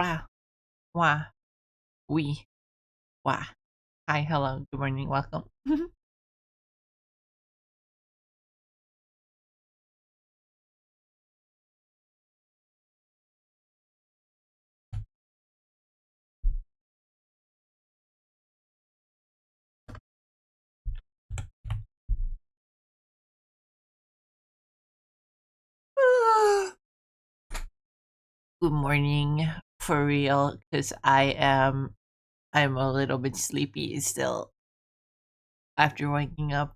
Wah, wah, we, wah. Hi, hello, good morning, welcome. Good morning, for real, because I'm a little bit sleepy still after waking up.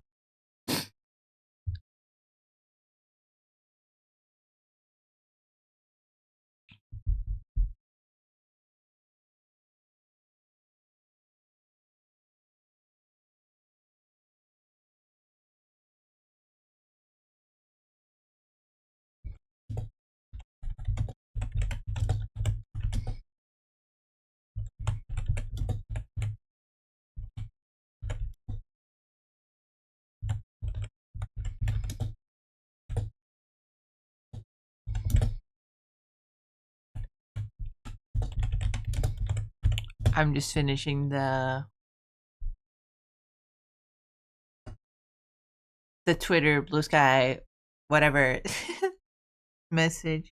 I'm just finishing the Twitter, Blue Sky, whatever message.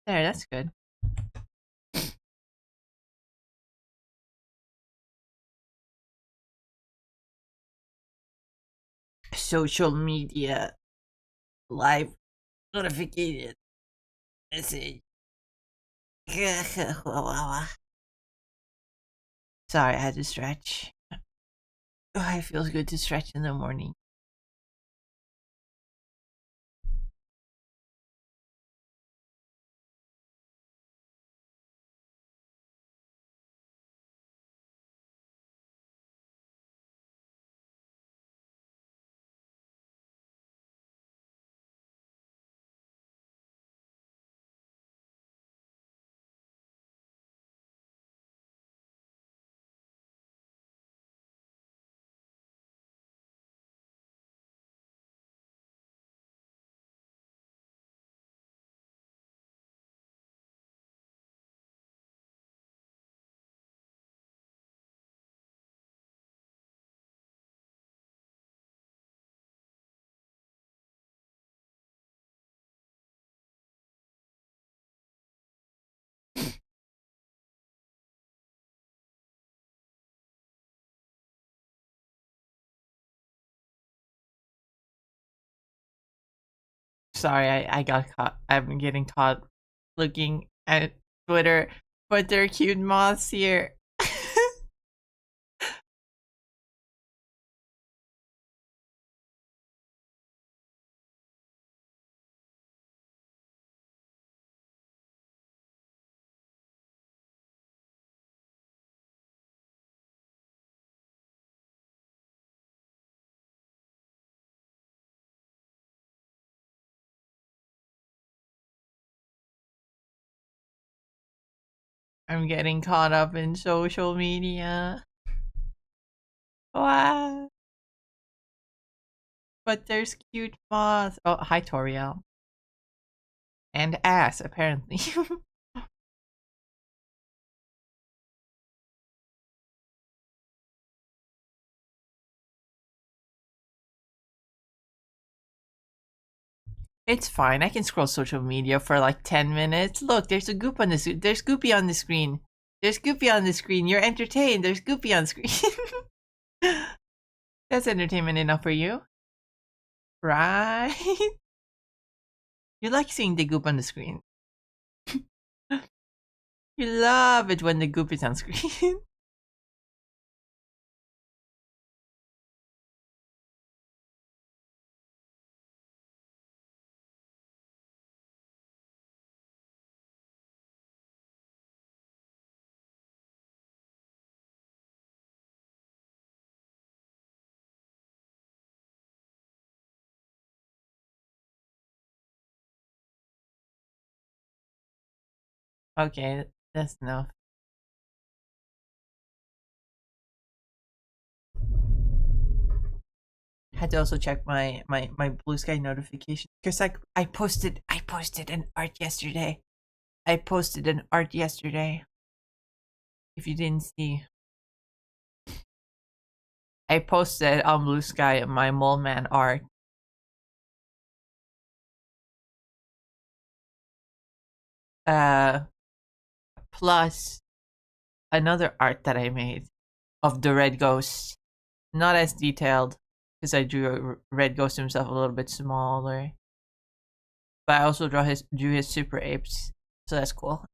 There, that's good. Social media live notification message. Sorry, I had to stretch. Oh, it feels good to stretch in the morning. Sorry, I got caught. I've been getting caught looking at Twitter, but there are cute moths here. I'm getting caught up in social media. Wow. But there's cute moths. Oh, hi, Toriel. And ass, apparently. It's fine. I can scroll social media for like 10 minutes. Look, there's a goop on the there's Goopy on the screen. There's Goopy on the screen. You're entertained. There's Goopy on screen. That's entertainment enough for you, right? You like seeing the goop on the screen. You love it when the goop is on screen. Okay, that's enough. Had to also check my Blue Sky notifications because I posted an art yesterday. I posted an art yesterday. If you didn't see, I posted on Blue Sky my Mole Man art. Uh, plus another art that I made of the Red Ghost. Not as detailed because I drew Red Ghost himself a little bit smaller. But I also drew his super apes, so that's cool.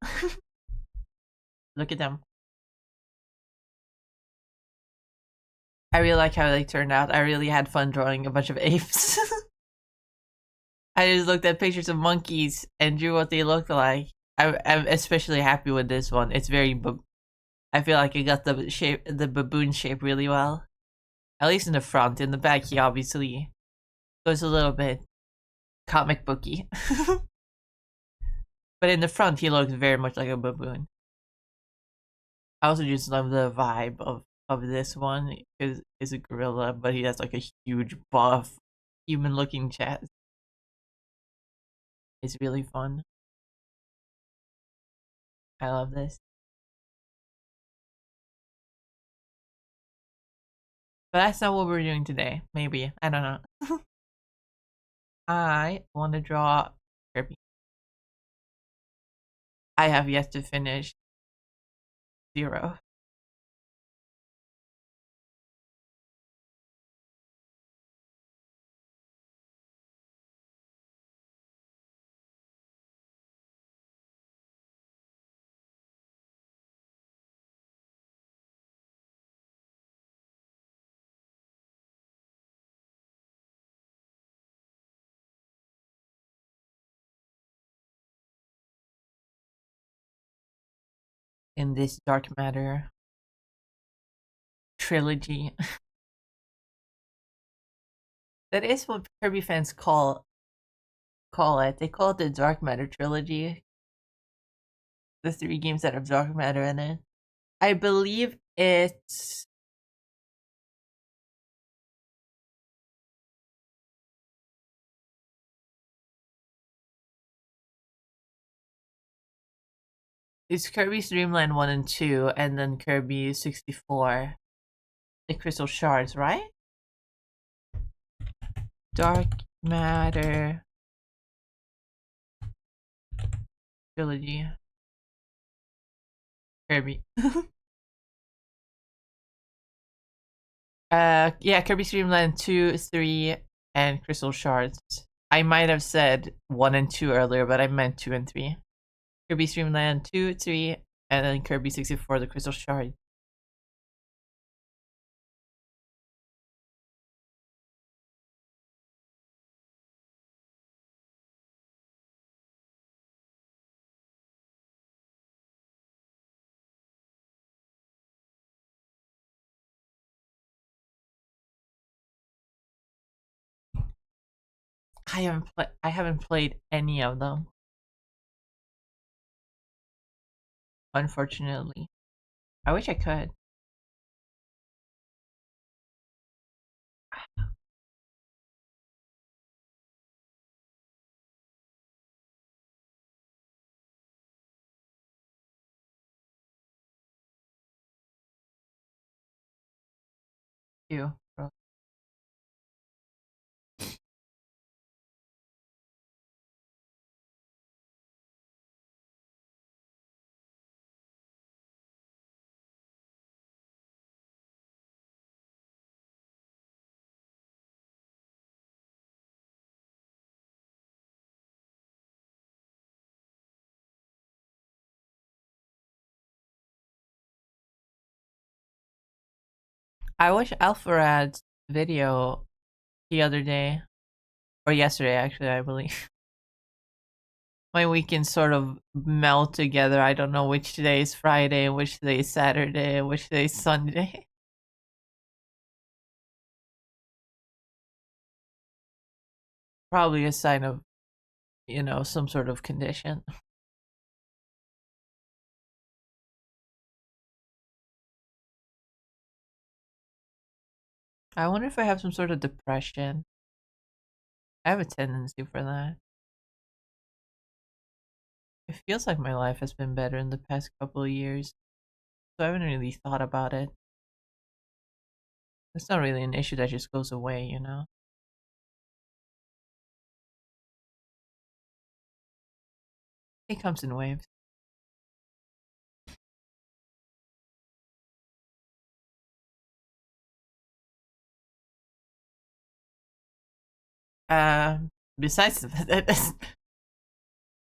Look at them. I really like how they turned out. I really had fun drawing a bunch of apes. I just looked at pictures of monkeys and drew what they looked like. I'm especially happy with this one. It's very. I feel like I got the baboon shape really well. At least in the front. In the back, he obviously goes a little bit comic booky. But in the front, he looks very much like a baboon. I also just love the vibe of this one because it's a gorilla, but he has like a huge buff human looking chest. It's really fun. I love this. But that's not what we're doing today. Maybe. I don't know. I want to draw Kirby. I have yet to finish Zero. In this Dark Matter trilogy. That is what Kirby fans call it. They call it the Dark Matter trilogy. The three games that have Dark Matter in it. I believe it's Kirby's Dream Land 1 and 2, and then Kirby 64. The Crystal Shards, right? Dark Matter trilogy. Kirby. Yeah, Kirby's Dream Land 2, 3, and Crystal Shards. I might have said 1 and 2 earlier, but I meant 2 and 3. Kirby's Dream Land 2, 3, and then Kirby 64, the Crystal Shard. I haven't played any of them, unfortunately. I wish I could. Ew. I wish Alpharad's video the other day, or yesterday actually, I believe. My weekends sort of melt together. I don't know which today is Friday, which today is Saturday, which today is Sunday. Probably a sign of, some sort of condition. I wonder if I have some sort of depression. I have a tendency for that. It feels like my life has been better in the past couple of years, so I haven't really thought about it. It's not really an issue that just goes away, you know? It comes in waves. Besides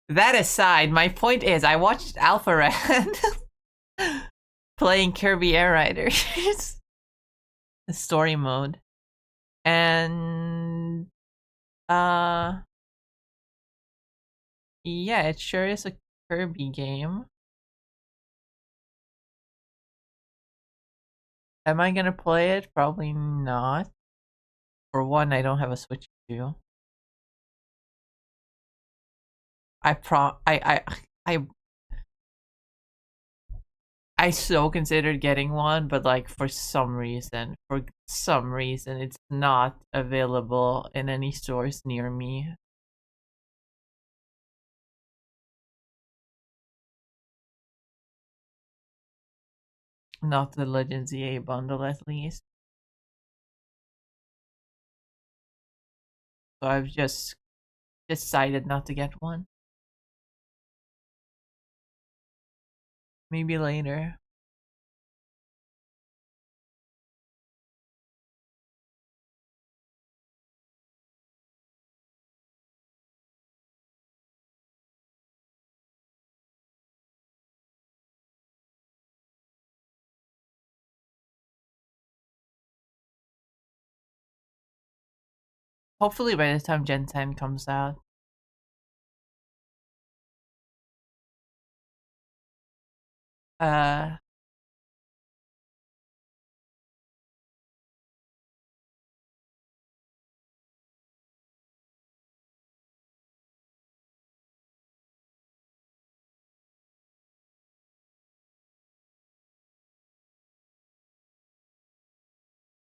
that aside, my point is I watched Alpha Red playing Kirby Air Riders, the story mode, and yeah, it sure is a Kirby game. Am I gonna play it? Probably not. For one, I don't have a Switch 2. I I so considered getting one, but like for some reason, it's not available in any stores near me. Not the Legends EA bundle, at least. So I've just decided not to get one. Maybe later. Hopefully by the time Gen 10 comes out. Uh,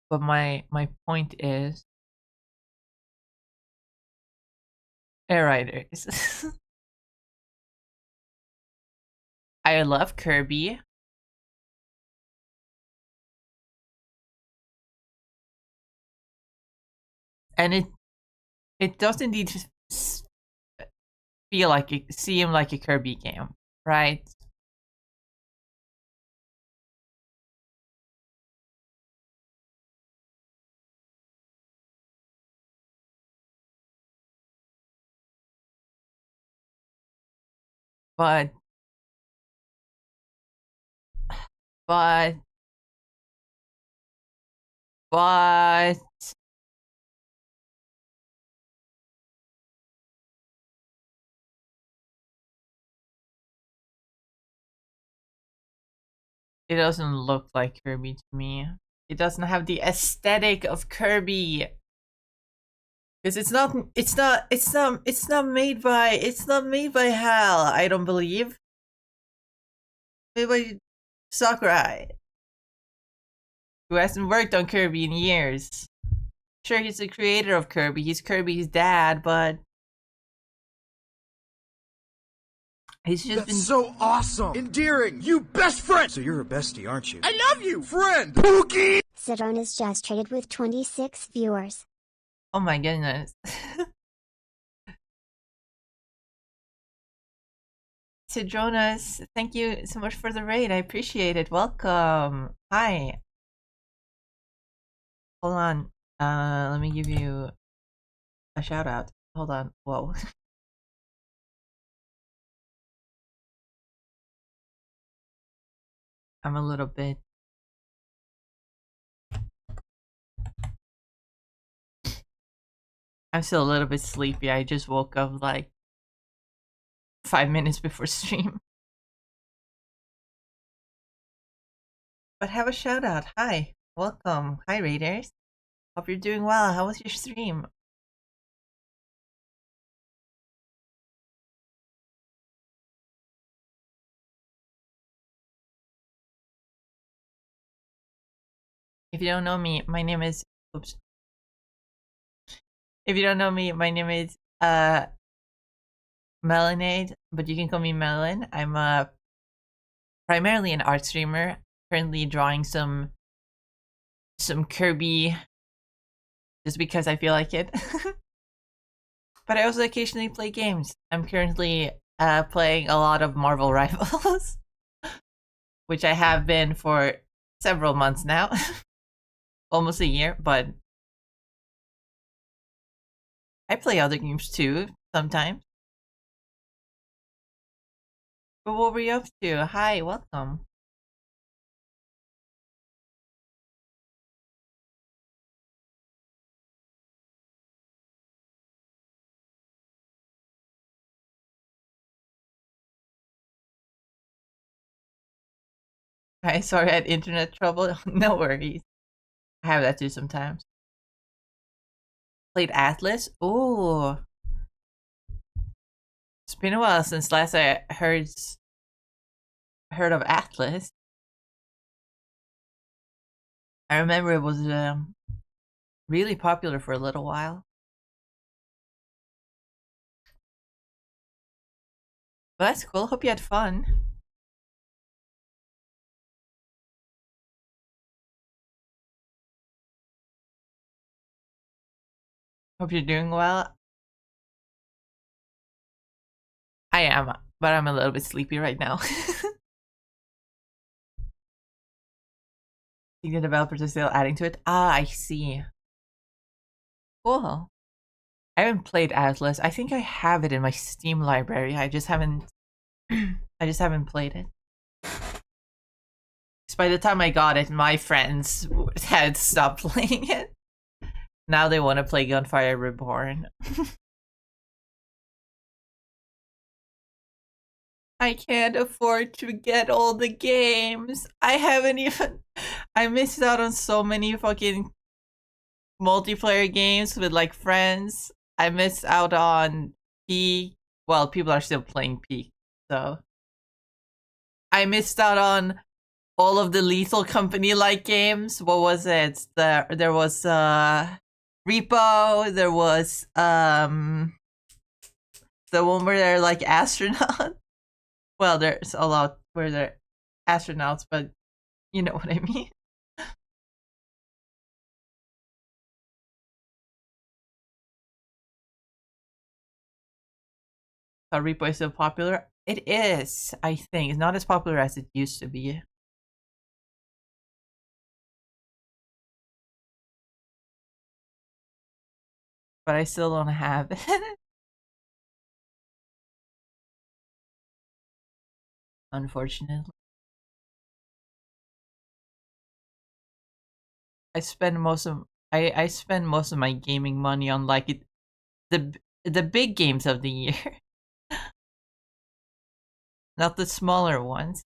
but my point is, Air Riders. I love Kirby. And it does indeed feel like it seem like a Kirby game, right? But but but it doesn't look like Kirby to me. It doesn't have the aesthetic of Kirby. Because it's not made by HAL, I don't believe. Made by Sakurai, who hasn't worked on Kirby in years. Sure, he's the creator of Kirby. He's Kirby's dad, but he's just That's so awesome! Endearing! You best friend! So you're a bestie, aren't you? I love you, friend! Pookie! Sedrona's just traded with 26 viewers. Oh my goodness. Sidronas, thank you so much for the raid. I appreciate it. Welcome. Hi. Hold on. Let me give you a shout out. Hold on. Whoa. I'm a little bit. I'm still a little bit sleepy. I just woke up like 5 minutes before stream. But have a shout out. Hi. Welcome. Hi, Raiders. Hope you're doing well. How was your stream? If you don't know me, my name is Oops. If you don't know me, my name is Melanade, but you can call me Melon. I'm primarily an art streamer. Currently drawing some Kirby just because I feel like it. But I also occasionally play games. I'm currently playing a lot of Marvel Rivals, which I have been for several months now. Almost a year, but I play other games too, sometimes. But what were you up to? Hi, welcome. Hi, sorry I had internet trouble. No worries. I have that too sometimes. Played Atlas? Ooh. It's been a while since last I heard of Atlas. I remember it was really popular for a little while. But that's cool. Hope you had fun. Hope you're doing well. I am, but I'm a little bit sleepy right now. I think the developers are still adding to it. Ah, I see. Cool. I haven't played Atlas. I think I have it in my Steam library. I just haven't played it. Because by the time I got it, my friends had stopped playing it. Now they want to play Gunfire Reborn. I can't afford to get all the games. I haven't even. I missed out on so many fucking multiplayer games with like friends. I missed out on Peak. Well, people are still playing Peak, so I missed out on all of the Lethal Company like games. What was it? There was Repo. There was the one where they're like astronauts. Well, there's a lot where they're astronauts, but you know what I mean. Repo is so popular. It is, I think. It's not as popular as it used to be. But I still don't have it. Unfortunately. I spend most of my gaming money on like the big games of the year. Not the smaller ones.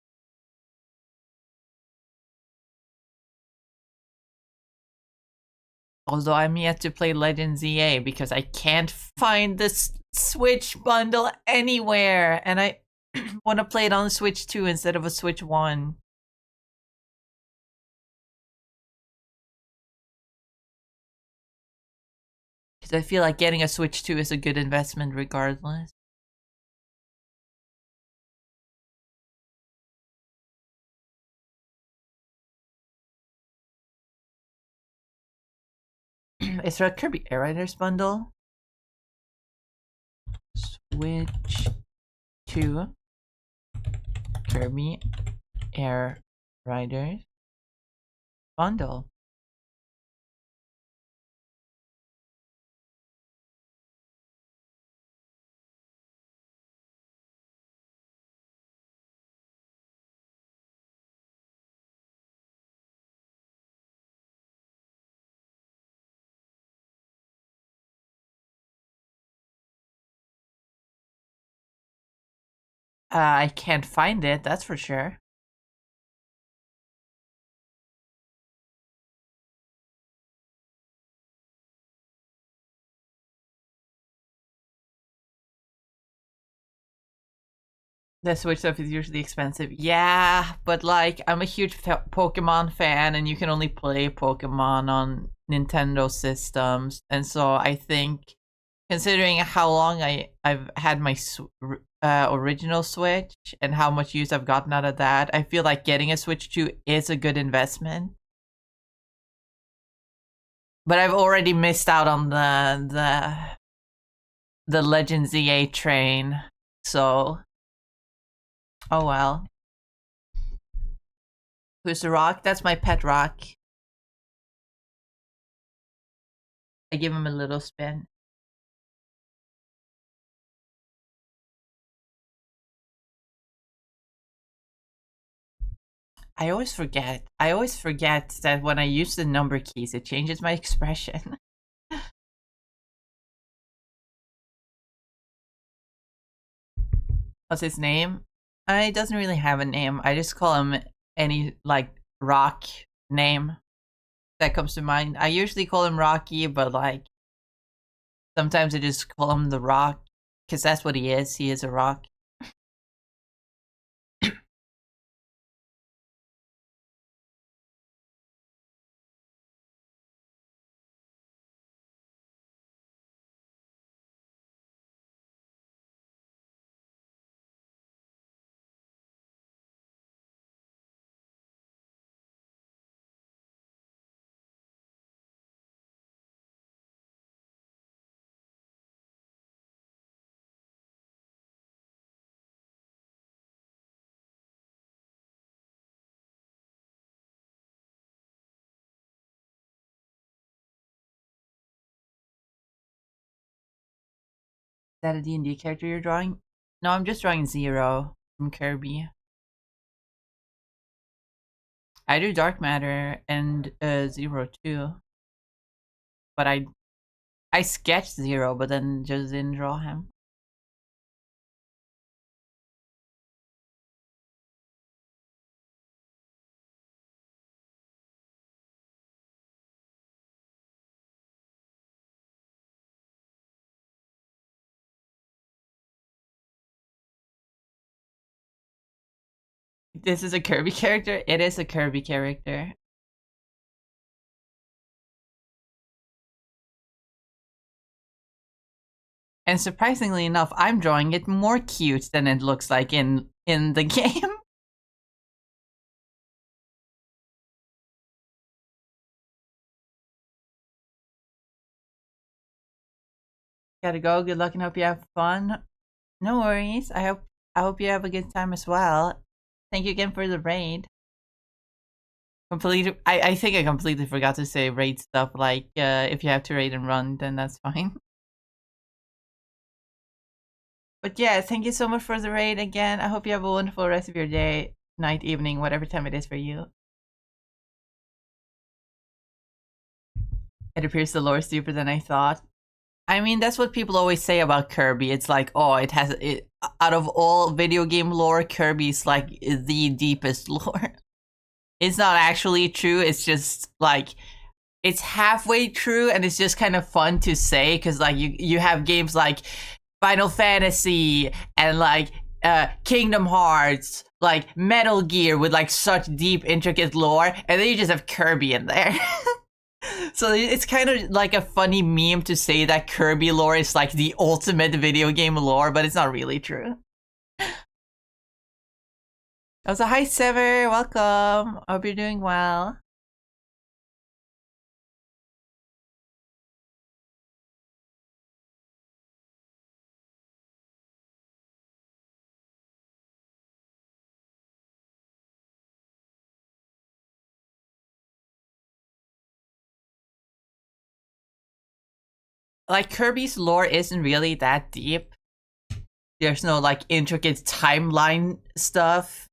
Although I'm yet to play Legends EA because I can't find this Switch bundle anywhere, and I want to play it on Switch 2 instead of a Switch 1. Because I feel like getting a Switch 2 is a good investment regardless. Is there a Kirby Air Riders bundle? Switch 2 Kirby Air Riders bundle. I can't find it, that's for sure. The Switch stuff is usually expensive. Yeah, but like I'm a huge Pokemon fan, and you can only play Pokemon on Nintendo systems, and so I think, considering how long I've had my original Switch and how much use I've gotten out of that, I feel like getting a Switch 2 is a good investment. But I've already missed out on the Legends EA train, so oh well. Who's the rock? That's my pet rock. I give him a little spin. I always forget. I always forget that when I use the number keys, it changes my expression. What's his name? He doesn't really have a name. I just call him any, like, rock name that comes to mind. I usually call him Rocky, but, like, sometimes I just call him the Rock, because that's what he is. He is a rock. Is that a D&D character you're drawing? No, I'm just drawing Zero from Kirby. I do Dark Matter and Zero too. But I sketched Zero, but then just didn't draw him. This is a Kirby character? It is a Kirby character. And surprisingly enough, I'm drawing it more cute than it looks like in the game. Gotta go. Good luck and hope you have fun. No worries. I hope you have a good time as well. Thank you again for the raid. I think I completely forgot to say raid stuff, like if you have to raid and run, then that's fine. But yeah, thank you so much for the raid again. I hope you have a wonderful rest of your day, night, evening, whatever time it is for you. It appears the lore is deeper than I thought. I mean, that's what people always say about Kirby. It's like, oh, out of all video game lore, Kirby's like the deepest lore. It's not actually true. It's just like, it's halfway true, and it's just kind of fun to say because like you have games like Final Fantasy and like Kingdom Hearts, like Metal Gear with like such deep, intricate lore, and then you just have Kirby in there. So it's kind of like a funny meme to say that Kirby lore is like the ultimate video game lore, but it's not really true. Also, hi Sever, welcome. Hope you're doing well. Like Kirby's lore isn't really that deep. There's no like intricate timeline stuff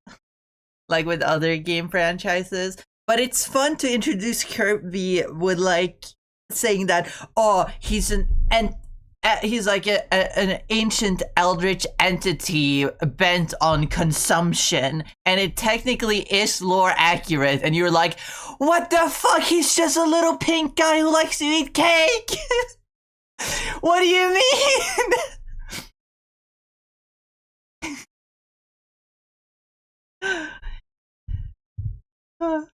like with other game franchises. But it's fun to introduce Kirby with like saying that, oh, he's he's like an ancient eldritch entity bent on consumption, and it technically is lore accurate. And you're like, what the fuck? He's just a little pink guy who likes to eat cake. What do you mean? Dying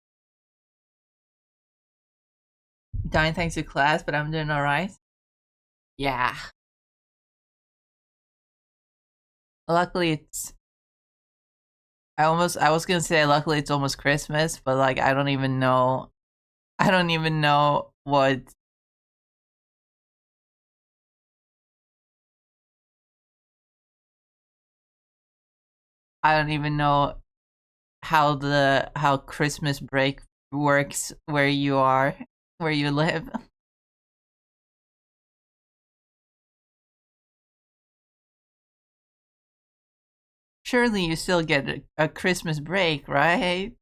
thanks to class, but I'm doing alright. Yeah. Luckily it's I was gonna say luckily it's almost Christmas, but like I don't even know what I don't even know how Christmas break works where you are, where you live. Surely you still get a Christmas break, right?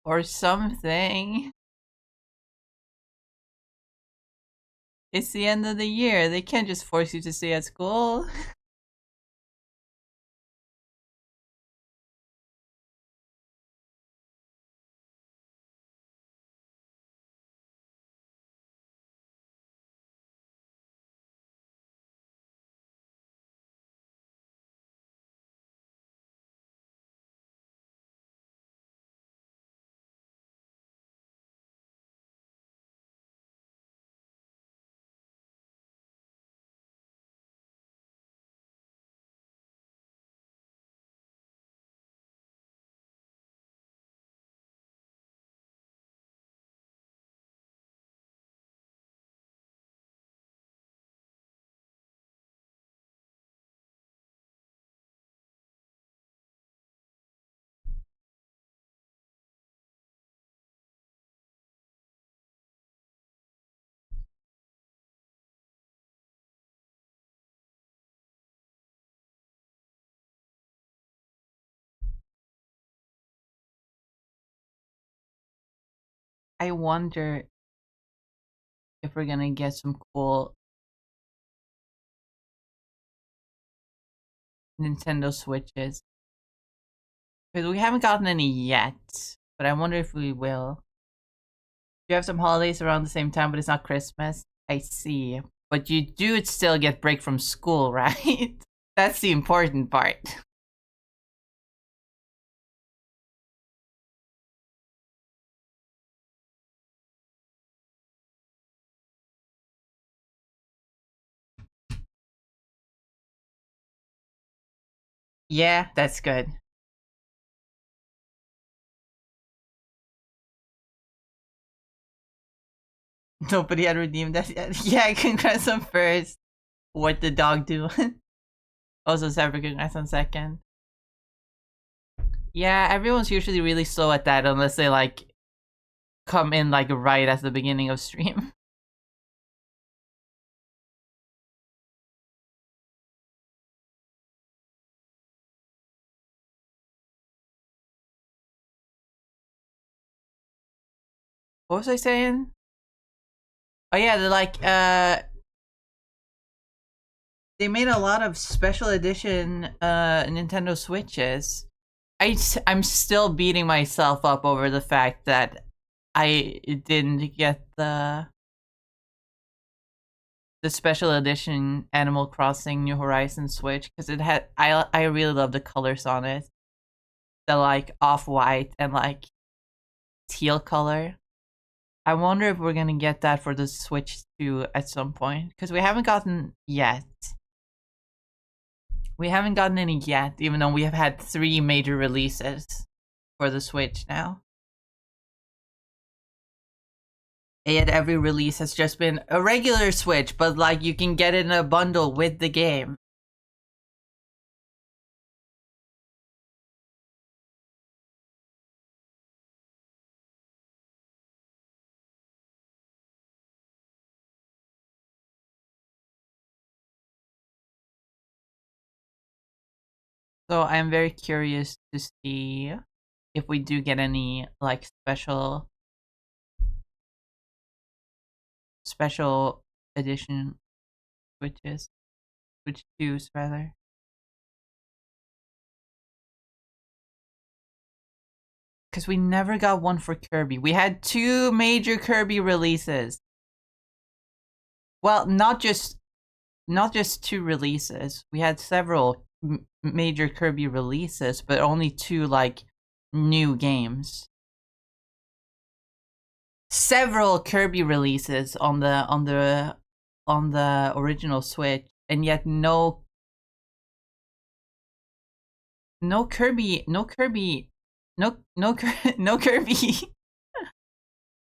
Or something. It's the end of the year. They can't just force you to stay at school. I wonder if we're gonna get some cool Nintendo Switches. Because we haven't gotten any yet, but I wonder if we will. You have some holidays around the same time, but it's not Christmas. I see. But you do still get break from school, right? That's the important part. Yeah, that's good. Nobody had redeemed that yet. Yeah, congrats on first. What the dog do? Also, separate congrats on second. Yeah, everyone's usually really slow at that unless they like come in like right at the beginning of stream. What was I saying? Oh yeah, they're like they made a lot of special edition Nintendo Switches. I'm still beating myself up over the fact that I didn't get the special edition Animal Crossing New Horizons Switch because it had I really love the colors on it. The like off-white and like teal color. I wonder if we're gonna get that for the Switch 2 at some point because we haven't gotten yet. We haven't gotten any yet, even though we have had 3 major releases for the Switch now. And every release has just been a regular Switch, but like you can get it in a bundle with the game. So I'm very curious to see if we do get any like special edition Switches, Switch 2s rather. 'Cause because we never got one for Kirby. We had 2 major Kirby releases. Well, not just 2 releases. We had several major Kirby releases, but only 2 like new games. Several Kirby releases on the original Switch, and yet no Kirby, no Kirby.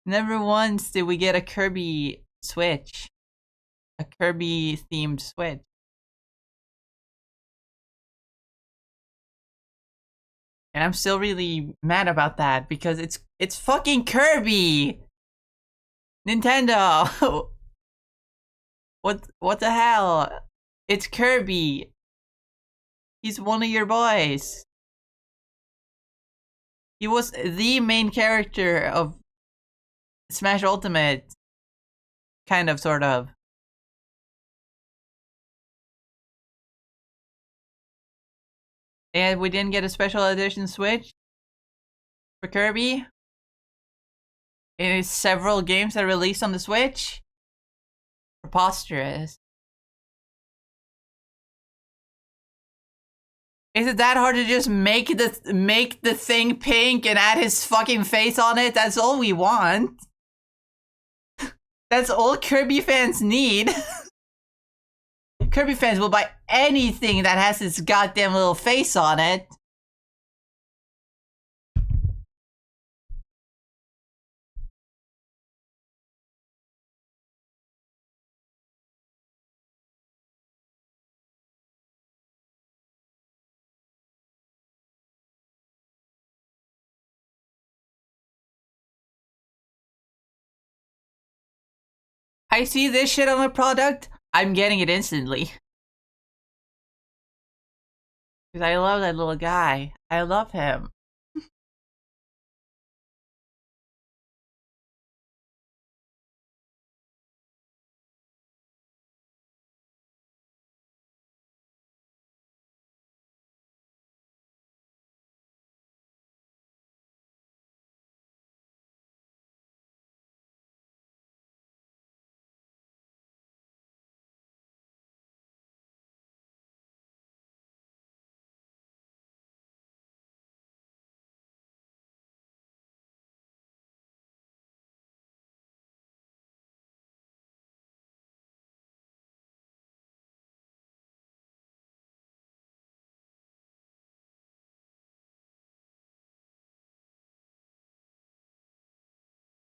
Never once did we get a Kirby Switch. A Kirby themed Switch. And I'm still really mad about that because it's fucking Kirby. Nintendo. What the hell? It's Kirby. He's one of your boys. He was the main character of Smash Ultimate. Kind of, sort of. And we didn't get a special edition Switch for Kirby. It is several games that released on the Switch. Preposterous. Is it that hard to just make the thing pink and add his fucking face on it? That's all we want. That's all Kirby fans need. Kirby fans will buy anything that has his goddamn little face on it. I see this shit on the product, I'm getting it instantly. Because I love that little guy. I love him.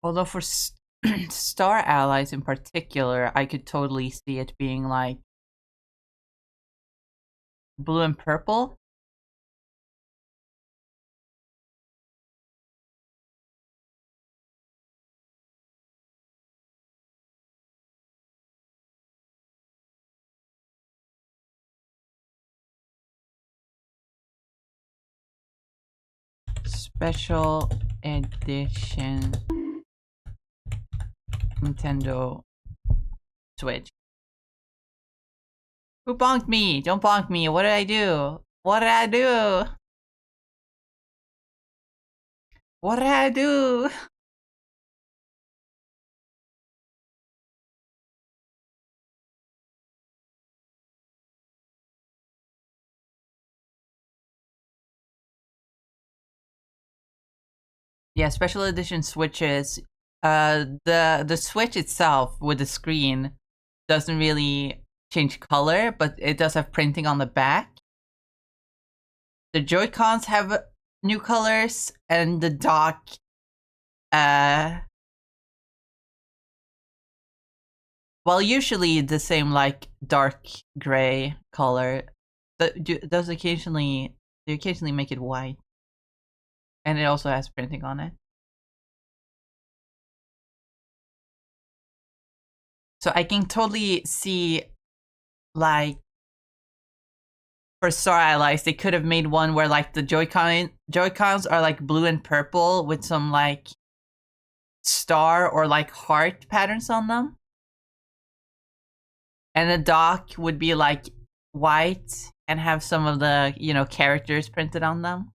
Although for Star Allies in particular, I could totally see it being like blue and purple. Special edition Nintendo Switch. Who bonked me? Don't bonk me. What did I do? What did I do? What did I do? Yeah, special edition Switches. The Switch itself with the screen doesn't really change color, but it does have printing on the back. The Joy-Cons have new colors, and the dock, well, usually the same like dark gray color. Does occasionally they occasionally make it white, and it also has printing on it. So I can totally see, like, for Star Allies, they could have made one where like the Joy-Cons are like blue and purple with some like star or like heart patterns on them. And the dock would be like white and have some of the, characters printed on them.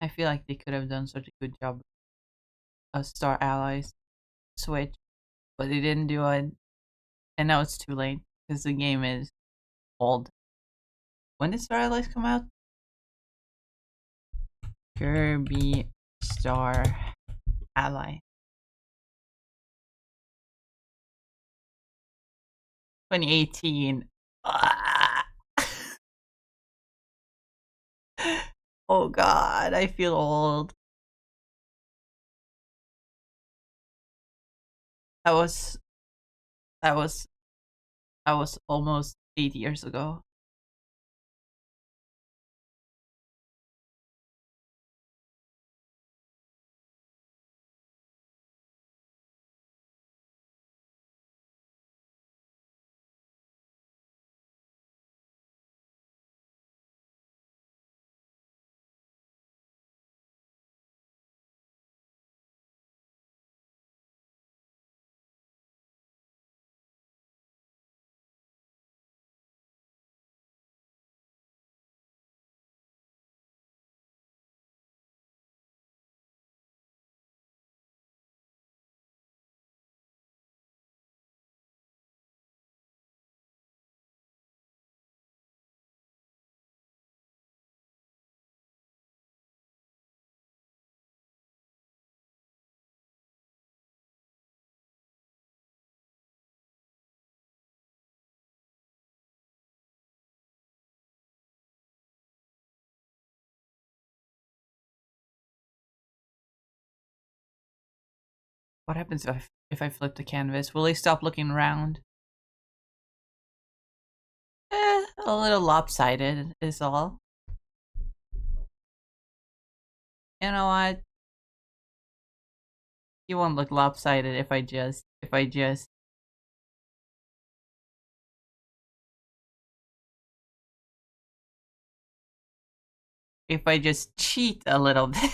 I feel like they could have done such a good job of Star Allies Switch, but they didn't do it. And now it's too late because the game is old. When did Star Allies come out? Kirby Star Ally. 2018. Ah. Oh god, I feel old. That was that was that was almost 8 years ago. What happens if I flip the canvas? Will they stop looking around? A little lopsided is all. You know what? You won't look lopsided if I just cheat a little bit.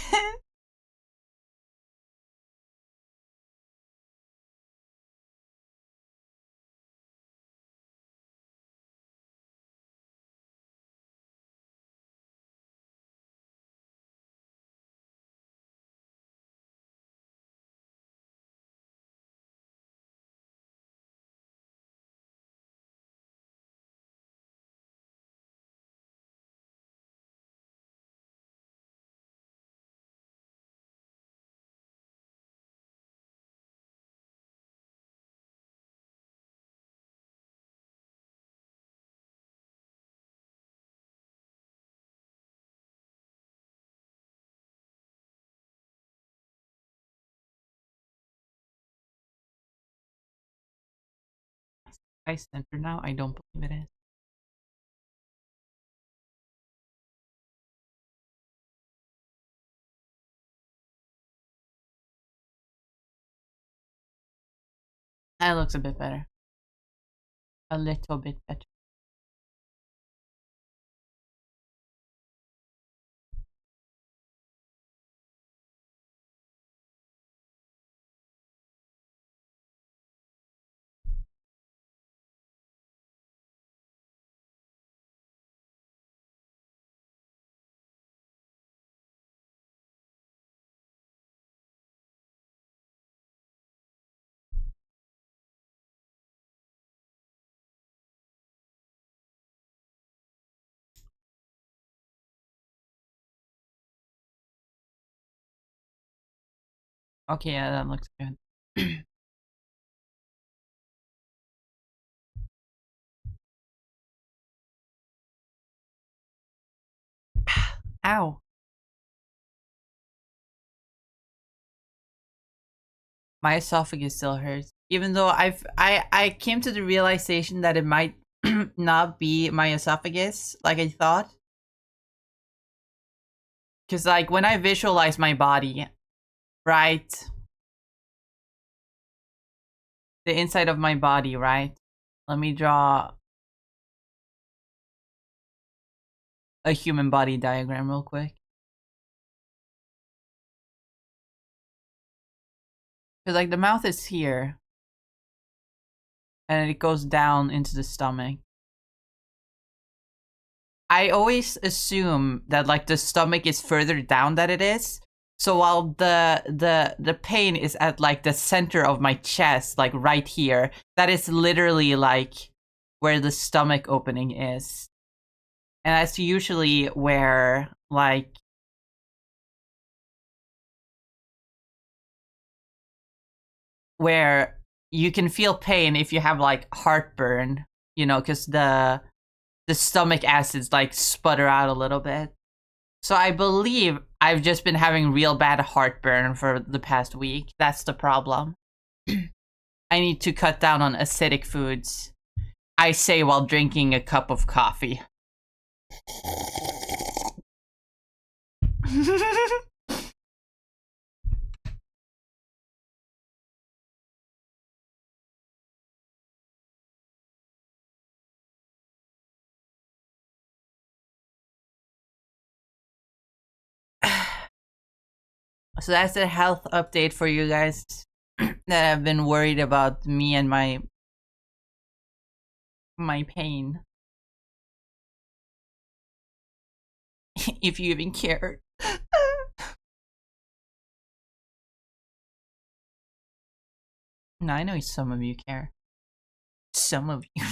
I center now? I don't believe it is. That looks a bit better. A little bit better. Okay, yeah, that looks good. Ow. My esophagus still hurts. Even though I came to the realization that it might not be my esophagus like I thought. Cause like when I visualize my body, right? The inside of my body, right? Let me draw a human body diagram real quick. Cause like the mouth is here. And it goes down into the stomach. I always assume that like the stomach is further down than it is. So while the pain is at like the center of my chest, like right here, that is literally like where the stomach opening is. And that's usually where you can feel pain if you have like heartburn, because the stomach acids like sputter out a little bit. So I believe I've just been having real bad heartburn for the past week. That's the problem. I need to cut down on acidic foods. I say while drinking a cup of coffee. So that's a health update for you guys that have been worried about me and my pain. If you even cared. No, I know some of you care. Some of you.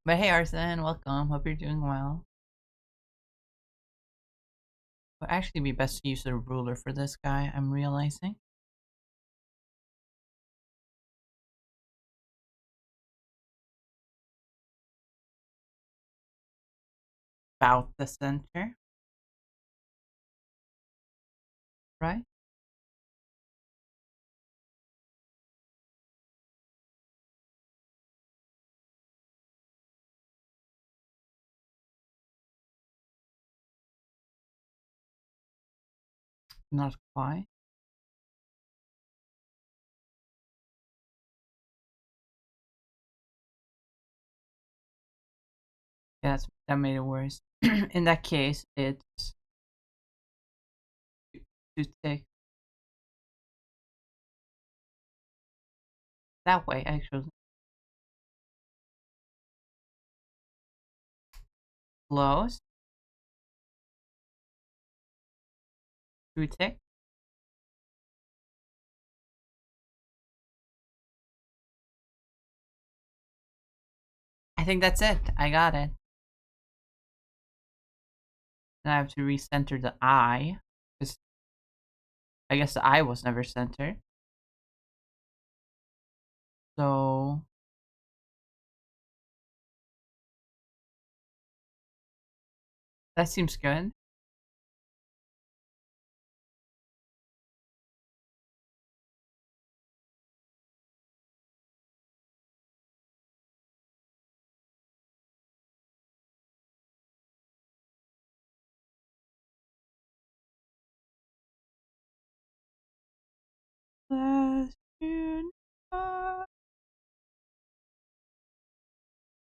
But hey, Arson, welcome. Hope you're doing well. Would actually be best to use a ruler for this guy, I'm realizing. About the center. Right? Not quite. Yeah, that made it worse. In that case, it's too thick. That way, actually. Close. Too thick. I think that's it. I got it. Then I have to recenter the eye. Because I guess the eye was never centered. So that seems good.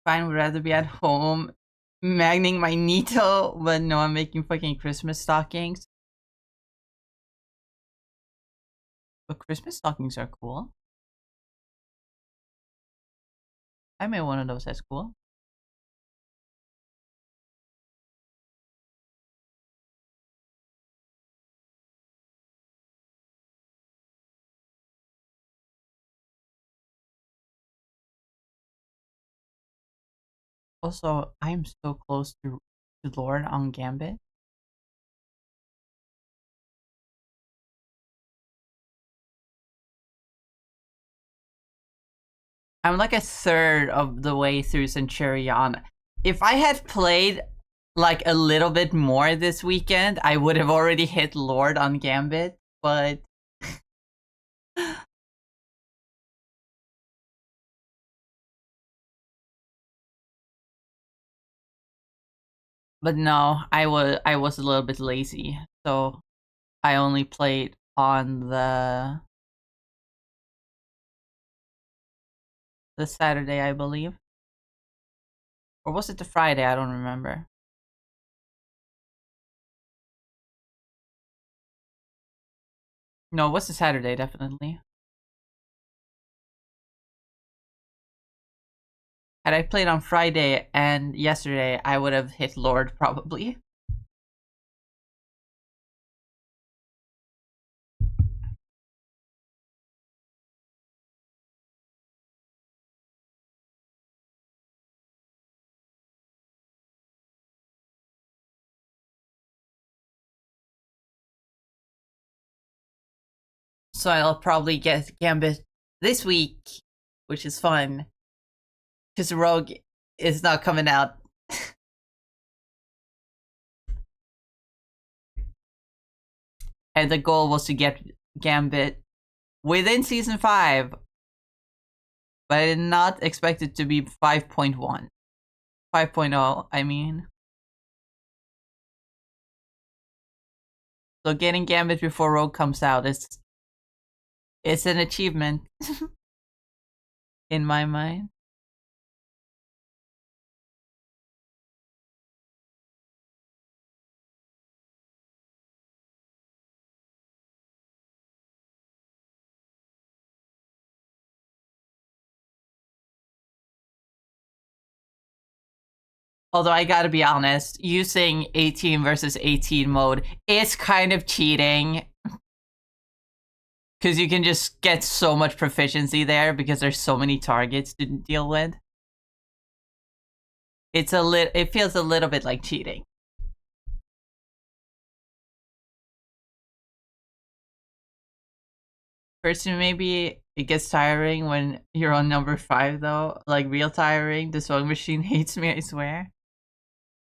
Fine, would rather be at home magning my needle, but no, I'm making fucking Christmas stockings. But Christmas stockings are cool. I made one of those at school. Also, I'm so close to Lord on Gambit. I'm like a third of the way through Centurion. If I had played like a little bit more this weekend, I would have already hit Lord on Gambit, but no, I was a little bit lazy, so I only played on the Saturday, I believe. Or was it the Friday? I don't remember. No, it was the Saturday, definitely. Had I played on Friday and yesterday, I would have hit Lord probably. So I'll probably get Gambit this week, which is fun. Because Rogue is not coming out. And the goal was to get Gambit within Season 5. But I did not expect it to be 5.1. 5.0, I mean. So getting Gambit before Rogue comes out is it's an achievement in my mind. Although I gotta be honest, using 18 versus 18 mode is kind of cheating. Because you can just get so much proficiency there because there's so many targets to deal with. It feels a little bit like cheating. Personally, maybe it gets tiring when you're on number 5 though. Like real tiring. The sewing machine hates me, I swear.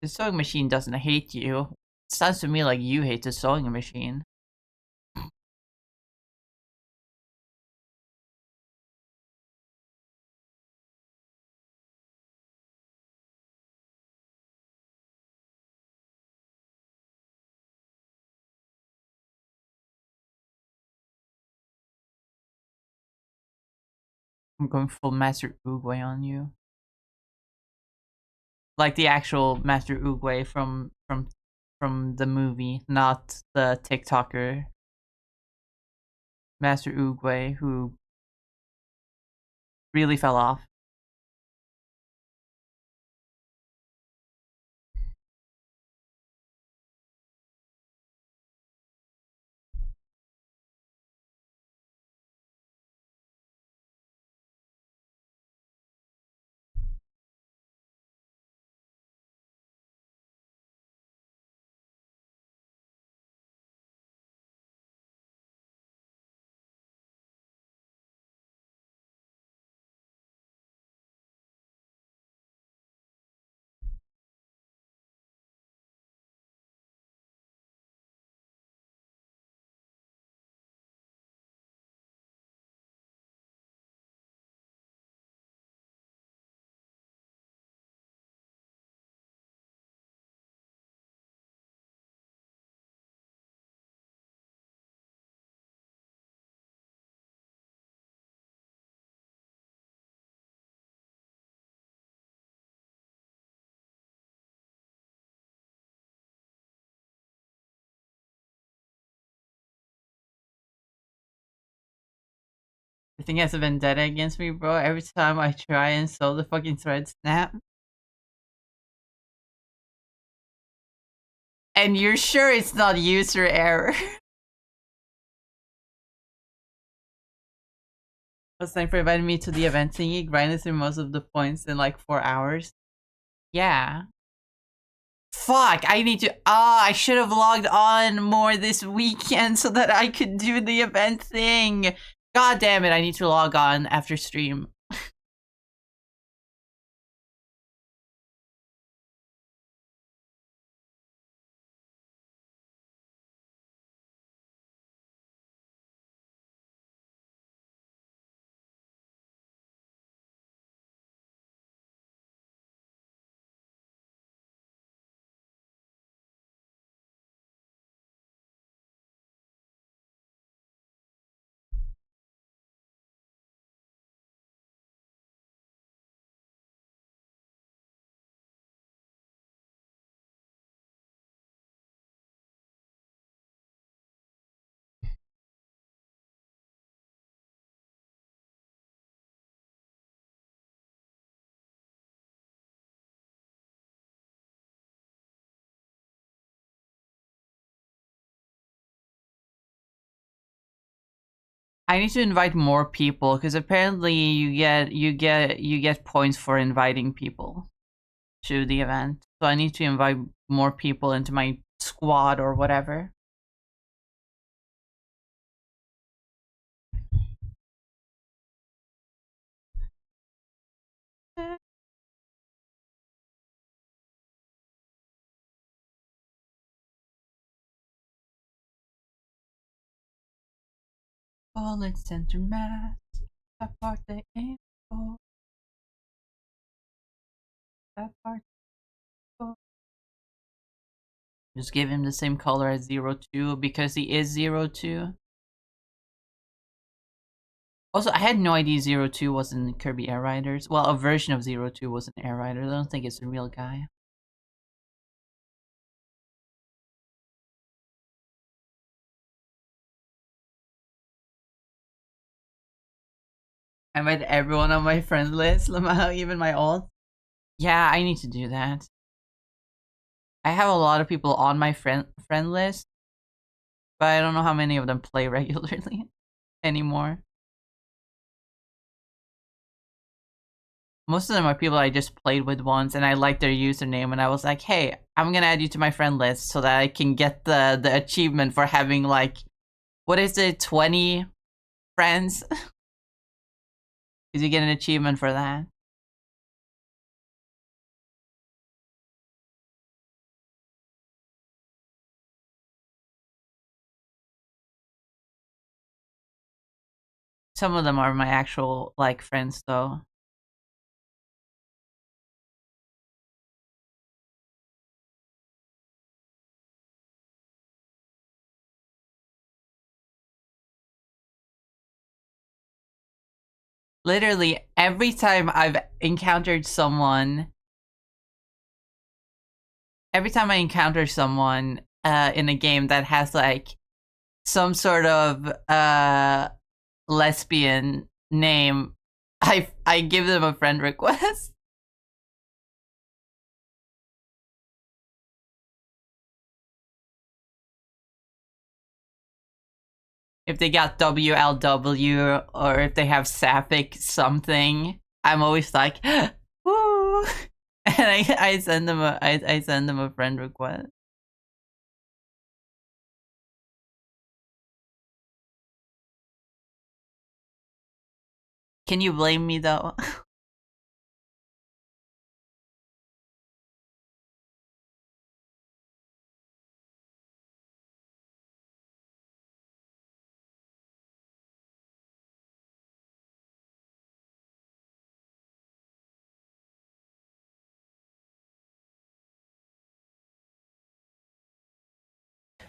The sewing machine doesn't hate you. It sounds to me like you hate the sewing machine. I'm going full Master Oogway on you. Like the actual Master Oogway from the movie, not the TikToker Master Oogway who really fell off. I think he has a vendetta against me, bro. Every time I try and sew the fucking thread snap. And you're sure it's not user error? A sniper invited me to the event thingy, grinded through most of the points in like 4 hours. Yeah. Fuck, I need to. I should have logged on more this weekend so that I could do the event thing. God damn it, I need to log on after stream. I need to invite more people because apparently you get points for inviting people to the event. So I need to invite more people into my squad or whatever. Bullet center mass. That part they aim for. That part. Just give him the same color as 02 because he is 02. Also, I had no idea 02 was in Kirby Air Riders. Well, a version of 02 was an Air Rider. I don't think it's a real guy. I made everyone on my friend list, even my old. Yeah, I need to do that. I have a lot of people on my friend list, but I don't know how many of them play regularly anymore. Most of them are people I just played with once, and I liked their username, and I was like, "Hey, I'm gonna add you to my friend list so that I can get the achievement for having like, what is it, 20 friends?" Because you get an achievement for that. Some of them are my actual like friends, though. Literally every time I've encountered someone, every time I encounter someone in a game that has like some sort of lesbian name, I give them a friend request. If they got WLW or if they have sapphic something, I'm always like, woo, and I send them I send them a friend request. Can you blame me though?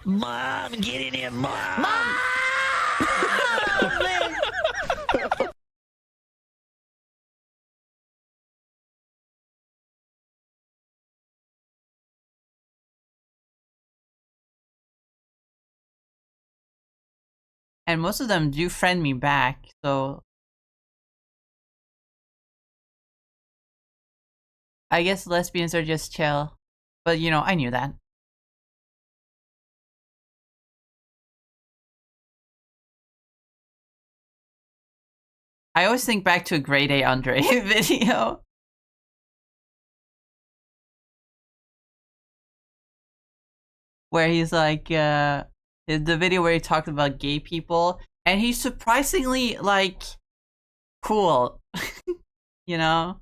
Mom, get in here, Mom! Mom! And most of them do friend me back, so I guess lesbians are just chill. But you know, I knew that. I always think back to a Grade A Andre video. Where he's like, the video where he talked about gay people, and he's surprisingly, like, cool. You know?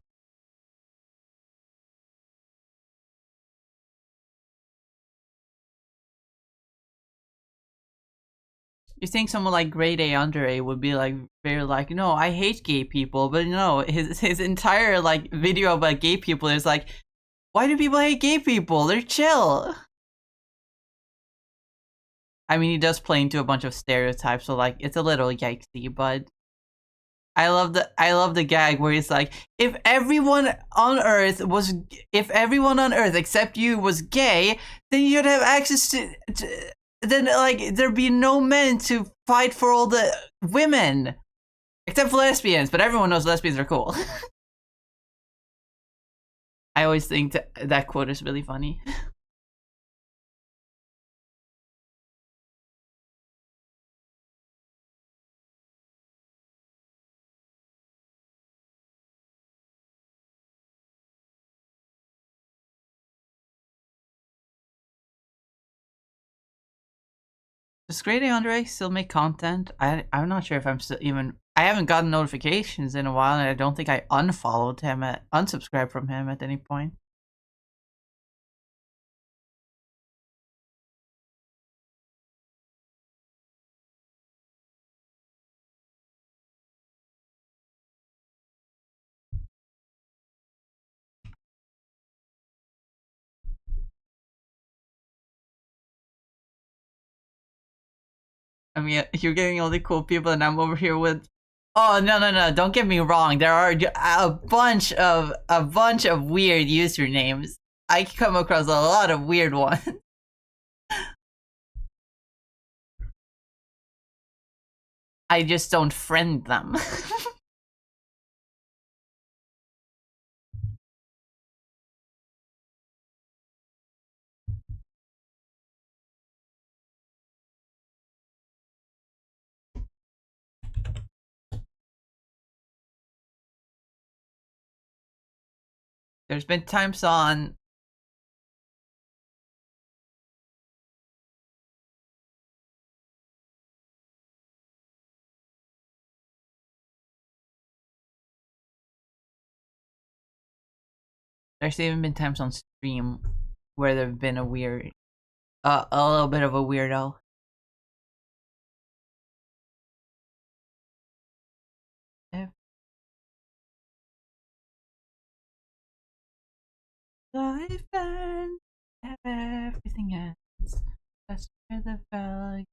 You think someone like Grade A Andre would be like very like, no, I hate gay people, but no, his entire like video about gay people is like, why do people hate gay people? They're chill. I mean, he does play into a bunch of stereotypes, so like it's a little yikesy, but I love the gag where he's like, if everyone on Earth except you was gay, then you'd have access to then like there'd be no men to fight for all the women, except for lesbians. But everyone knows lesbians are cool. I always think that quote is really funny. Does Grade Andre still make content? I'm not sure if I'm still even. I haven't gotten notifications in a while, and I don't think I unfollowed him unsubscribed from him at any point. I mean, you're getting all the cool people, and I'm over here with. Oh no! Don't get me wrong. There are a bunch of weird usernames. I come across a lot of weird ones. I just don't friend them. There's been times on. There's even been times on stream where there've been a little bit of a weirdo. Life ends, everything ends. That's where the bell.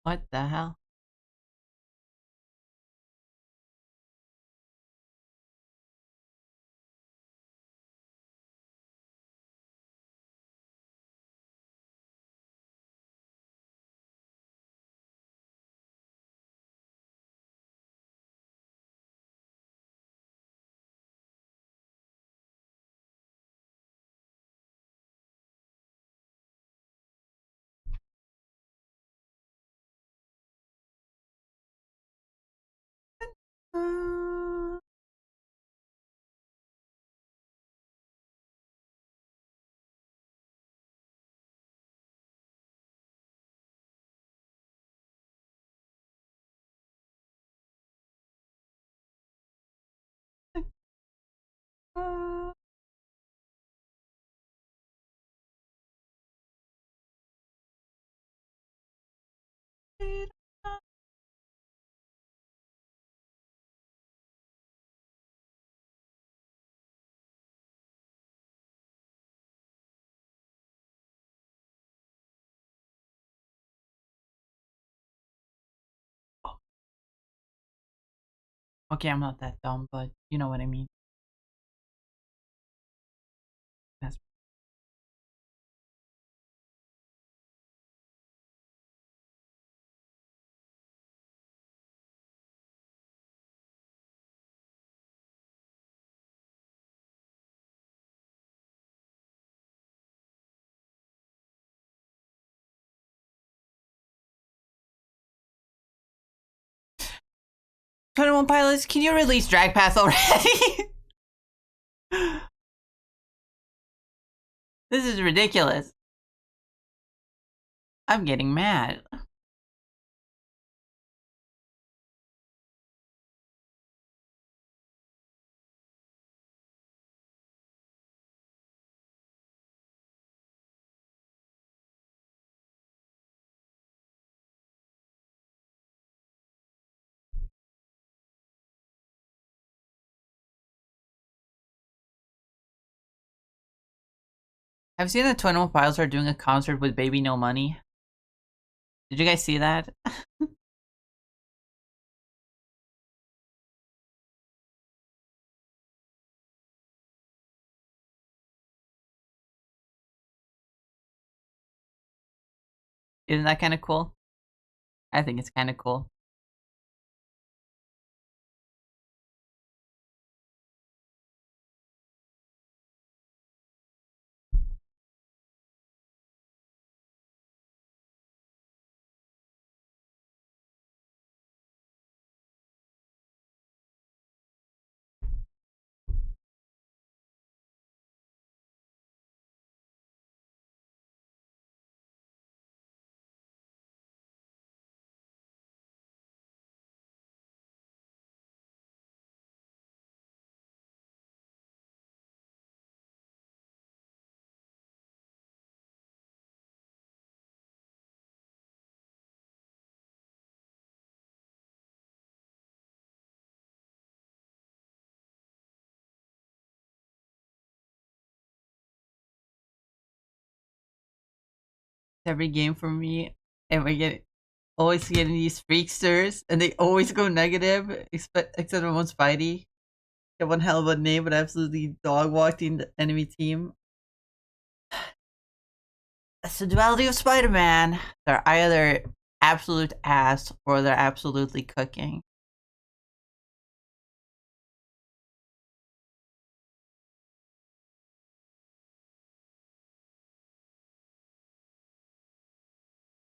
What the hell? Uh, uh, Okay, I'm not that dumb, but you know what I mean. That's One Pilots, can you release Drag Path already? This is ridiculous. I'm getting mad. I've seen the 21 Pilots are doing a concert with Baby No Money. Did you guys see that? Isn't that kind of cool? I think it's kind of cool. every game for me, and we get always getting these freaksters, and they always go negative, except for one Spidey. Got one hell of a name, but absolutely dog walking the enemy team. That's the duality of Spider-Man. They're either absolute ass or they're absolutely cooking.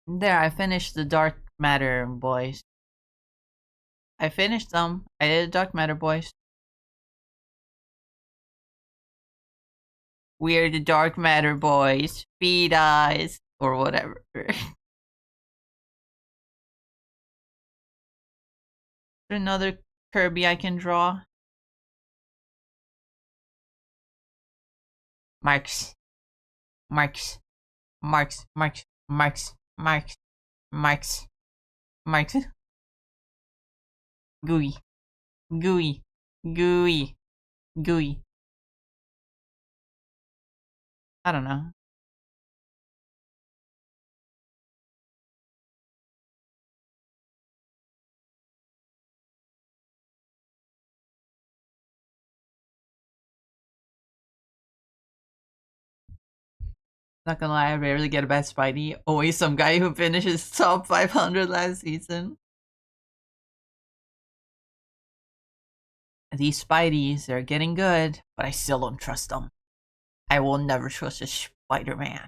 There, I finished the Dark Matter, boys. I finished them. I did Dark Matter, boys. We're the Dark Matter boys. Feed eyes. Or whatever. Another Kirby I can draw. Marks. Marks. Marks. Marks. Marks. Marks. Marks. Marks. Gooey. Gooey. Gooey. Gooey. I don't know. Not gonna lie, I rarely get a bad Spidey. Always some guy who finishes top 500 last season. These Spideys, they're getting good, but I still don't trust them. I will never trust a Spider-Man.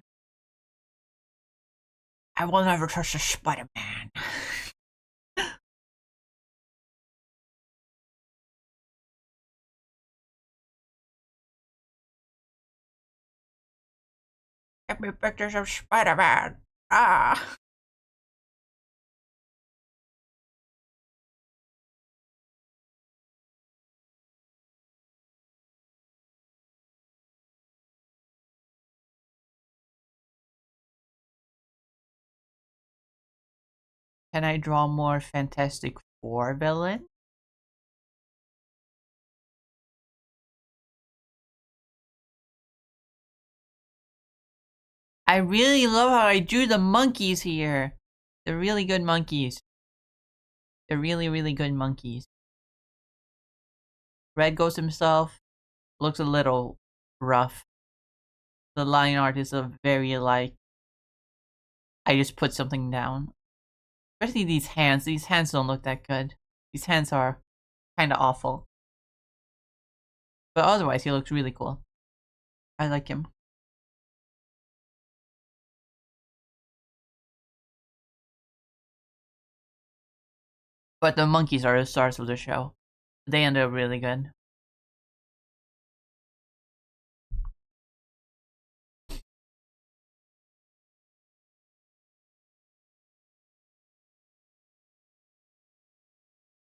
I will never trust a Spider-Man. Get me pictures of Spider-Man. Ah. Can I draw more Fantastic Four villain? I really love how I drew the monkeys here. They're really good monkeys. They're really, really good monkeys. Red Ghost himself looks a little rough. The line art is a very like, I just put something down. Especially these hands. These hands don't look that good. These hands are kind of awful. But otherwise, he looks really cool. I like him. But the monkeys are the stars of the show. They end up really good.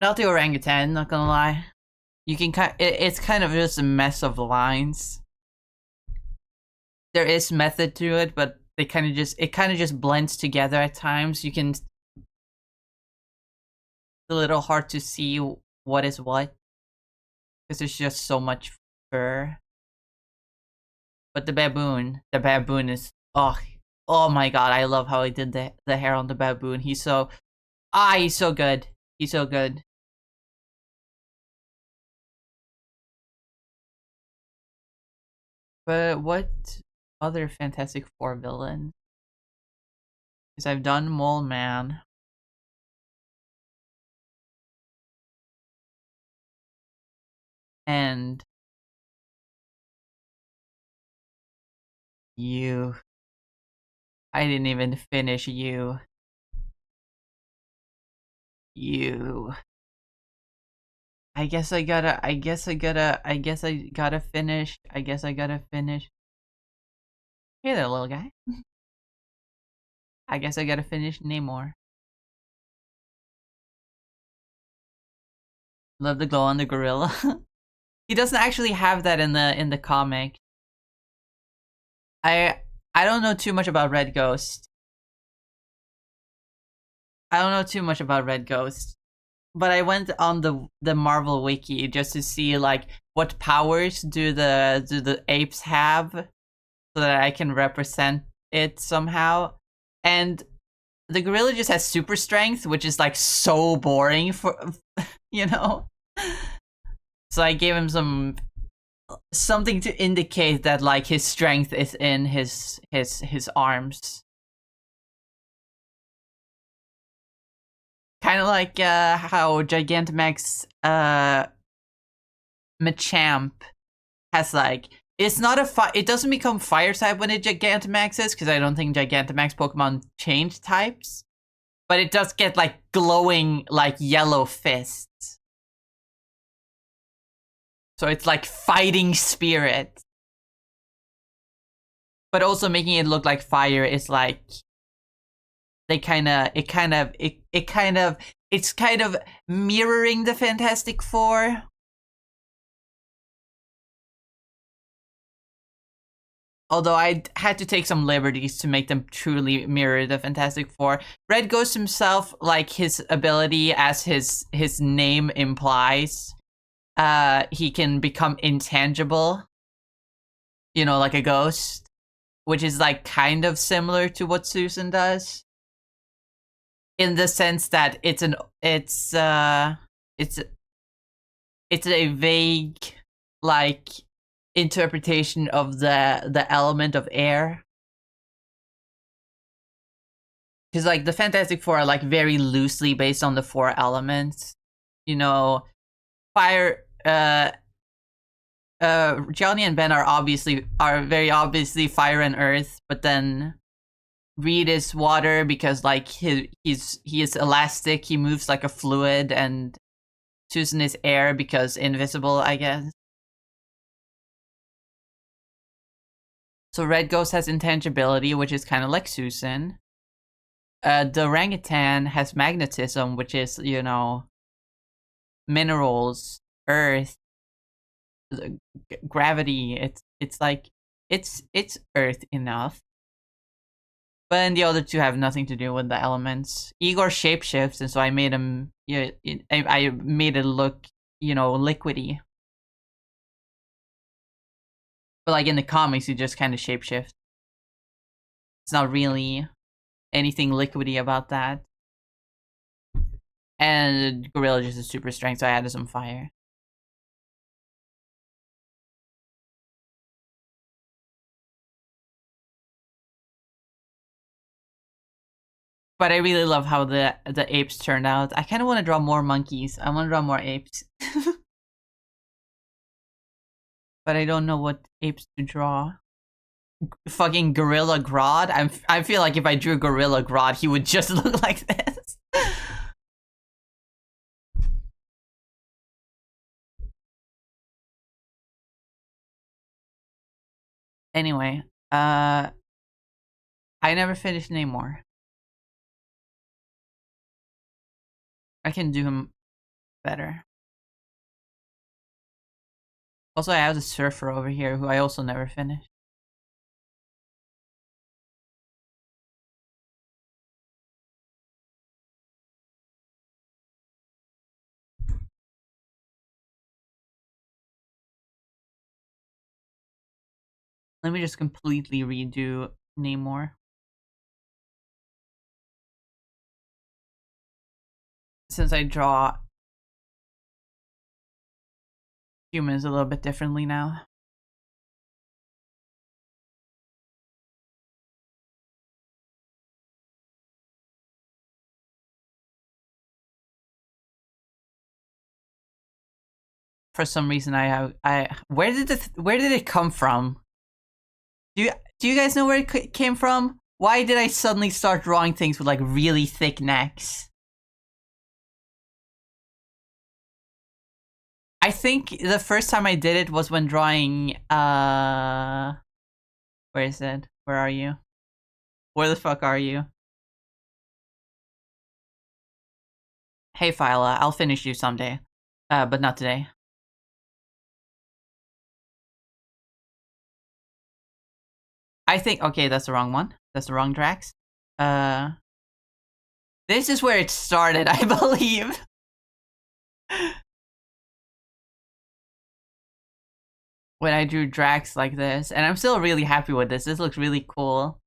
Not the orangutan, not gonna lie. You can it's kind of just a mess of lines. There is method to it, but it kind of just blends together at times. You can it's a little hard to see what is what because there's just so much fur. But the baboon is oh my god, I love how he did the hair on the baboon. He's so good. He's so good. But what other Fantastic Four villains? Because I've done Mole Man. And you. I didn't even finish you. You. I guess I gotta finish. Hey there, little guy. I guess I gotta finish Namor. Love the glow on the gorilla. He doesn't actually have that in the comic. I don't know too much about Red Ghost. But I went on the Marvel wiki just to see like what powers do the apes have so that I can represent it somehow. And the gorilla just has super strength, which is like so boring for, you know? So I gave him something to indicate that like his strength is in his arms. Kind of like how Gigantamax Machamp has like, it's not it doesn't become fire type when it Gigantamaxes, because I don't think Gigantamax Pokemon change types, but it does get like glowing like yellow fists. So it's like fighting spirit. But also making it look like fire is like, it's kind of mirroring the Fantastic Four. Although I had to take some liberties to make them truly mirror the Fantastic Four. Red Ghost himself, like his ability as his name implies, he can become intangible. You know, like a ghost, which is like kind of similar to what Susan does, in the sense that it's a vague like interpretation of the element of air. Because like the Fantastic Four are like very loosely based on the 4 elements. You know, fire. Johnny and Ben are very obviously fire and earth, but then Reed is water because like he is elastic. He moves like a fluid, and Susan is air because invisible, I guess. So Red Ghost has intangibility, which is kind of like Susan. The orangutan has magnetism, which is, you know, minerals, earth, gravity. It's like it's earth enough. But then the other two have nothing to do with the elements. Igor shapeshifts, and so I made him. Yeah, I made it look, you know, liquidy. But like in the comics, he just kind of shapeshift. It's not really anything liquidy about that. And Gorilla just is super strength, so I added some fire. But I really love how the apes turned out. I kind of want to draw more monkeys. I want to draw more apes. But I don't know what apes to draw. Fucking Gorilla Grodd? I feel like if I drew Gorilla Grodd, he would just look like this. Anyway, I never finished Namor. I can do him better. Also, I have the Surfer over here, who I also never finished. Let me just completely redo Namor. Since I draw humans a little bit differently now. For some reason, where did it come from? Do you guys know where it came from? Why did I suddenly start drawing things with like really thick necks? I think the first time I did it was when drawing where is it? Where are you? Where the fuck are you? Hey Phyla, I'll finish you someday. But not today. I think, okay, that's the wrong one. That's the wrong Drax. This is where it started, I believe. When I drew Drax like this, and I'm still really happy with this. This looks really cool.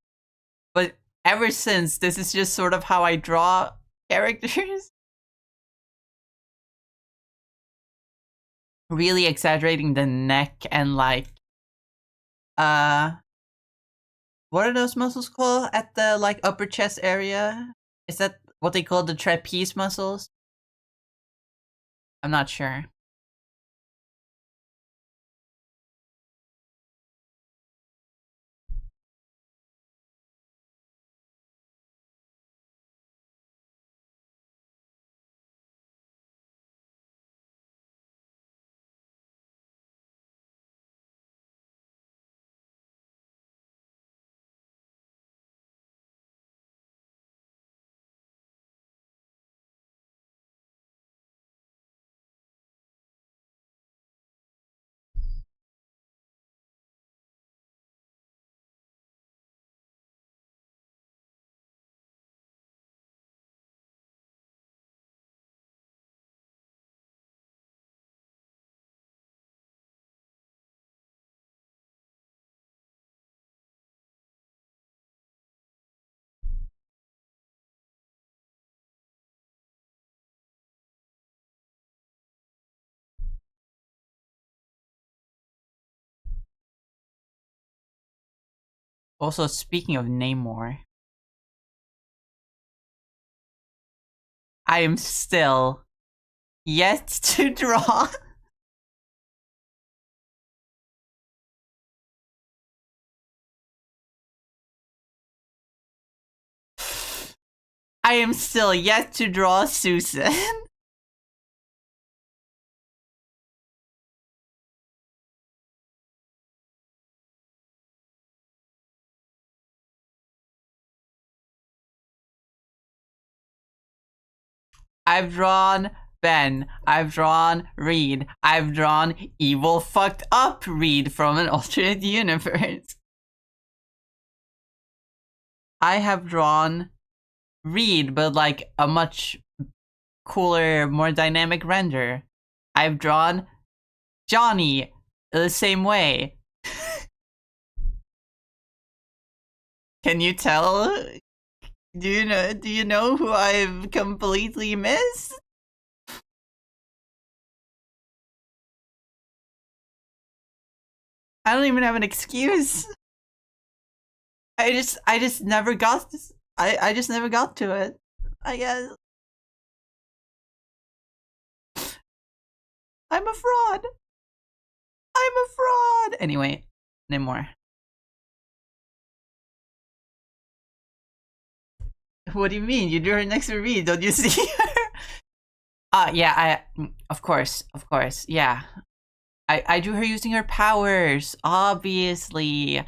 But ever since, this is just sort of how I draw characters. Really exaggerating the neck and like, what are those muscles called at the like upper chest area? Is that what they call the trapeze muscles? I'm not sure. Also, speaking of Namor, I am still yet to draw. I am still yet to draw Susan. I've drawn Ben. I've drawn Reed. I've drawn evil fucked up Reed from an alternate universe. I have drawn Reed, but like a much cooler, more dynamic render. I've drawn Johnny the same way. Can you tell? Do you know who I've completely missed? I don't even have an excuse. I just never got this. I just never got to it. I guess. I'm a fraud. I'm a fraud. Anyway, no more. What do you mean? You drew her next to me. Don't you see her? Yeah, of course, yeah. I drew her using her powers, obviously.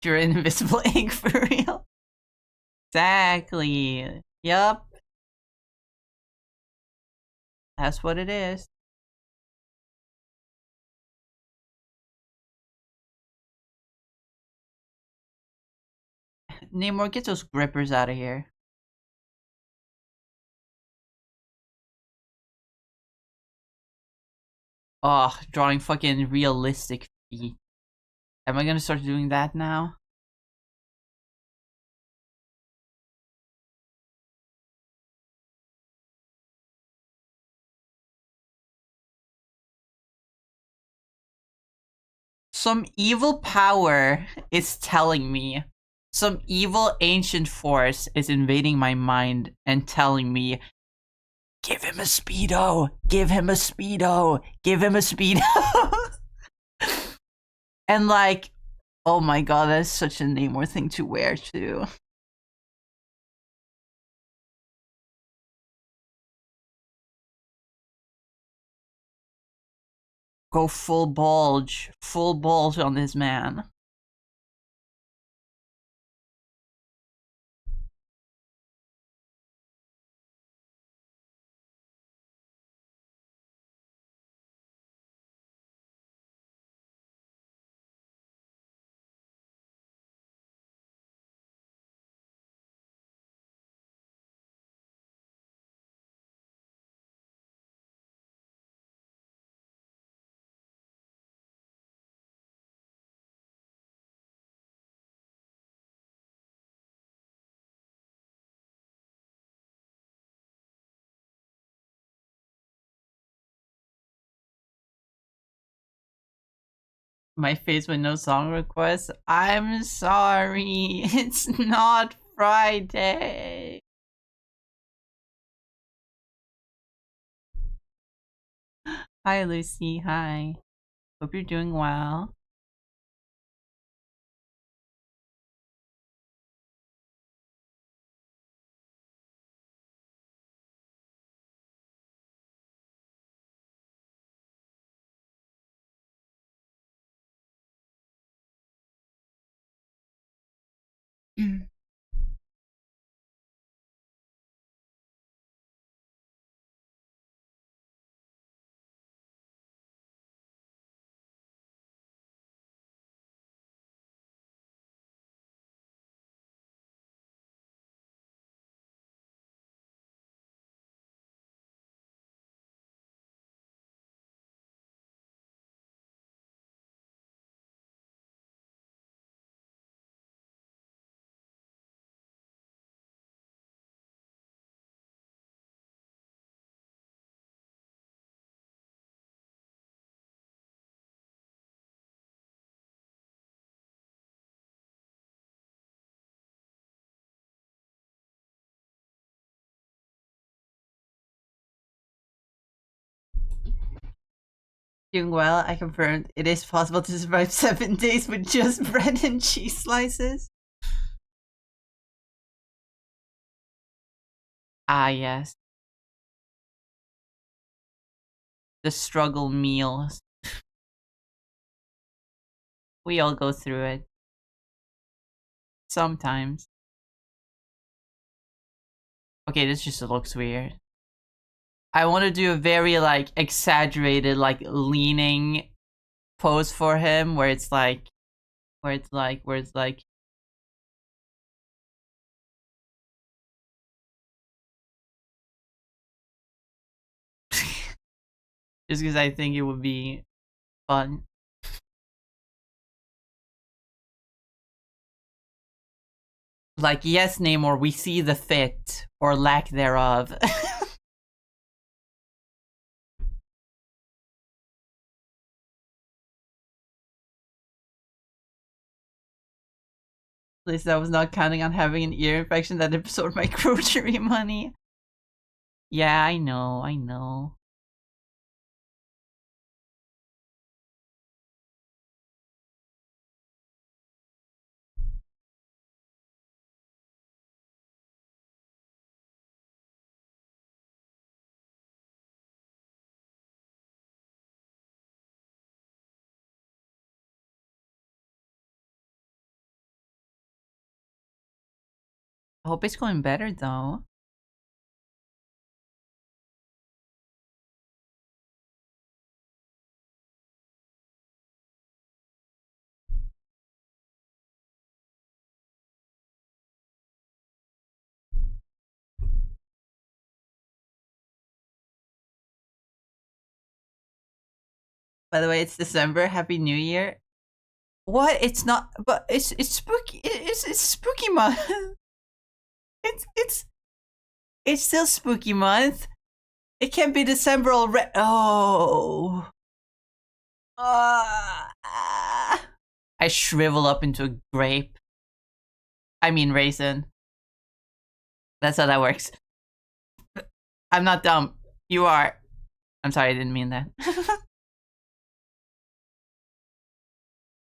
You're an invisible ink for real. Exactly. Yup. That's what it is. Namor, get those grippers out of here. Oh, drawing fucking realistic feet. Am I gonna start doing that now? Some evil power is telling me. Some evil ancient force is invading my mind and telling me, give him a Speedo! Give him a Speedo! Give him a Speedo! And like, oh my god, that's such a Namor thing to wear too. Go full bulge on this man. My face with no song requests. I'm sorry. It's not Friday. Hi, Lucy. Hi. Hope you're doing well. Doing well. I confirmed it is possible to survive 7 days with just bread and cheese slices. Ah, yes. The struggle meals. We all go through it. Sometimes. Okay, this just looks weird. I want to do a very, like, exaggerated, like, leaning pose for him where it's like, just because I think it would be fun. Like, yes, Namor, we see the fit, or lack thereof. At least I was not counting on having an ear infection that absorbed my grocery money. Yeah, I know, I know. I hope it's going better, though. By the way, it's December. Happy New Year. What? It's not. But it's spooky. It's spooky month. It's it's still spooky month. It can't be December already. Oh. I shrivel up into a grape. I mean raisin. That's how that works. I'm not dumb. You are. I'm sorry, I didn't mean that.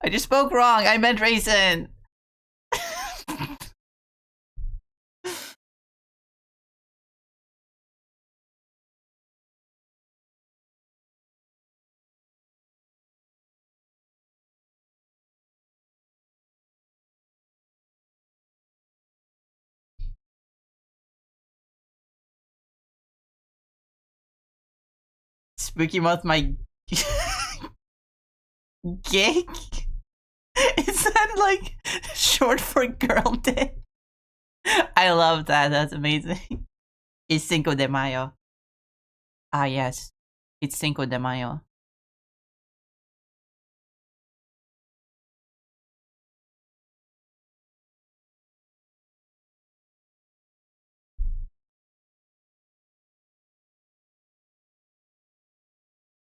I just spoke wrong. I meant raisin. Spooky Month, my gig? Is that like short for girl day? I love that. That's amazing. It's Cinco de Mayo. Ah, yes. It's Cinco de Mayo.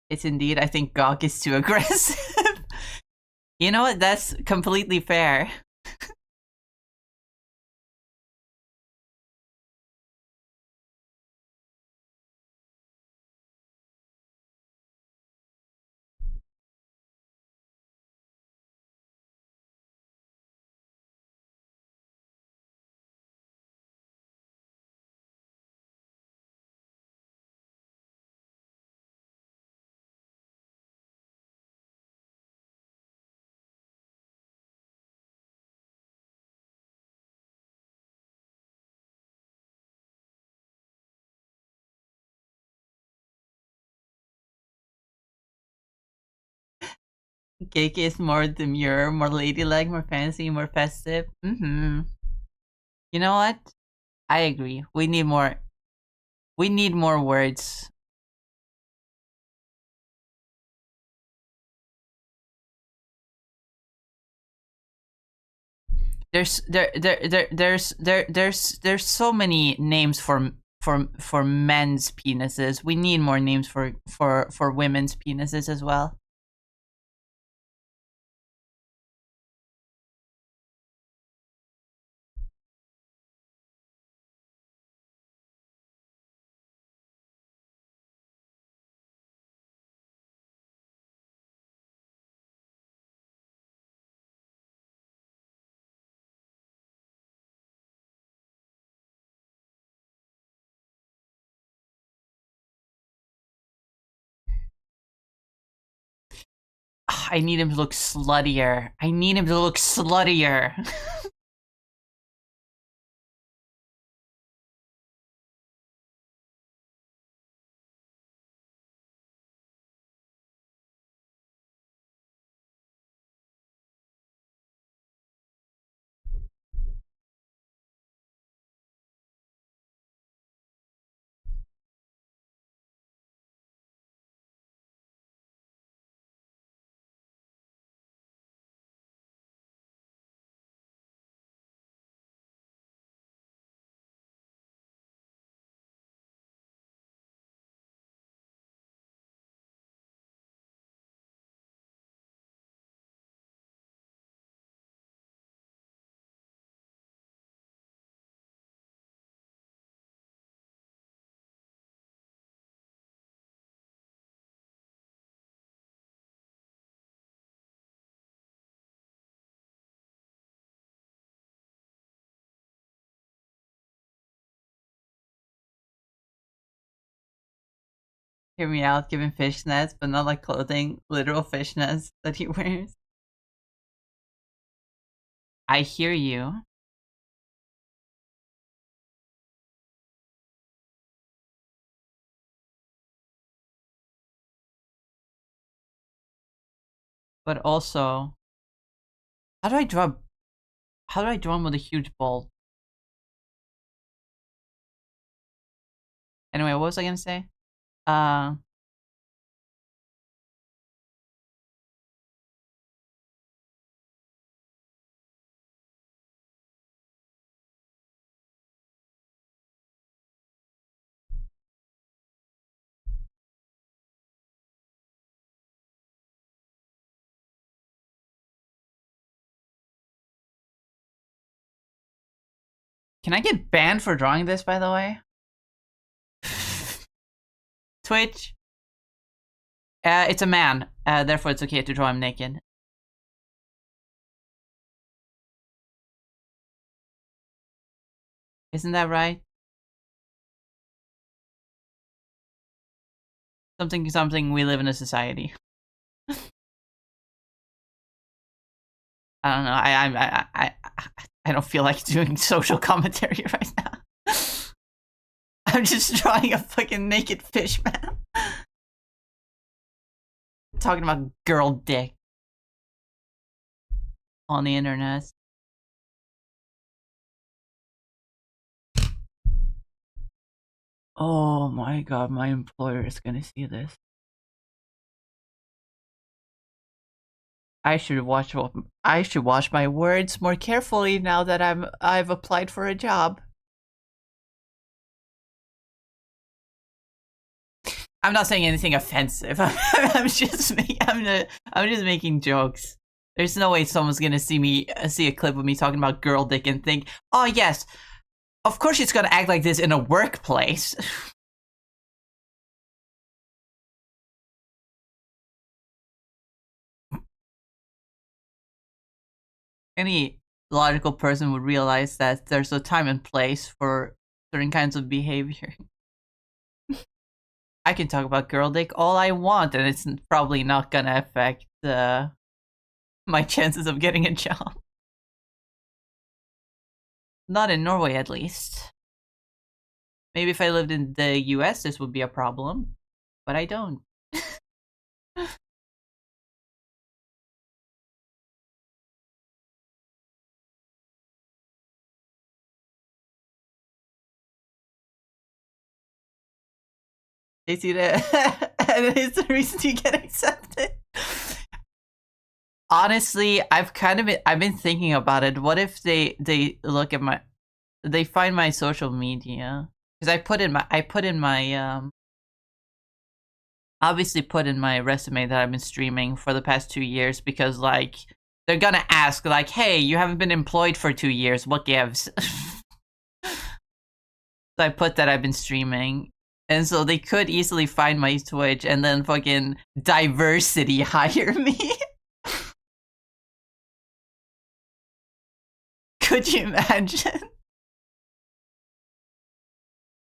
It's indeed. I think Gawk is too aggressive. You know what? That's completely fair. Cake is more demure, more ladylike, more fancy, more festive. You know what? I agree. We need more. We need more words. There's so many names for men's penises. We need more names for women's penises as well. I need him to look sluttier. I need him to look sluttier. Hear me out, giving fishnets, but not like clothing, literal fishnets that he wears. I hear you. But also, how do I draw? How do I draw him with a huge bolt? Anyway, what was I gonna say? Uh, can I get banned for drawing this, by the way? Twitch. It's a man. Therefore, it's okay to draw him naked. Isn't that right? Something. We live in a society. I don't know. I don't feel like doing social commentary right now. I'm just drawing a fucking naked fish man. Talking about girl dick on the internet. Oh my god, my employer is gonna see this. I should watch my words more carefully now that I've applied for a job. I'm not saying anything offensive. I'm just making jokes. There's no way someone's gonna see a clip of me talking about girl dick and think, oh yes, of course she's gonna act like this in a workplace. Any logical person would realize that there's a time and place for certain kinds of behavior. I can talk about girl dick all I want, and it's probably not gonna affect my chances of getting a job. Not in Norway, at least. Maybe if I lived in the US, this would be a problem, but I don't. They see that, and it's the reason you get accepted. Honestly, I've been thinking about it. What if they look at they find my social media, because I put in my obviously put in my resume that I've been streaming for the past 2 years, because like they're gonna ask like, hey, you haven't been employed for 2 years, what gives? So I put that I've been streaming, and so they could easily find my Twitch and then fucking diversity hire me. Could you imagine?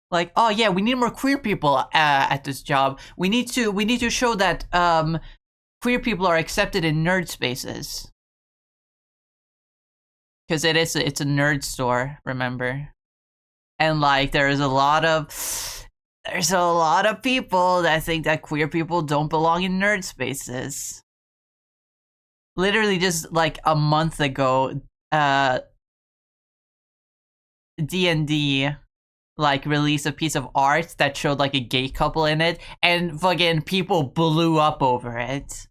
Like, oh yeah, we need more queer people at this job. We need to show that queer people are accepted in nerd spaces, because it's a nerd store, remember? And like there's a lot of people that think that queer people don't belong in nerd spaces. Literally just like a month ago, D&D like released a piece of art that showed like a gay couple in it, and fucking people blew up over it.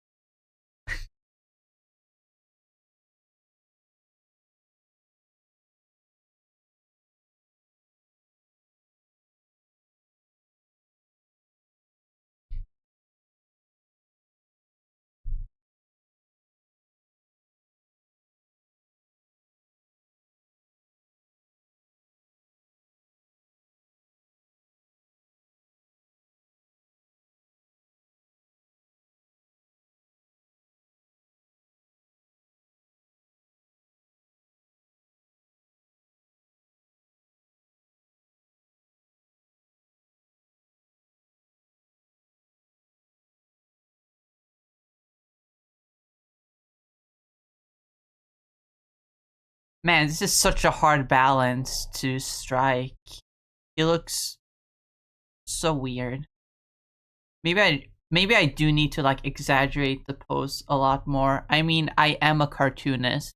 Man, this is such a hard balance to strike. It looks so weird. Maybe I do need to like exaggerate the posts a lot more. I mean, I am a cartoonist.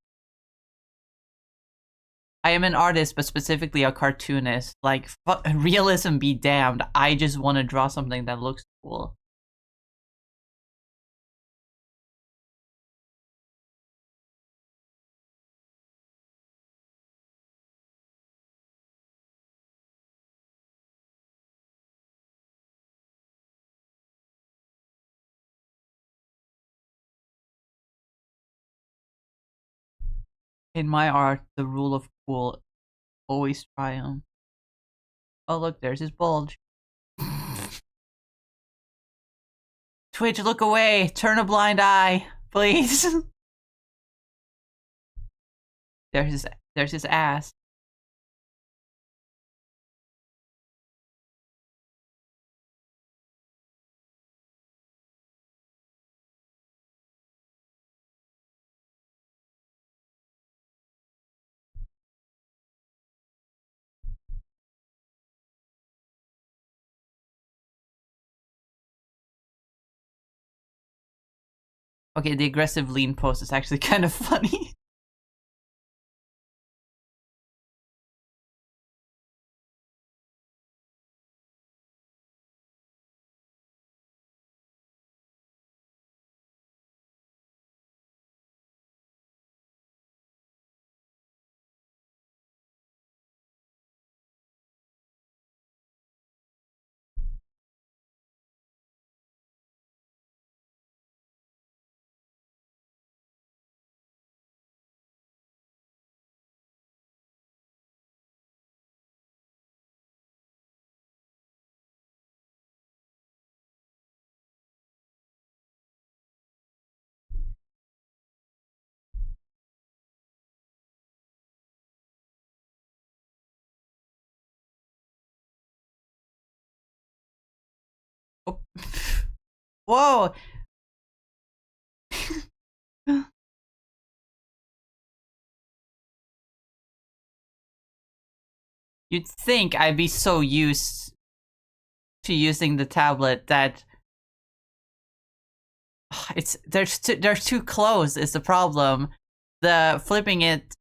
I am an artist, but specifically a cartoonist. Like, realism be damned. I just want to draw something that looks cool. In my art, the rule of cool always triumphs. Oh look, there's his bulge. Twitch, look away! Turn a blind eye, please. There's his ass. Okay, the aggressive lean pose is actually kind of funny. Oh. Whoa! You'd think I'd be so used to using the tablet that they're too close is the problem. The flipping it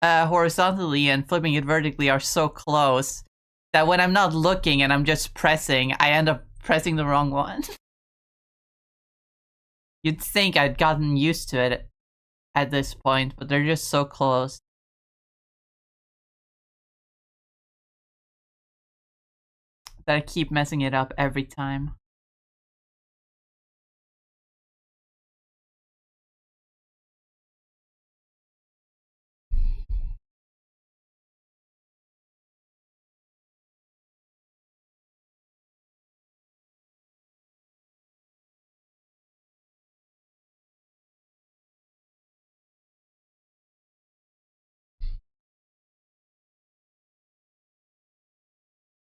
horizontally and flipping it vertically are so close that when I'm not looking and I'm just pressing, I end up pressing the wrong one. You'd think I'd gotten used to it at this point, but they're just so close. That I keep messing it up every time.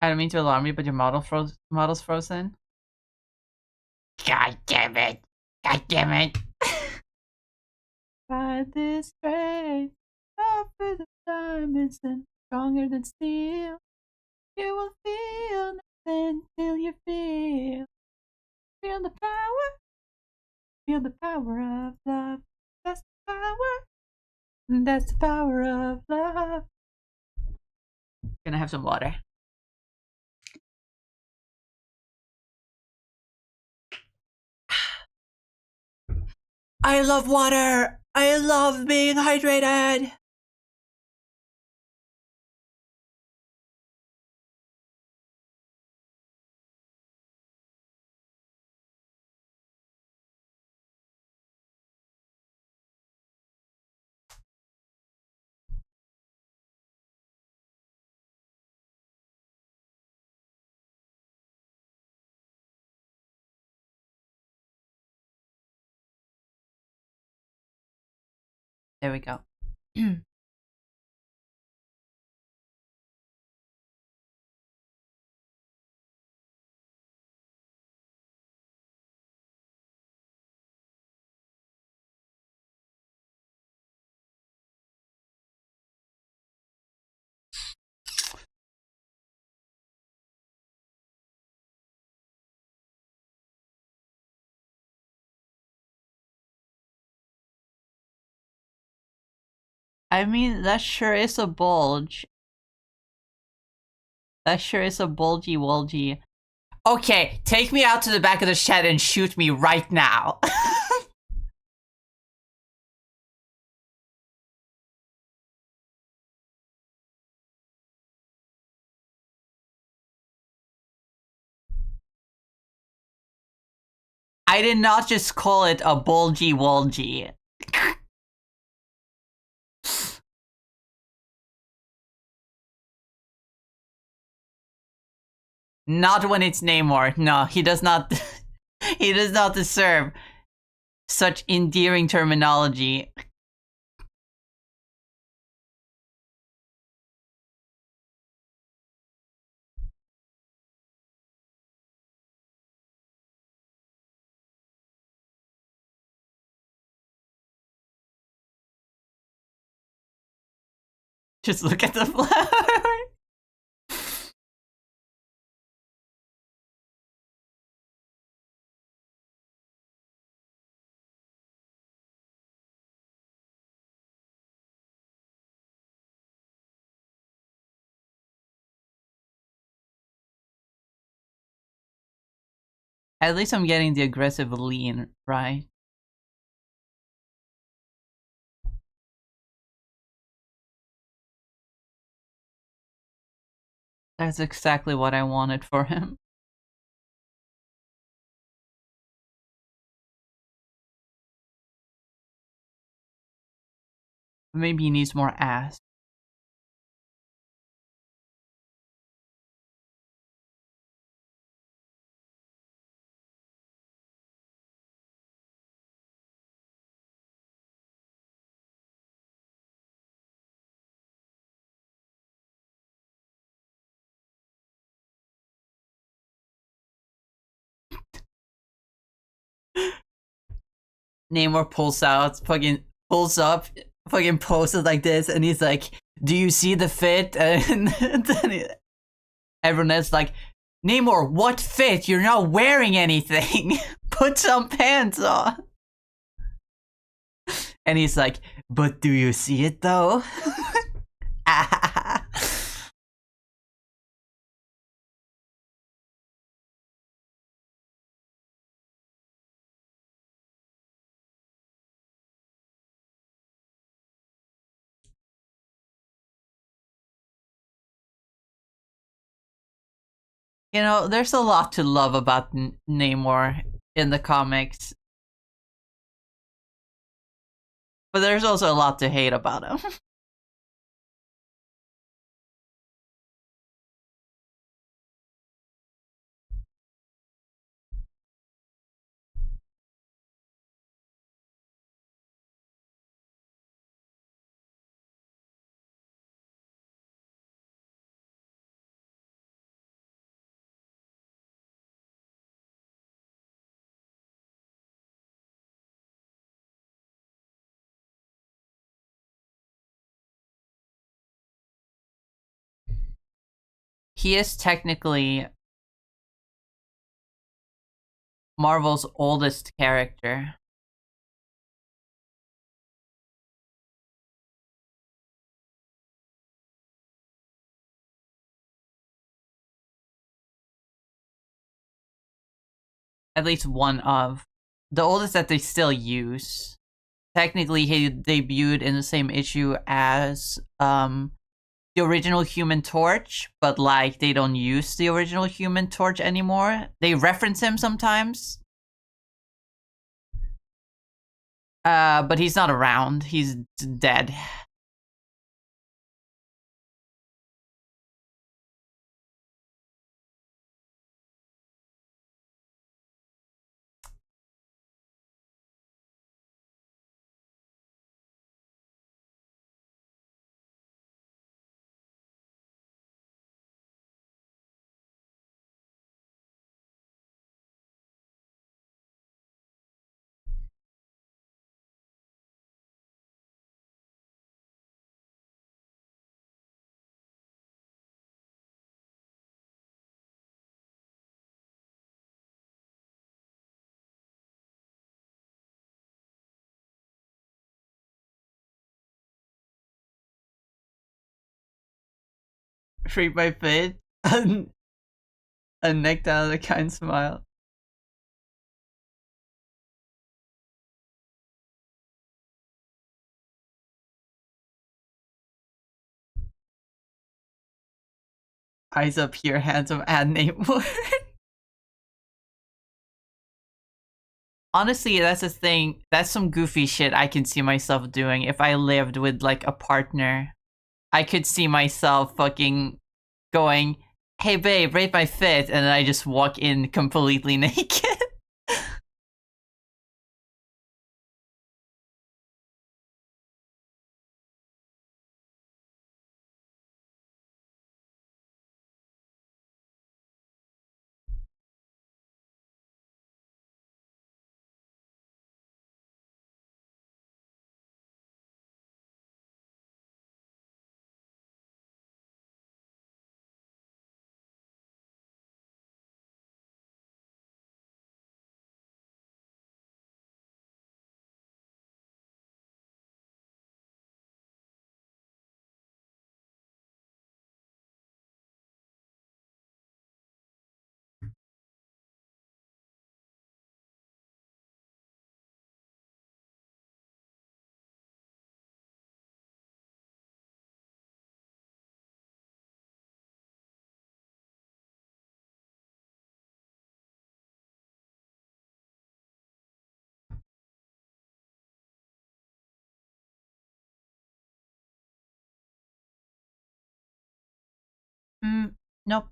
I don't mean to alarm you, but your model's frozen. God damn it. God damn it. By this strength, tougher than diamonds and stronger than steel. You will feel nothing till you feel the power. Feel the power of love. That's the power. That's the power of love. Gonna have some water. I love water. I love being hydrated. There we go. I mean, that sure is a bulge. That sure is a bulgy wolgy. Okay, take me out to the back of the shed and shoot me right now. I did not just call it a bulgy wolgy. Not when it's Namor. No, he does not. He does not deserve such endearing terminology. Just look at the flower. At least I'm getting the aggressive lean, right? That's exactly what I wanted for him. Maybe he needs more ass. Namor pulls up, fucking poses like this, and he's like, "Do you see the fit?" And then everyone else like, "Namor, what fit? You're not wearing anything. Put some pants on." And he's like, "But do you see it though?" You know, there's a lot to love about Namor in the comics, but there's also a lot to hate about him. He is technically Marvel's oldest character. At least one of. The oldest that they still use. Technically, he debuted in the same issue as the original Human Torch, but like they don't use the original Human Torch anymore. They reference him sometimes. But he's not around. He's dead. Freak my fit. A neck down with a kind smile. Eyes up here, handsome and Namor. Honestly, that's the thing. That's some goofy shit I can see myself doing if I lived with like a partner. I could see myself fucking going, "Hey babe, rate my fit," and then I just walk in completely naked. Nope.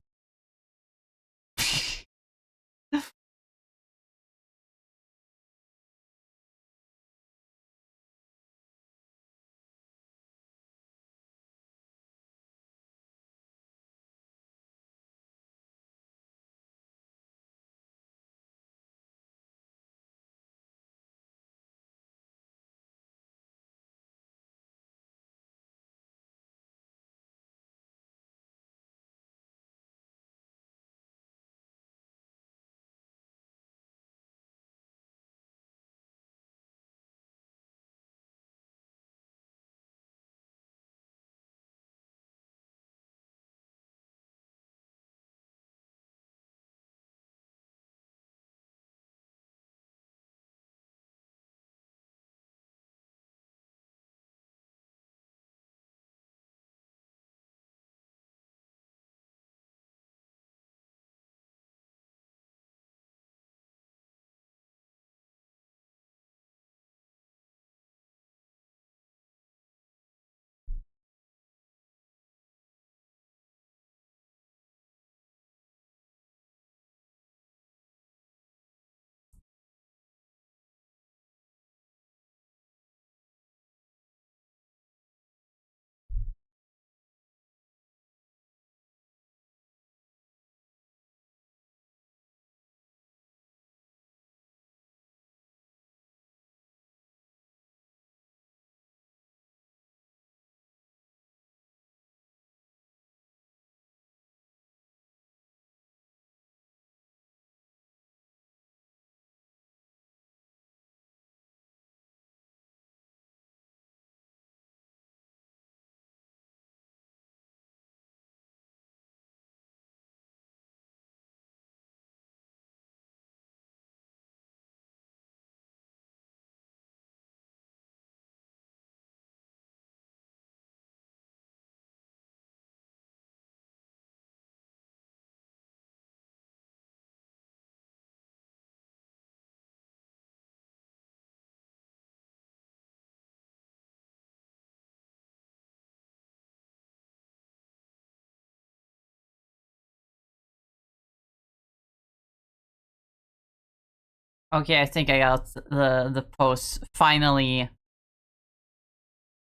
Okay, I think I got the post finally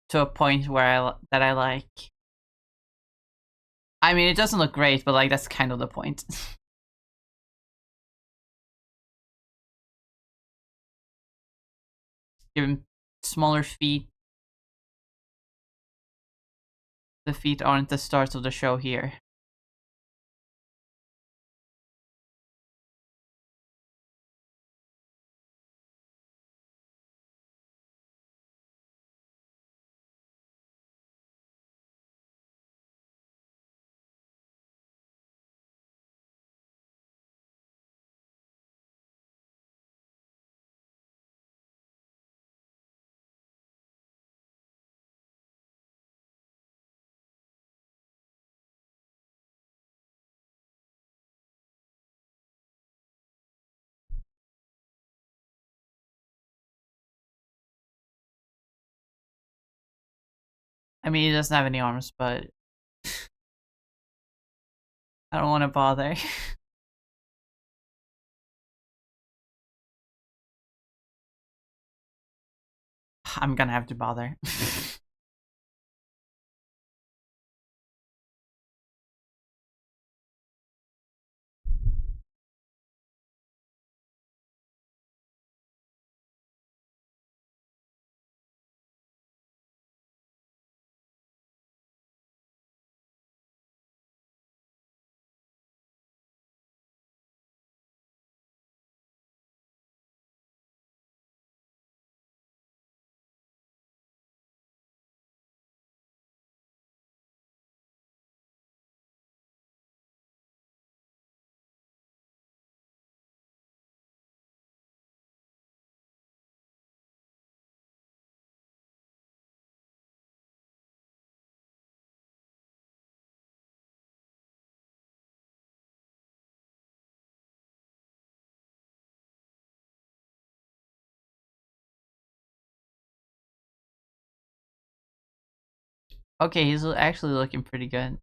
to a point where that I like. I mean, it doesn't look great, but like that's kind of the point. Give him smaller feet. The feet aren't the stars of the show here. I mean, he doesn't have any arms, but I don't want to bother. I'm gonna have to bother. Okay, he's actually looking pretty good.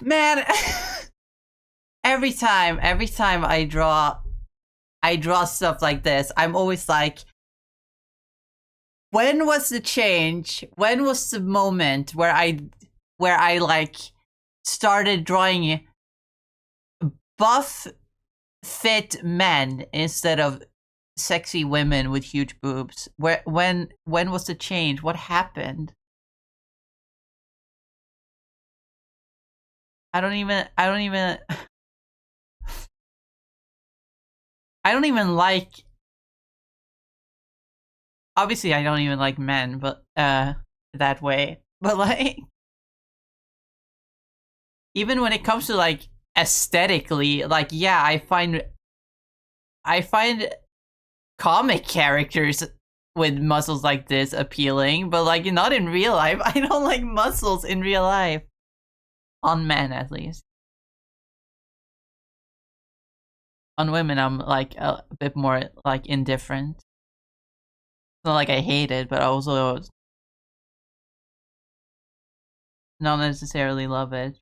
man, every time I draw stuff like this, I'm always like, when was the change? When was the moment where I like started drawing buff, fit men instead of sexy women with huge boobs? When was the change? What happened? I don't even I don't even like, obviously I don't even like men, but that way. But like, even when it comes to like aesthetically, like, yeah, I find comic characters with muscles like this appealing, but like not in real life. I don't like muscles in real life. On men at least. On women I'm like a bit more like indifferent. It's not like I hate it, but I also not necessarily love it.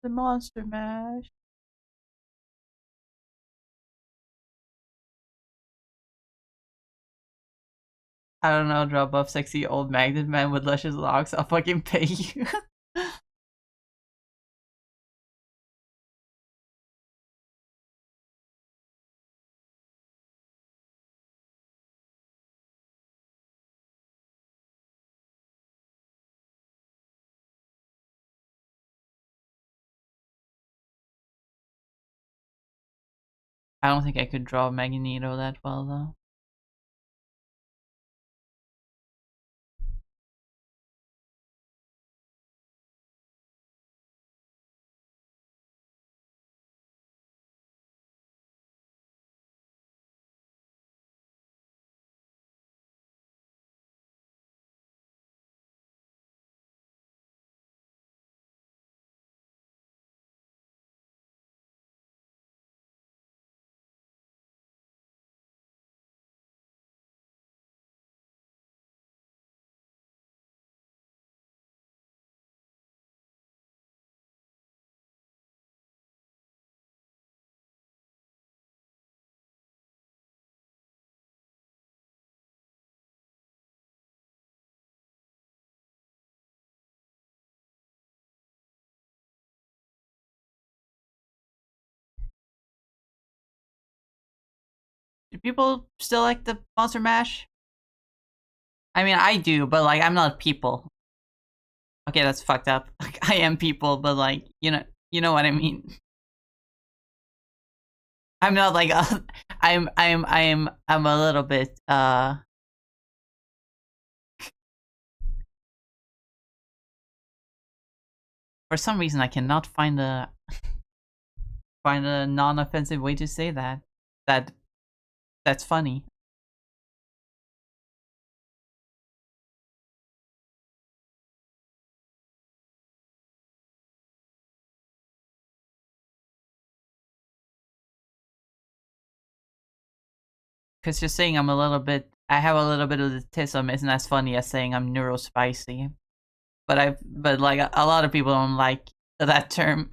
The Monster Mash. I don't know, draw buff sexy old magnet man with luscious locks. I'll fucking pay you. I don't think I could draw Magneto that well though. Do people still like the Monster Mash? I mean, I do, but like, I'm not people. Okay, that's fucked up. Like, I am people, but like, you know what I mean. I'm not like, I'm a little bit, for some reason I cannot find a non-offensive way to say that. That that's funny. Because just saying I have a little bit of autism isn't as funny as saying I'm neurospicy. But like a lot of people don't like that term.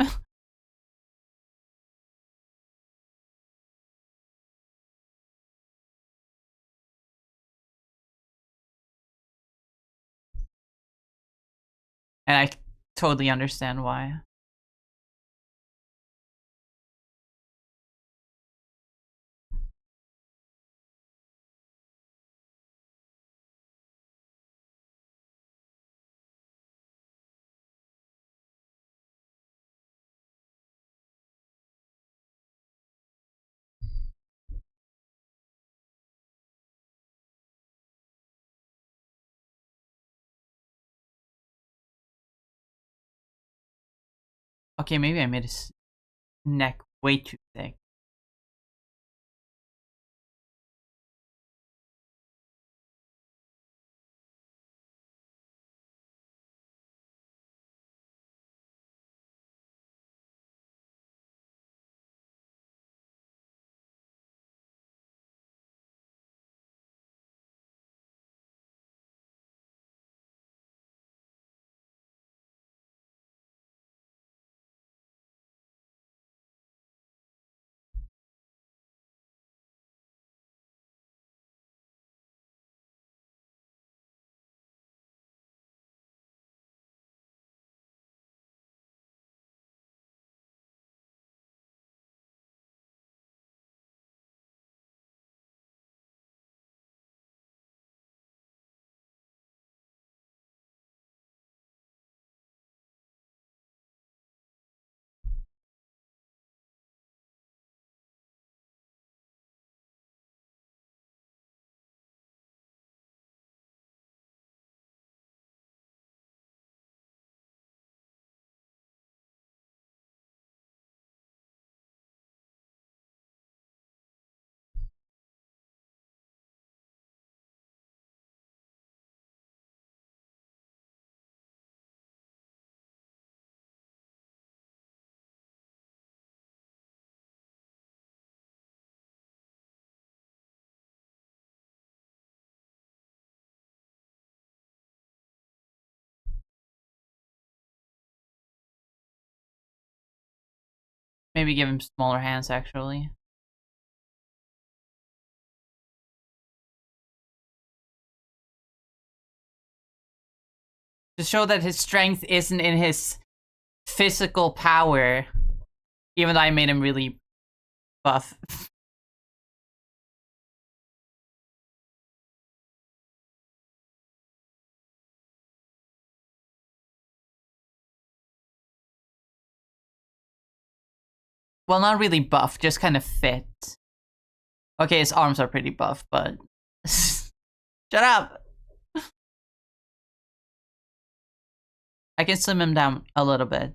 And I totally understand why. Okay, maybe I made his neck way too thick. Maybe give him smaller hands, actually. To show that his strength isn't in his physical power. Even though I made him really buff. Well, not really buff, just kind of fit. Okay, his arms are pretty buff, but... Shut up! I can slim him down a little bit.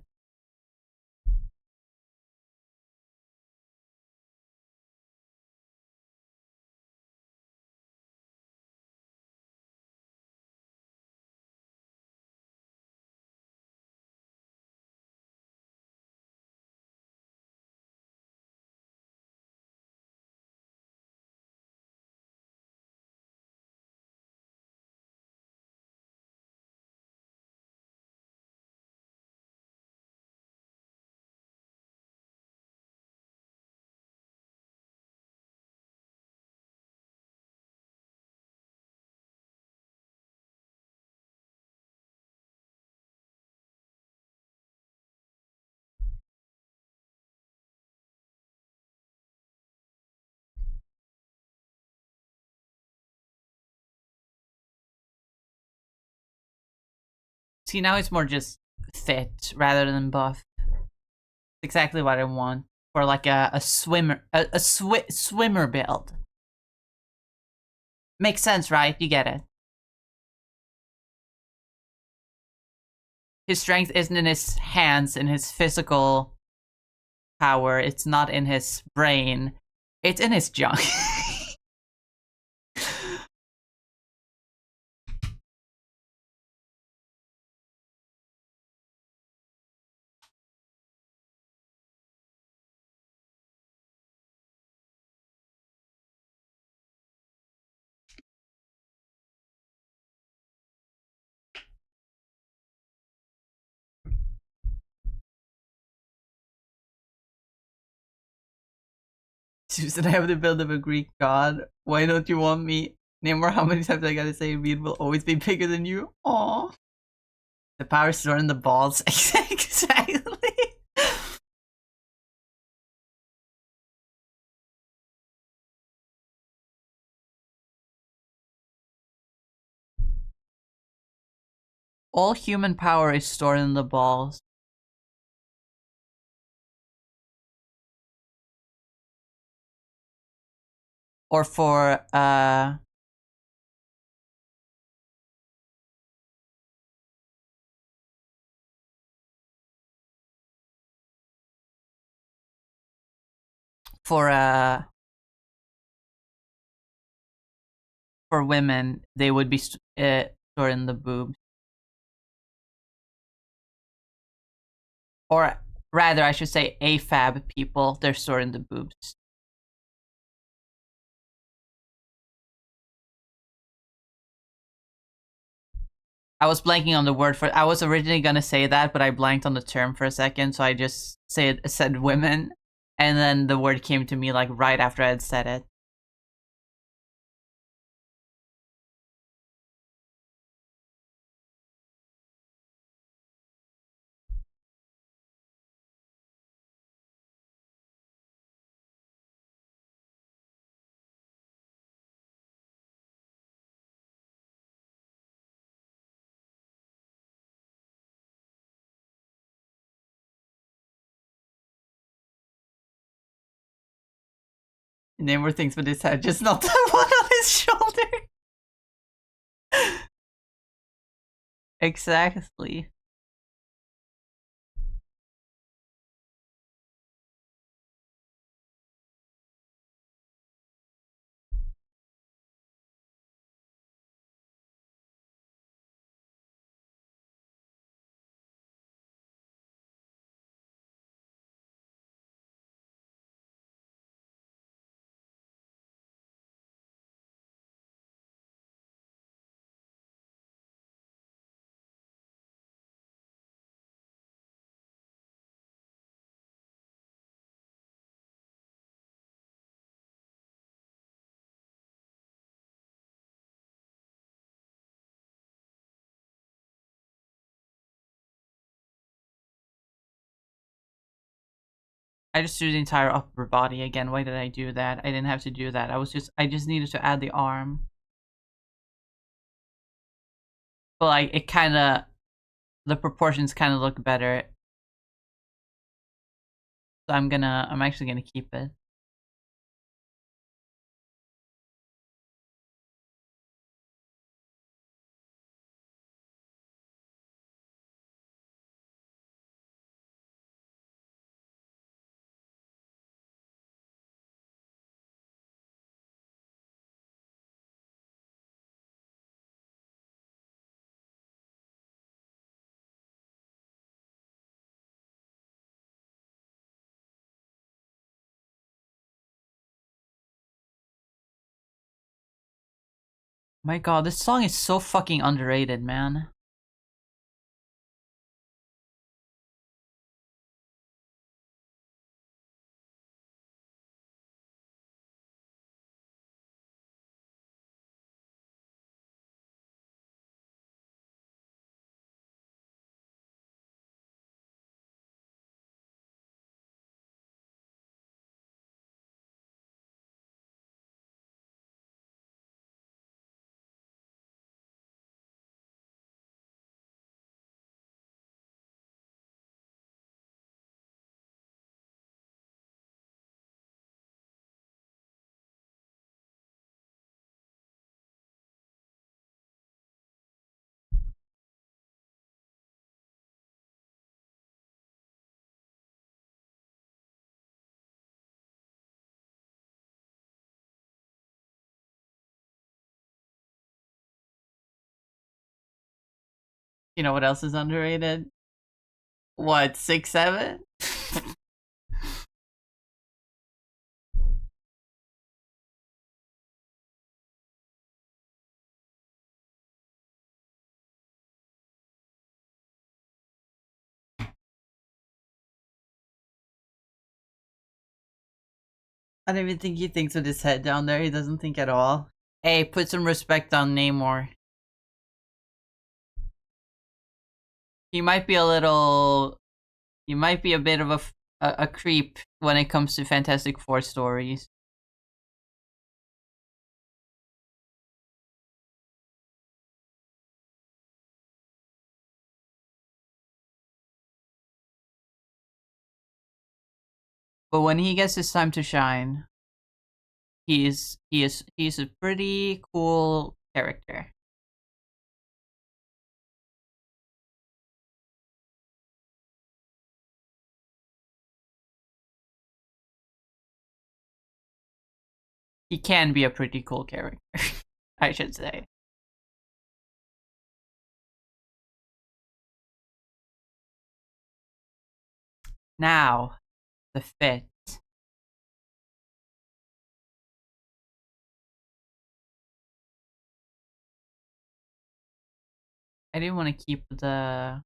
See, now it's more just fit rather than buff. Exactly what I want for like a swimmer, swimmer build. Makes sense, right? You get it. His strength isn't in his hands, in his physical power. It's not in his brain. It's in his junk. Susan, I have the build of a Greek god. Why don't you want me? Namor, how many times I gotta say Reed will always be bigger than you? Aww. The power stored in the balls. Exactly. All human power is stored in the balls. Or for for uh for women, they would be stored in the boobs. Or rather, I should say AFAB people, they're stored in the boobs. I was blanking on the word for it. I was originally gonna say that, but I blanked on the term for a second, so I just said women, and then the word came to me like right after I had said it. Namor thinks with his head, just not the one on his shoulder. Exactly. I just drew the entire upper body again. Why did I do that? I didn't have to do that. I just needed to add the arm. But like it kinda the proportions kinda look better. So I'm actually gonna keep it. My god, this song is so fucking underrated, man. You know what else is underrated? What, 6'7"? I don't even think he thinks with his head down there. He doesn't think at all. Hey, put some respect on Namor. He might be a little. He might be a bit of a creep when it comes to Fantastic Four stories. But when he gets his time to shine, he's a pretty cool character. He can be a pretty cool character, I should say. Now, the fit. I didn't want to keep the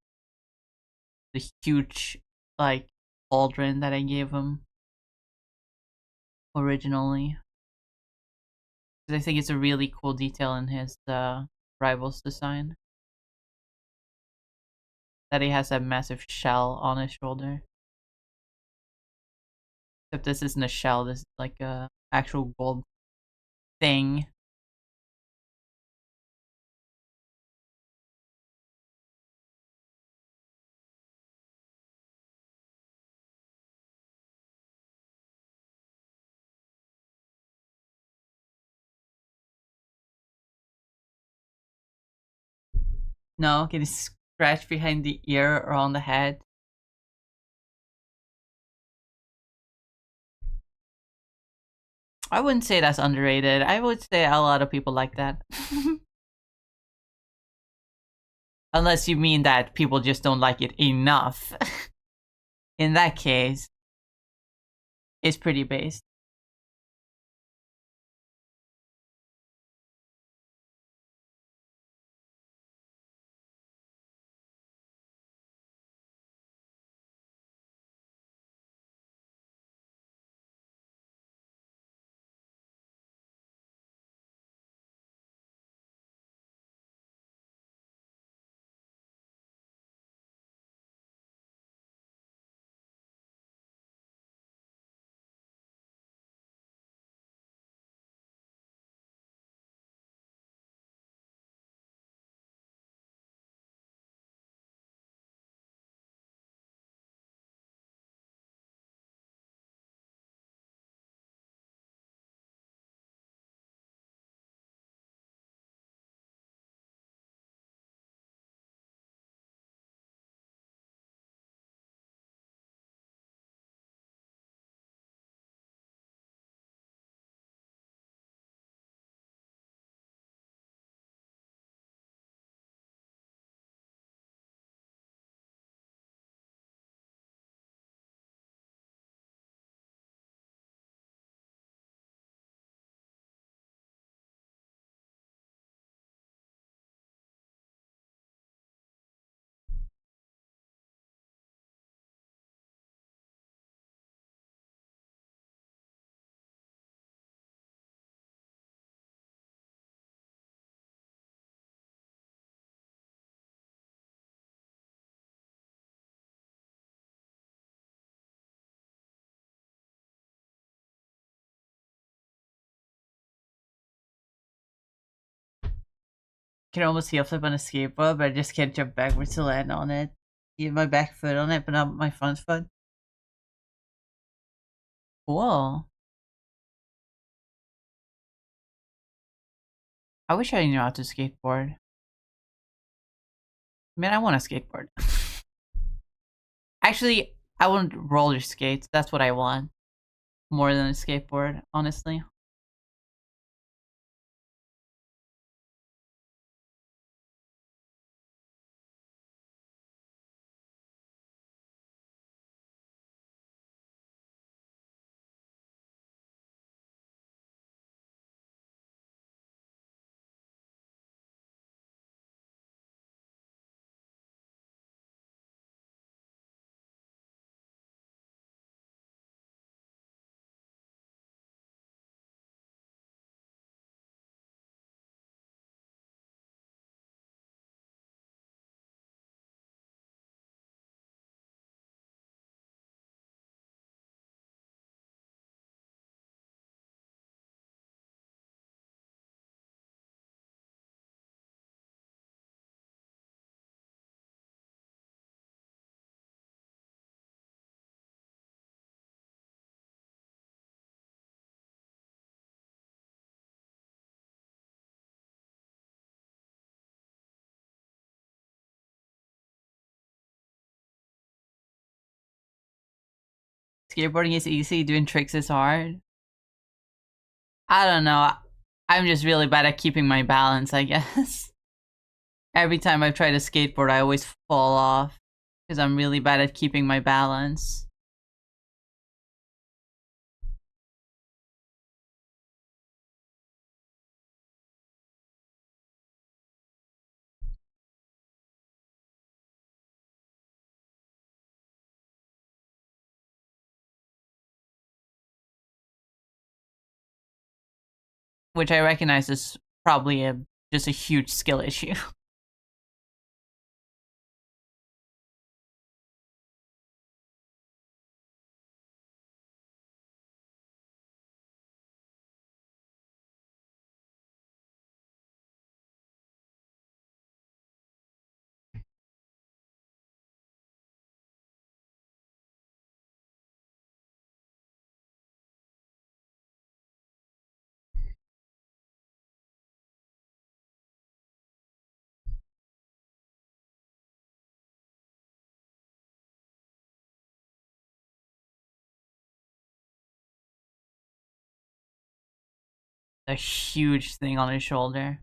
huge like cauldron that I gave him originally. Because I think it's a really cool detail in his rivals design. That he has that massive shell on his shoulder. Except this isn't a shell, this is like a actual gold thing. No, getting scratched behind the ear or on the head. I wouldn't say that's underrated. I would say a lot of people like that. Unless you mean that people just don't like it enough. In that case, it's pretty based. Can almost heel flip on a skateboard, but I just can't jump backwards to land on it. Get my back foot on it, but not my front foot. Cool. I wish I knew how to skateboard. Man, I want a skateboard. Actually, I want roller skates. That's what I want. More than a skateboard, honestly. Skateboarding is easy, doing tricks is hard. I don't know. I'm just really bad at keeping my balance, I guess. Every time I try to skateboard, I always fall off because I'm really bad at keeping my balance. Which I recognize is probably just a huge skill issue. A huge thing on his shoulder.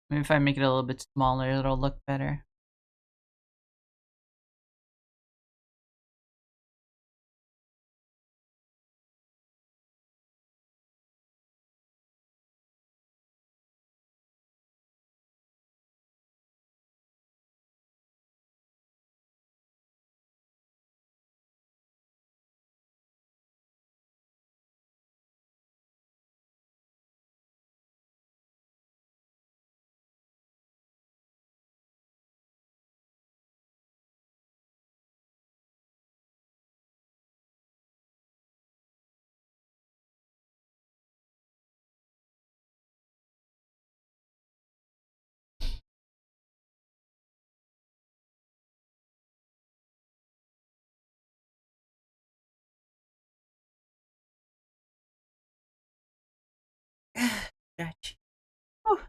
Maybe if I make it a little bit smaller, it'll look better. Gotcha. Whew.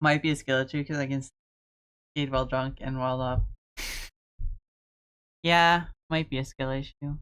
Might be a skill issue because I can skate while drunk and while up. Yeah, might be a skill issue.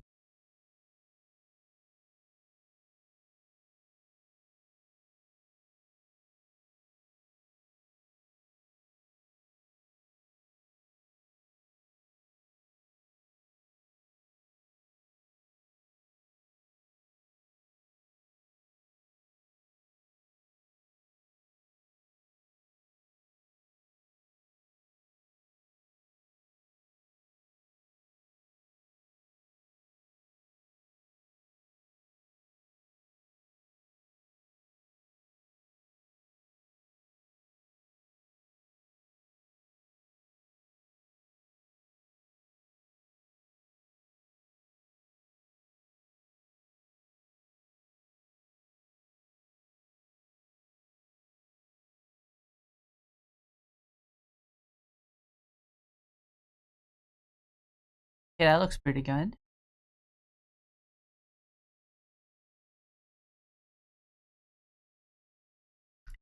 Yeah, that looks pretty good.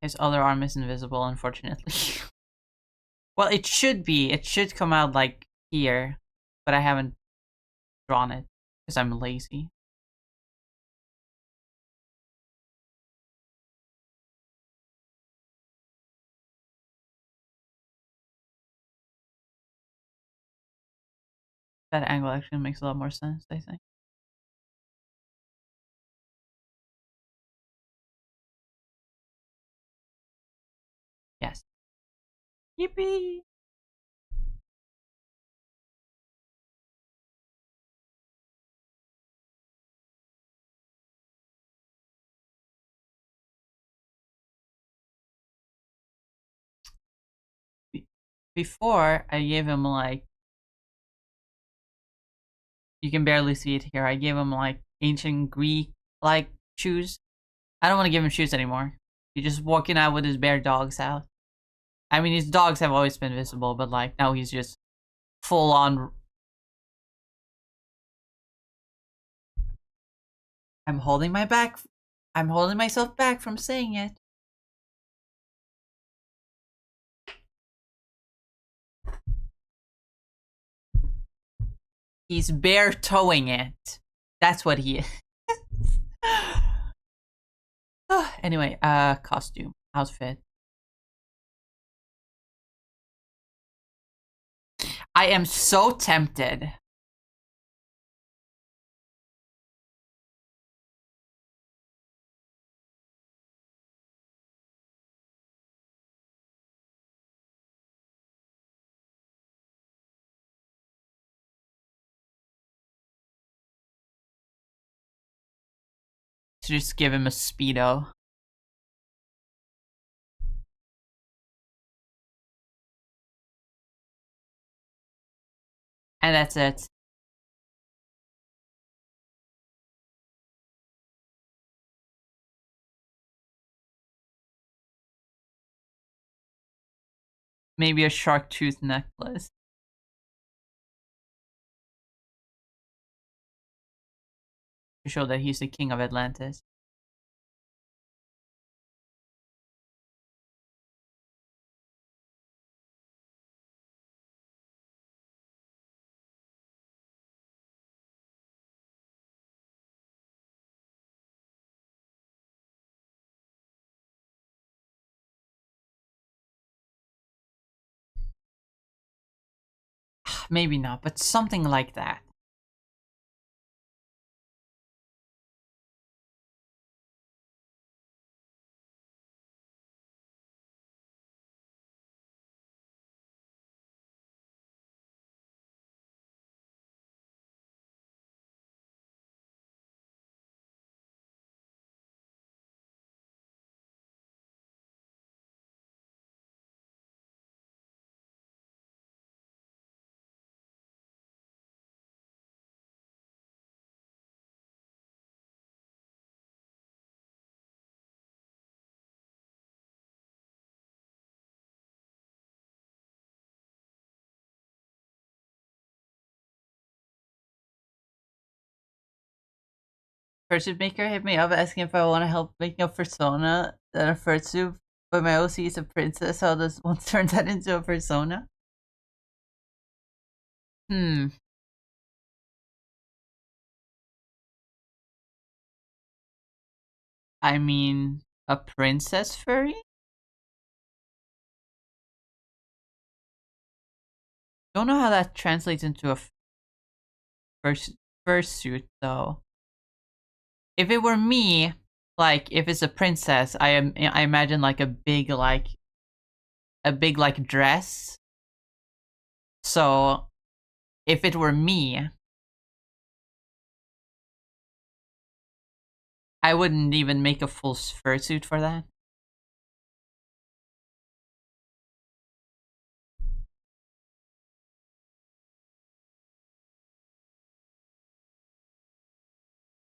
His other arm is invisible, unfortunately. Well, it should be. It should come out like here, but I haven't drawn it because I'm lazy. That angle actually makes a lot more sense, I think. Yes. Yippee! Before, I gave him like, you can barely see it here. I gave him like ancient Greek like shoes. I don't want to give him shoes anymore. He's just walking out with his bare dogs out. I mean, his dogs have always been visible, but like now he's just full on. I'm holding my back. I'm holding myself back from saying it. He's bare toeing it. That's what he is. Anyway, costume, outfit. I am so tempted. To just give him a Speedo. And that's it. Maybe a shark tooth necklace. To show that he's the king of Atlantis. Maybe not, but something like that. Fursuit maker hit me up asking if I want to help making a persona than a fursuit, but my OC is a princess. How does one turn that into a persona? Hmm. I mean, a princess furry? Don't know how that translates into a fursuit though. If it were me, like if it's a princess, I imagine like a big like dress. So if it were me, I wouldn't even make a full fursuit for that.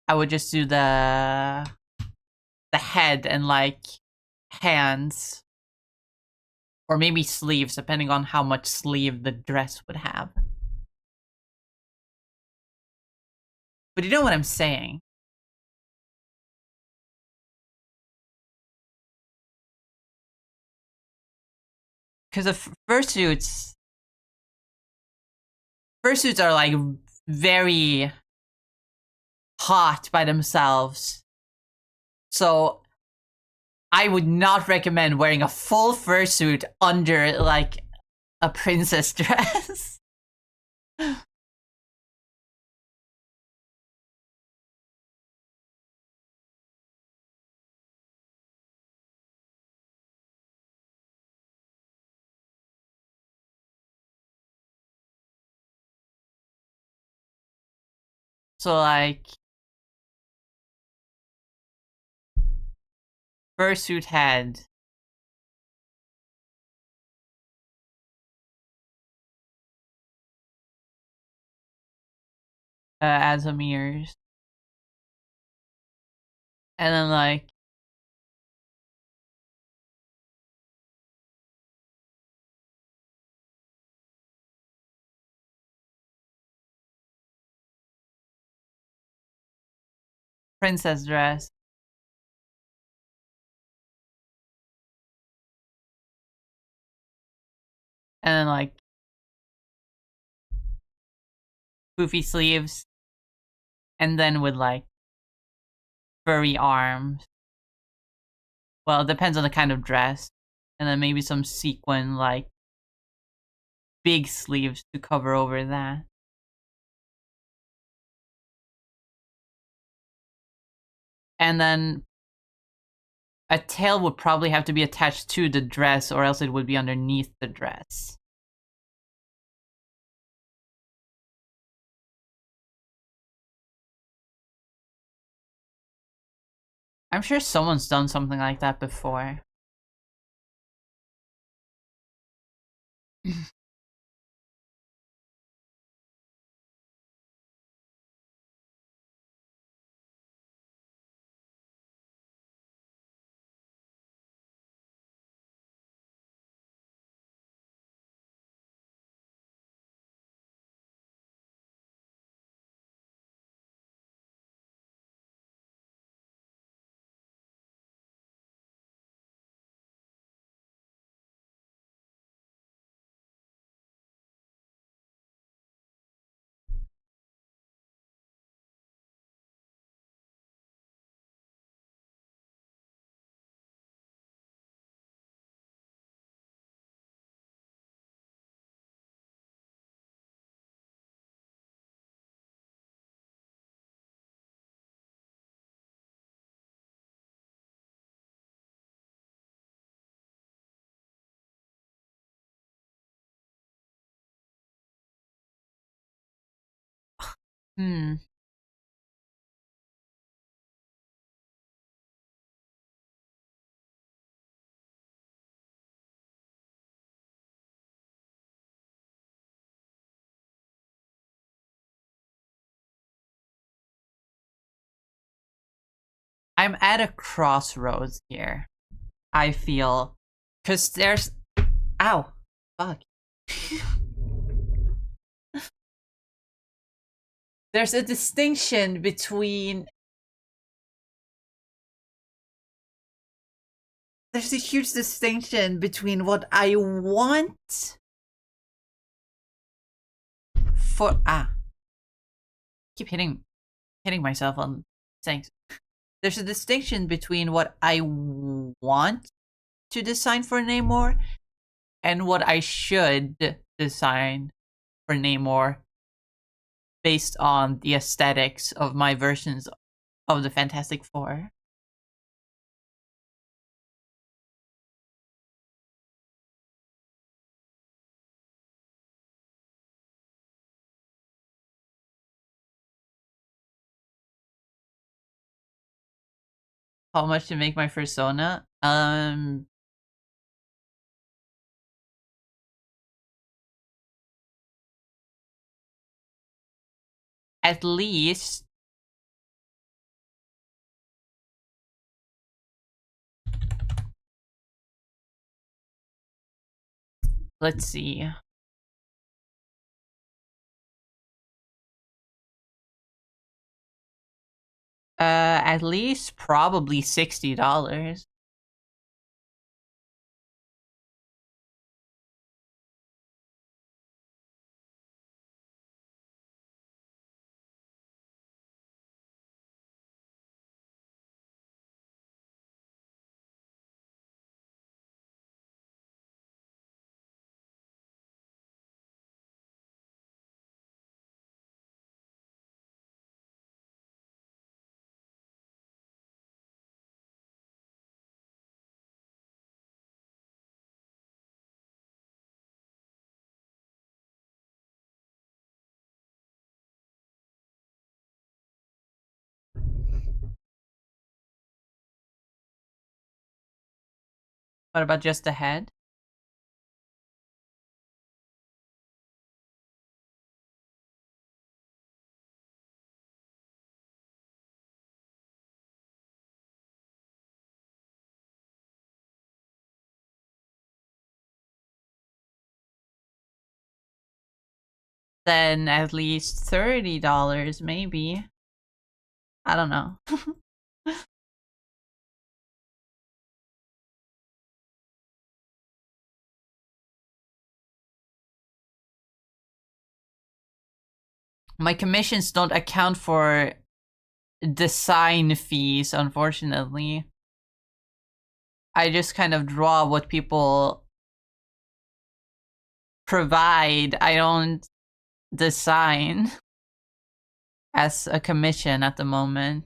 I would just do the head and like hands or maybe sleeves depending on how much sleeve the dress would have. But you know what I'm saying. Because the fursuits are like very hot by themselves. So I would not recommend wearing a full fursuit under like a princess dress. So like fursuit had Asamirs. And then like princess dress. And then like poofy sleeves. And then with like furry arms. Well, it depends on the kind of dress. And then maybe some sequin like big sleeves to cover over that. And then a tail would probably have to be attached to the dress, or else it would be underneath the dress. I'm sure someone's done something like that before. Hmm. I'm at a crossroads here. I feel. Because there's. Ow. Fuck. There's a distinction between. There's a huge distinction between what I want for. Keep hitting myself on things. There's a distinction between what I want to design for Namor and what I should design for Namor based on the aesthetics of my versions of the Fantastic Four. How much to make my persona? At least let's see. At least probably $60. What about just the head? Then at least $30, maybe. I don't know. My commissions don't account for design fees, unfortunately. I just kind of draw what people provide. I don't design as a commission at the moment.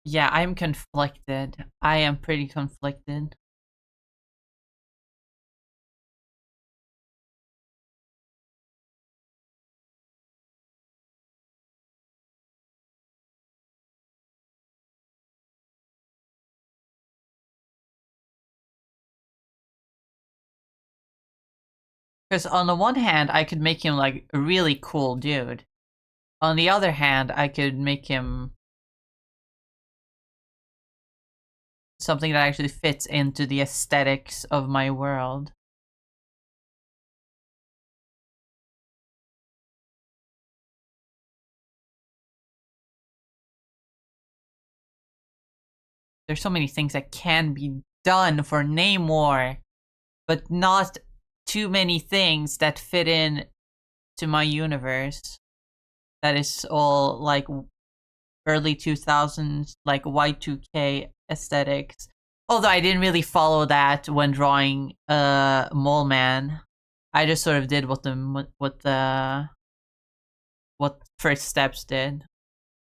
Yeah, I'm conflicted. I am pretty conflicted. Because on the one hand, I could make him like a really cool dude. On the other hand, I could make him something that actually fits into the aesthetics of my world. There's so many things that can be done for Namor, but not too many things that fit in to my universe. That is all like early 2000s, like Y2K aesthetics. Although I didn't really follow that when drawing Mole Man. I just sort of did what First Steps did. I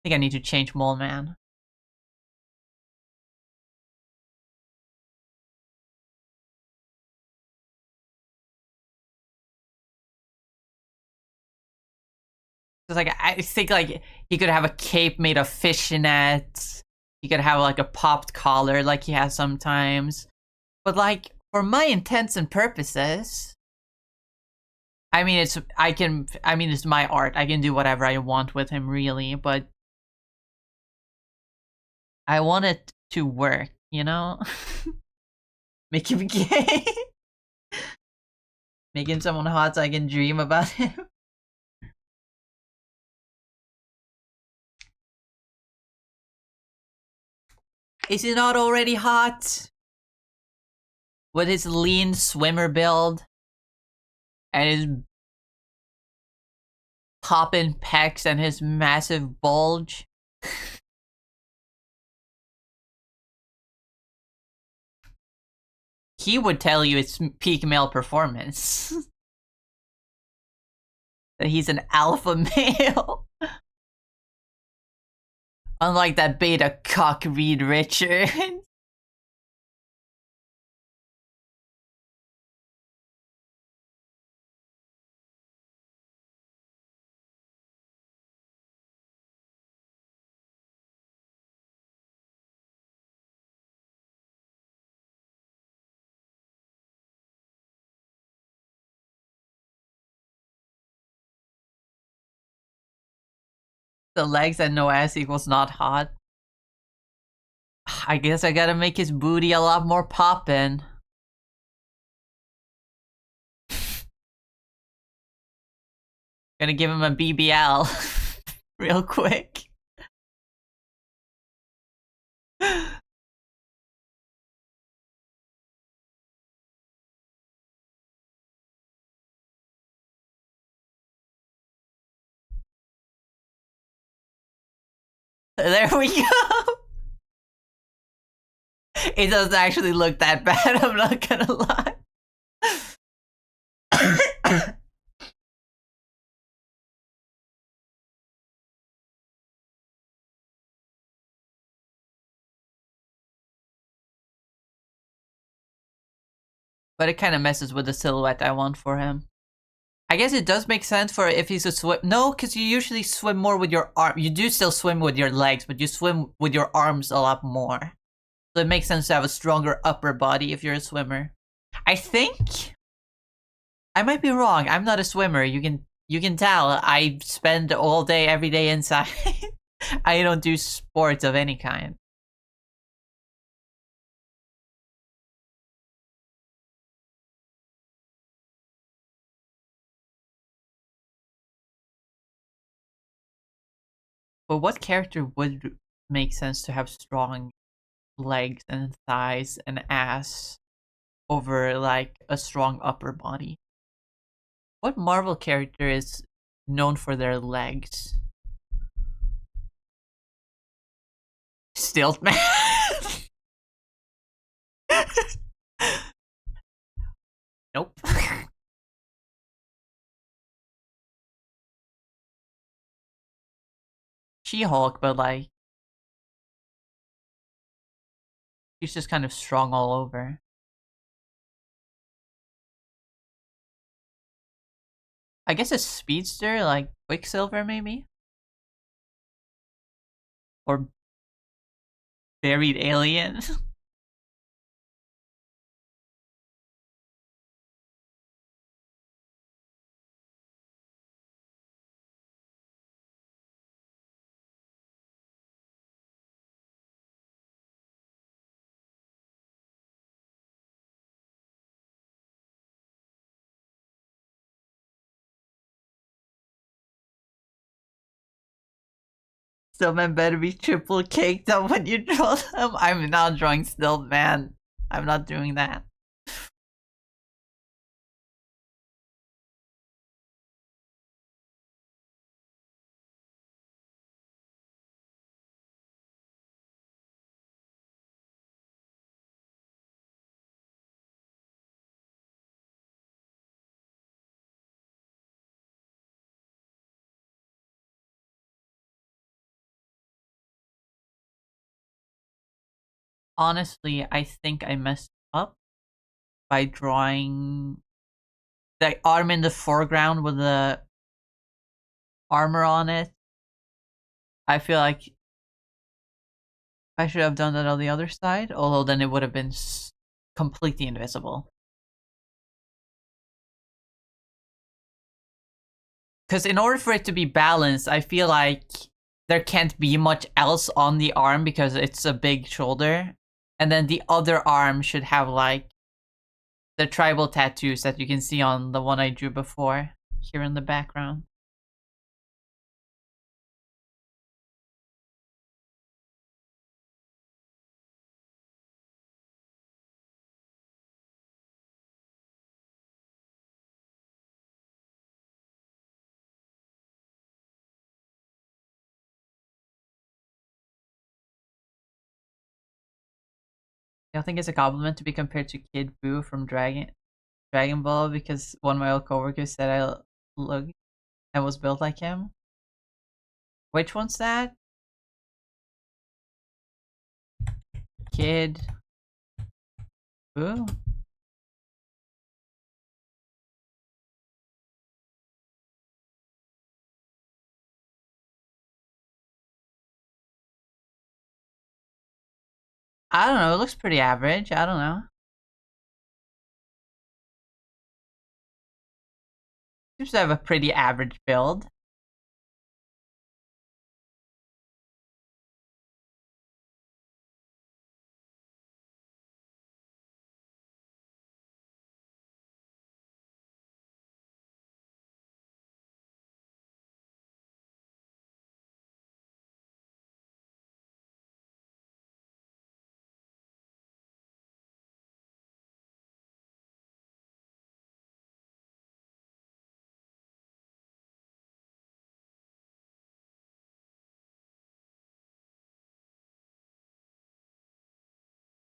think I need to change Mole Man. Cause like I think like he could have a cape made of fishnets. He could have like a popped collar like he has sometimes. But like for my intents and purposes, I mean it's my art. I can do whatever I want with him really, but I want it to work, you know? Make him gay. Make him someone hot so I can dream about him. Is he not already hot? With his lean swimmer build and his poppin' pecs and his massive bulge. he would tell you it's peak male performance. That he's an alpha male. Unlike that beta cock Reed Richards. The legs and no ass equals not hot. I guess I gotta make his booty a lot more poppin'. Gonna give him a BBL real quick. There we go. It doesn't actually look that bad, I'm not gonna lie. But it kind of messes with the silhouette I want for him. I guess it does make sense for if he's a swim. No, because you usually swim more with your arm. You do still swim with your legs, but you swim with your arms a lot more. So it makes sense to have a stronger upper body if you're a swimmer. I think I might be wrong. I'm not a swimmer. You can tell. I spend all day, every day inside. I don't do sports of any kind. But what character would make sense to have strong legs and thighs and ass over like a strong upper body? What Marvel character is known for their legs? Stilt Man. Nope. She-Hulk, but like she's just kind of strong all over. I guess a speedster like Quicksilver maybe? Or buried alien? Stillman better be triple caked up when you draw them. I'm not drawing Stillman. I'm not doing that. Honestly, I think I messed up by drawing the arm in the foreground with the armor on it. I feel like I should have done that on the other side, although then it would have been completely invisible. Because in order for it to be balanced, I feel like there can't be much else on the arm because it's a big shoulder. And then the other arm should have like the tribal tattoos that you can see on the one I drew before here in the background. I think it's a compliment to be compared to Kid Buu from Dragon Ball because one of my old coworkers said I look and was built like him. Which one's that? Kid Buu? I don't know. It looks pretty average. I don't know. Seems to have a pretty average build.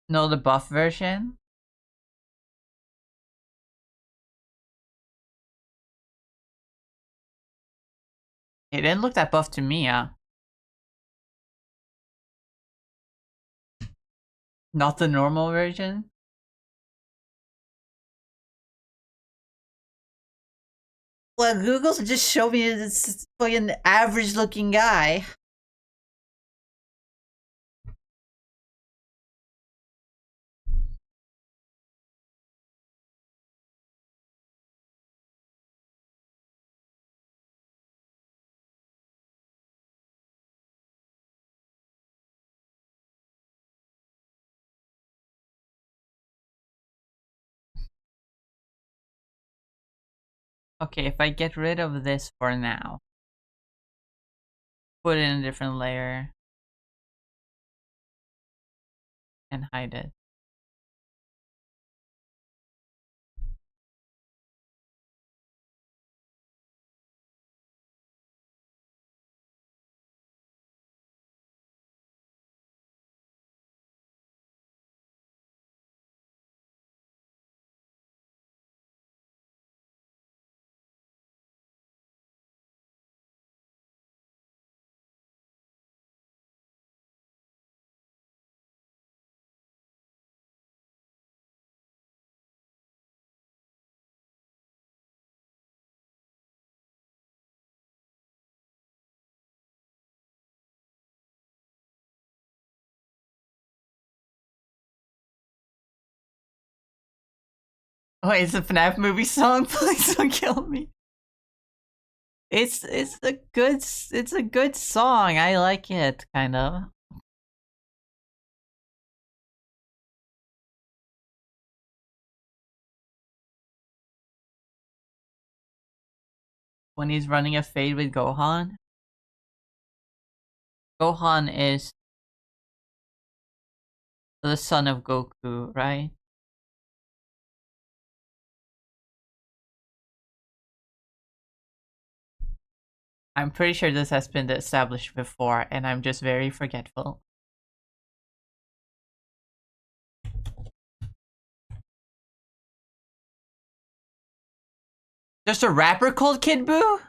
No, the buff version. It didn't look that buff to me, Not the normal version. Well, Google's just showed me this fucking average looking guy. Okay, if I get rid of this for now, put it in a different layer, and hide it. Oh, it's a FNAF movie song. Please don't kill me. It's a good song. I like it, kind of. When he's running a fade with Gohan. Gohan is the son of Goku, right? I'm pretty sure this has been established before, and I'm just very forgetful. There's a rapper called Kid Buu?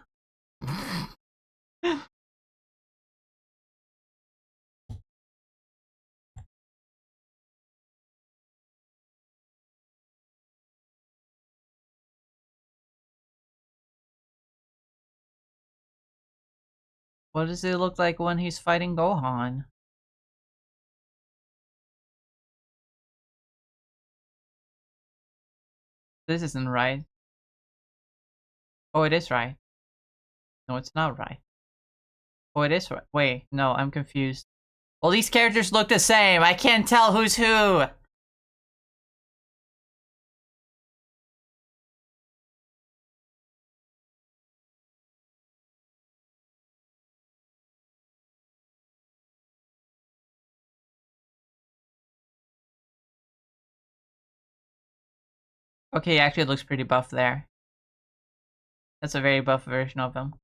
What does it look like when he's fighting Gohan? This isn't right. Oh, it is right. No, it's not right. Oh, it is right. Wait, no, I'm confused. Well, these characters look the same. I can't tell who's who. Okay, actually it looks pretty buff there. That's a very buff version of him.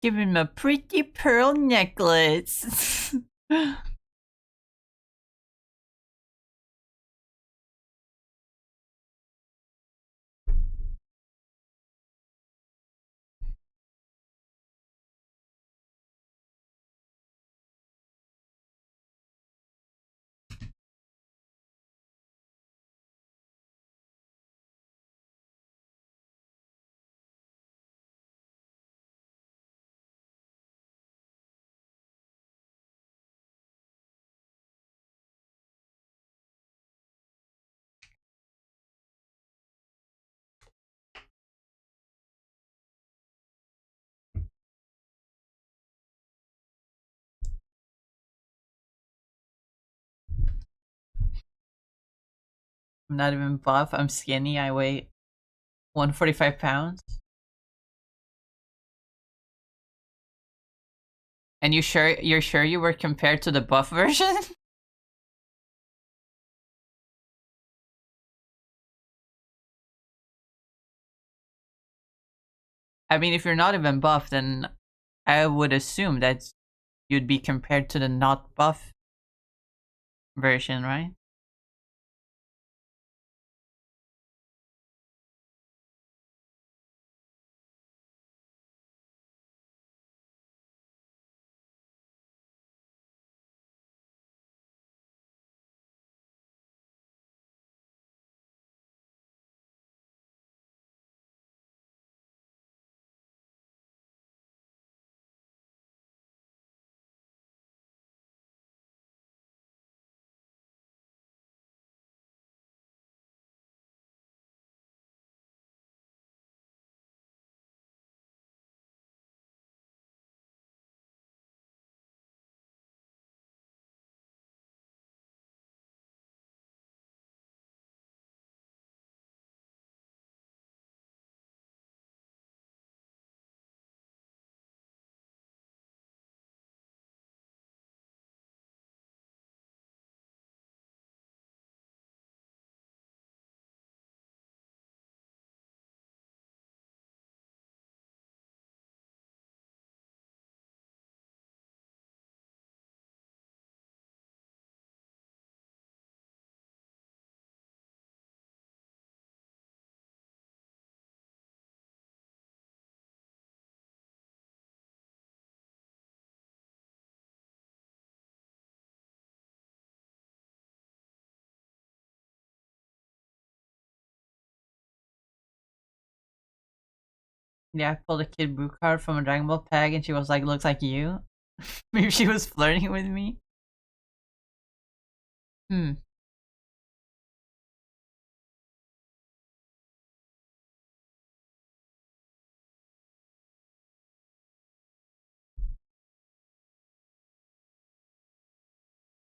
Give him a pretty pearl necklace. I'm not even buff. I'm skinny. I weigh 145 pounds. And you're sure you were compared to the buff version? I mean, if you're not even buff, then I would assume that you'd be compared to the not buff version, right? Yeah, I pulled a Kid Buu card from a Dragon Ball pack and she was like, looks like you. Maybe she was flirting with me. Hmm.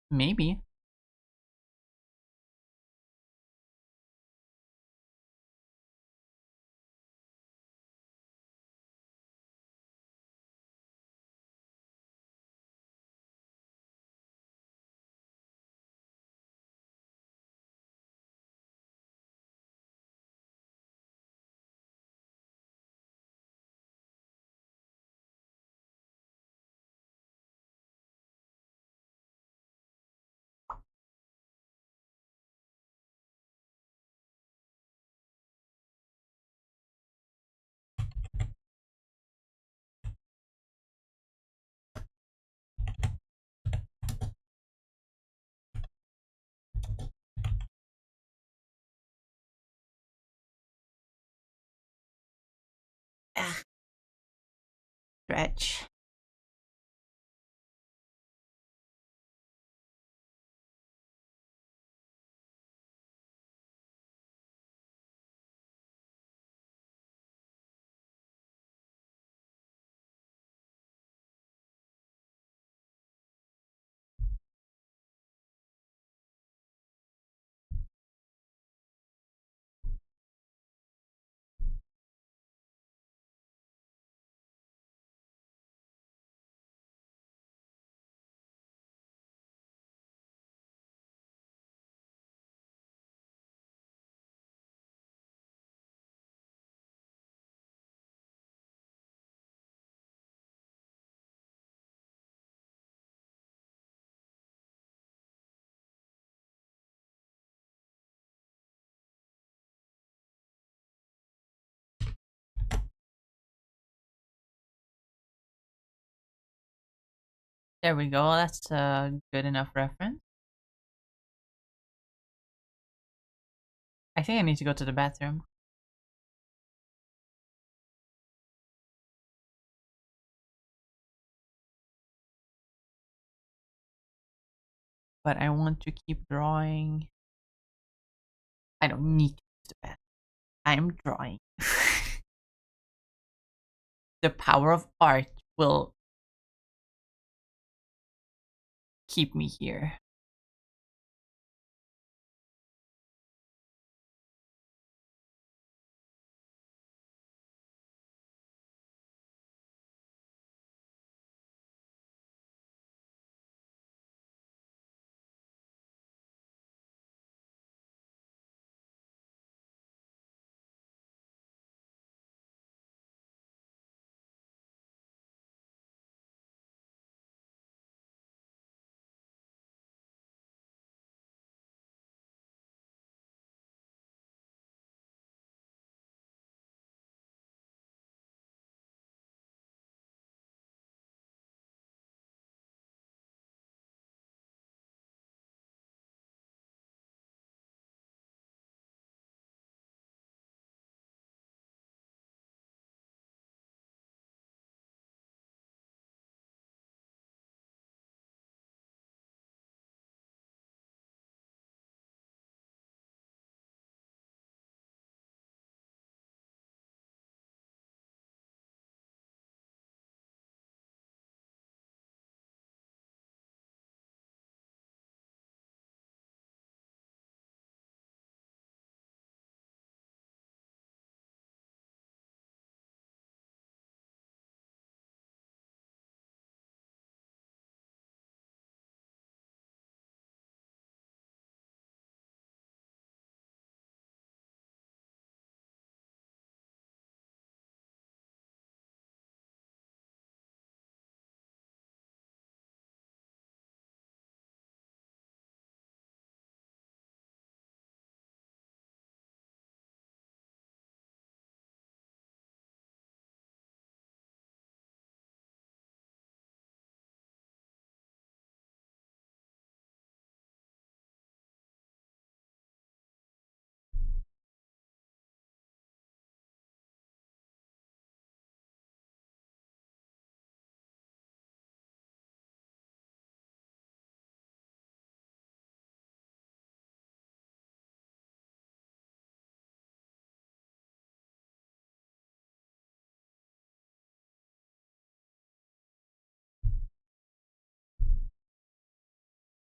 Maybe. Ah, stretch. There we go. That's a good enough reference. I think I need to go to the bathroom. But I want to keep drawing. I don't need to use the bathroom. I'm drawing. The power of art will keep me here.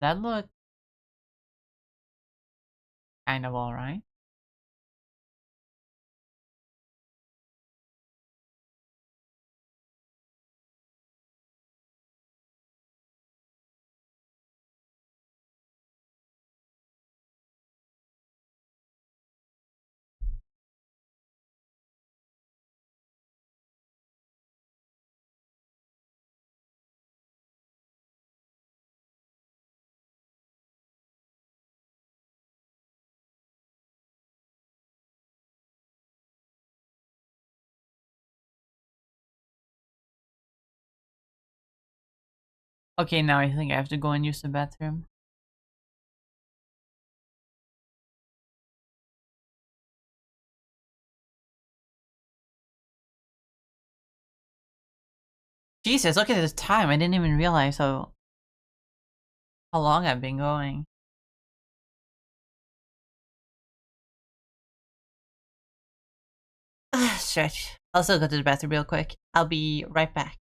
That looked kind of alright. Okay, now I think I have to go and use the bathroom. Jesus, look at this time. I didn't even realize how long I've been going. Stretch. I'll still go to the bathroom real quick. I'll be right back.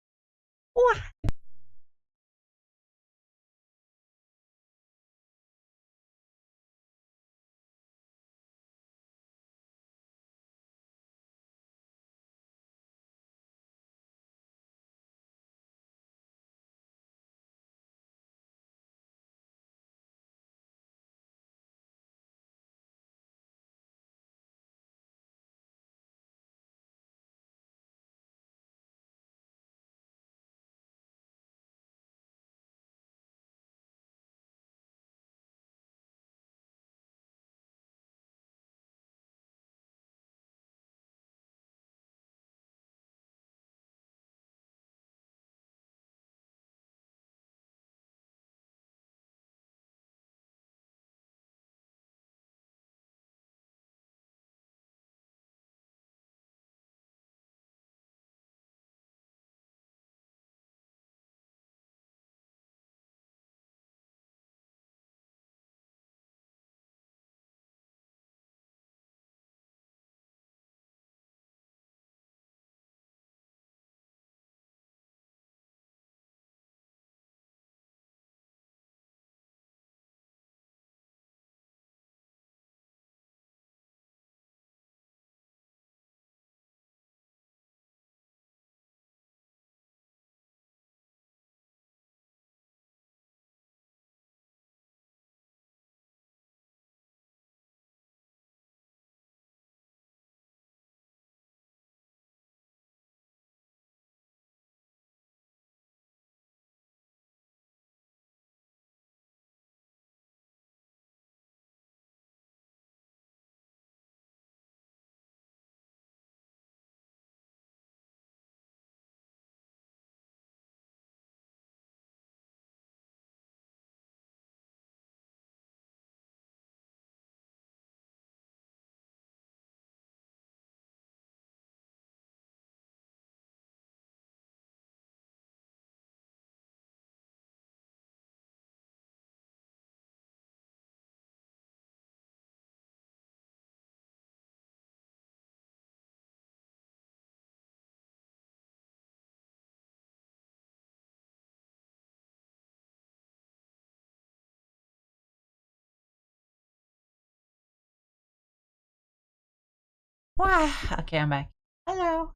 Wow. Okay, I'm back. Hello.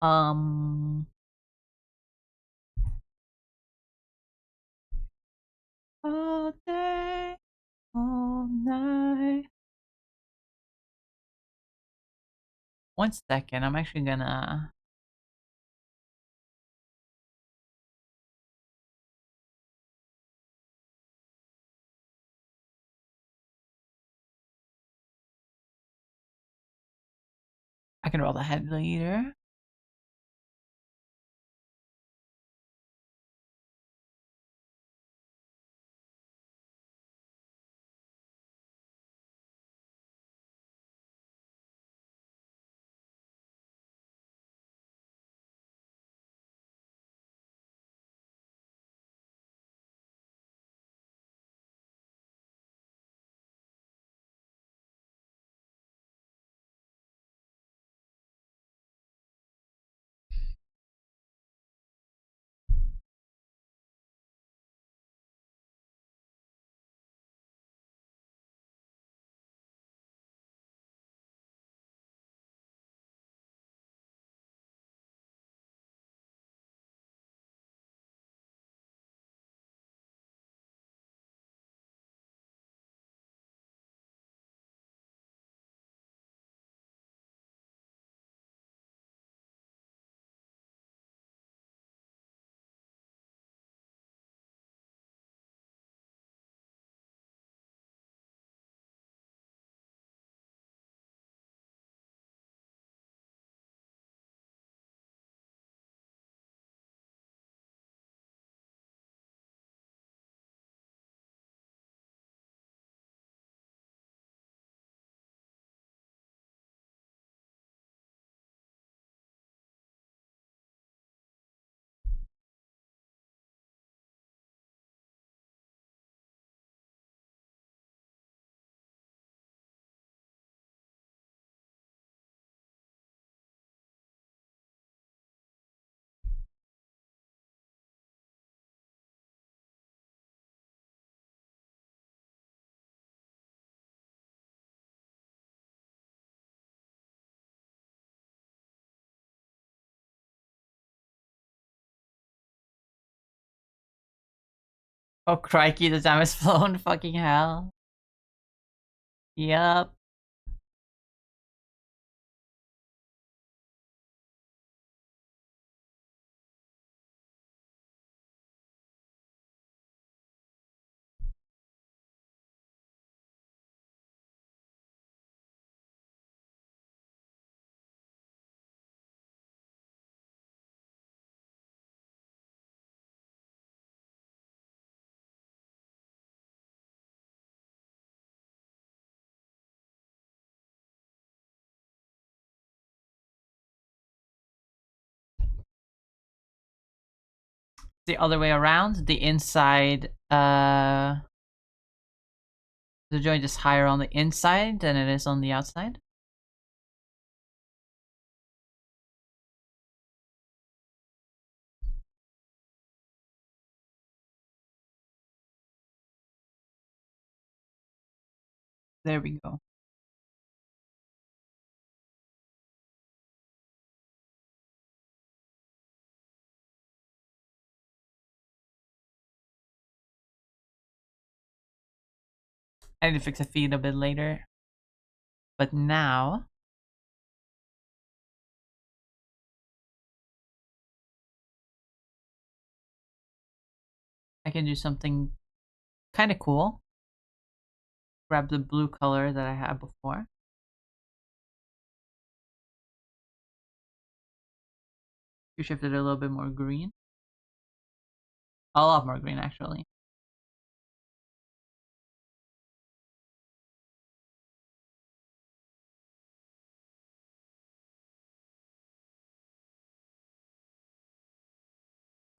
Um. All day, all night. 1 second. I'm actually gonna. I can roll the head later. Oh crikey, the time has flown. Fucking hell. Yup. The other way around. The inside, the joint is higher on the inside than it is on the outside. There we go. I need to fix the feet a bit later. But now, I can do something kind of cool. Grab the blue color that I had before. You shift it a little bit more green. A lot more green, actually.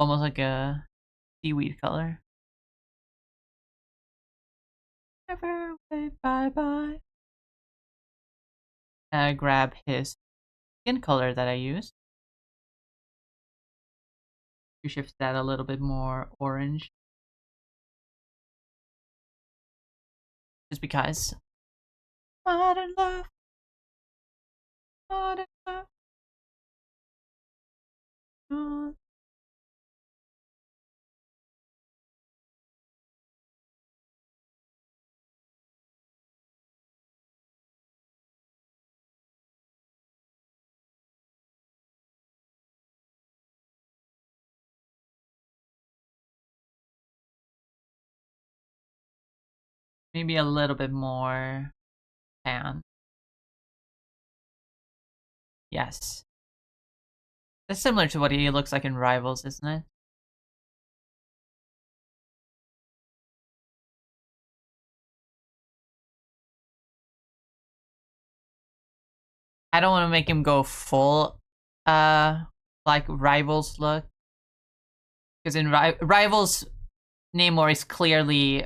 Almost like a seaweed color. Never wave bye-bye. And I grab his skin color that I used. You shift that a little bit more orange. Just because. Modern love. Maybe a little bit more tan. Yes. That's similar to what he looks like in Rivals, isn't it? I don't want to make him go full, like Rivals look. Because in Rivals, Namor is clearly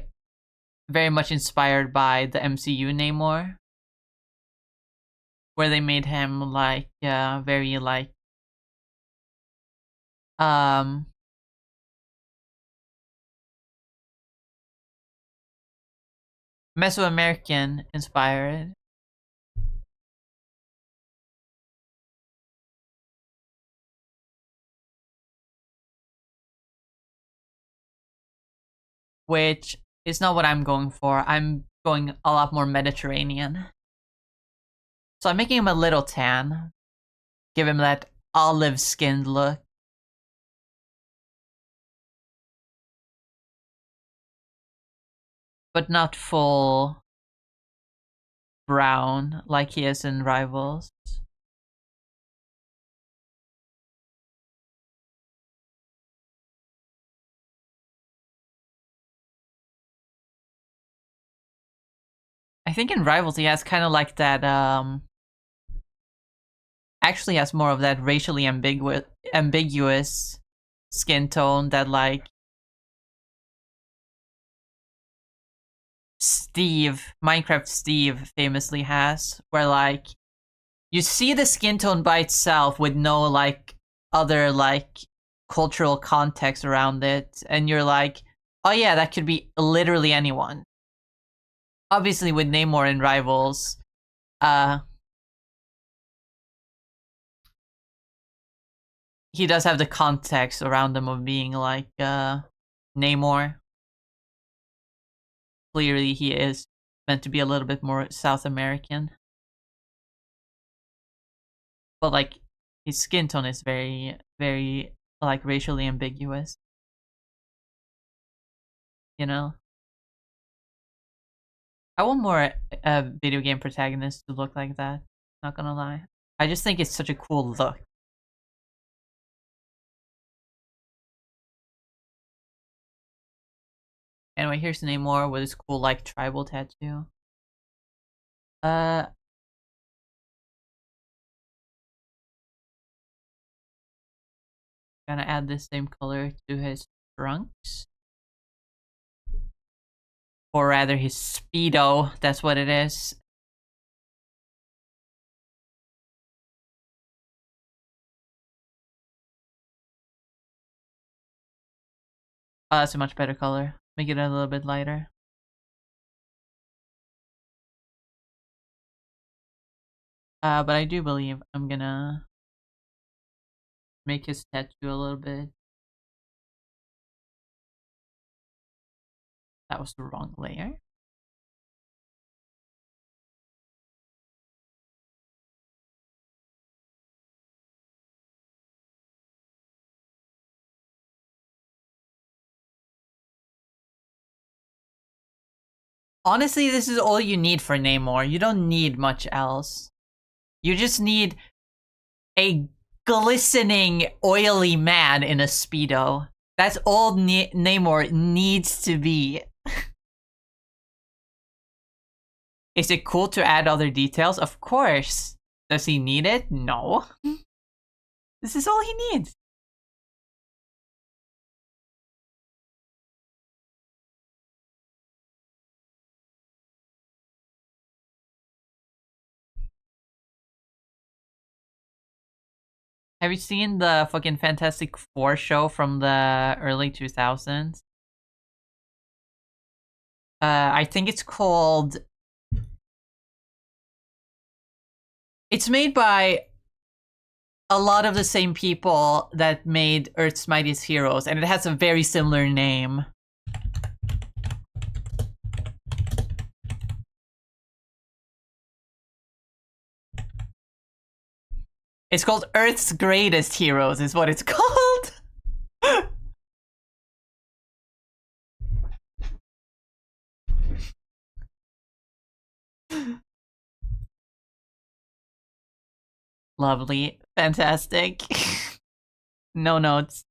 very much inspired by the MCU Namor. Where they made him, like, very, like, Mesoamerican inspired. Which is not what I'm going for. I'm going a lot more Mediterranean. So I'm making him a little tan. Give him that olive-skinned look. But not full brown like he is in Rivals. I think in Rivals he has kind of like that, actually has more of that racially ambiguous skin tone that, like, Minecraft Steve famously has, where, like, you see the skin tone by itself with no, like, other, like, cultural context around it, and you're like, oh yeah, that could be literally anyone. Obviously with Namor and Rivals, he does have the context around him of being, like, Namor. Clearly he is meant to be a little bit more South American. But, like, his skin tone is very, very, like, racially ambiguous. You know? I want more video game protagonists to look like that. Not gonna lie. I just think it's such a cool look. Anyway, here's Namor with his cool, like, tribal tattoo. Gonna add the same color to his trunks. Or rather, his Speedo. That's what it is. Oh, that's a much better color. Make it a little bit lighter. But I do believe I'm gonna make his tattoo a little bit. That was the wrong layer. Honestly, this is all you need for Namor. You don't need much else. You just need a glistening, oily man in a Speedo. That's all Namor needs to be. Is it cool to add other details? Of course. Does he need it? No. This is all he needs. Have you seen the fucking Fantastic Four show from the early 2000s? I think it's called... It's made by a lot of the same people that made Earth's Mightiest Heroes, and it has a very similar name. It's called Earth's Greatest Heroes, is what it's called. Lovely. Fantastic. No notes.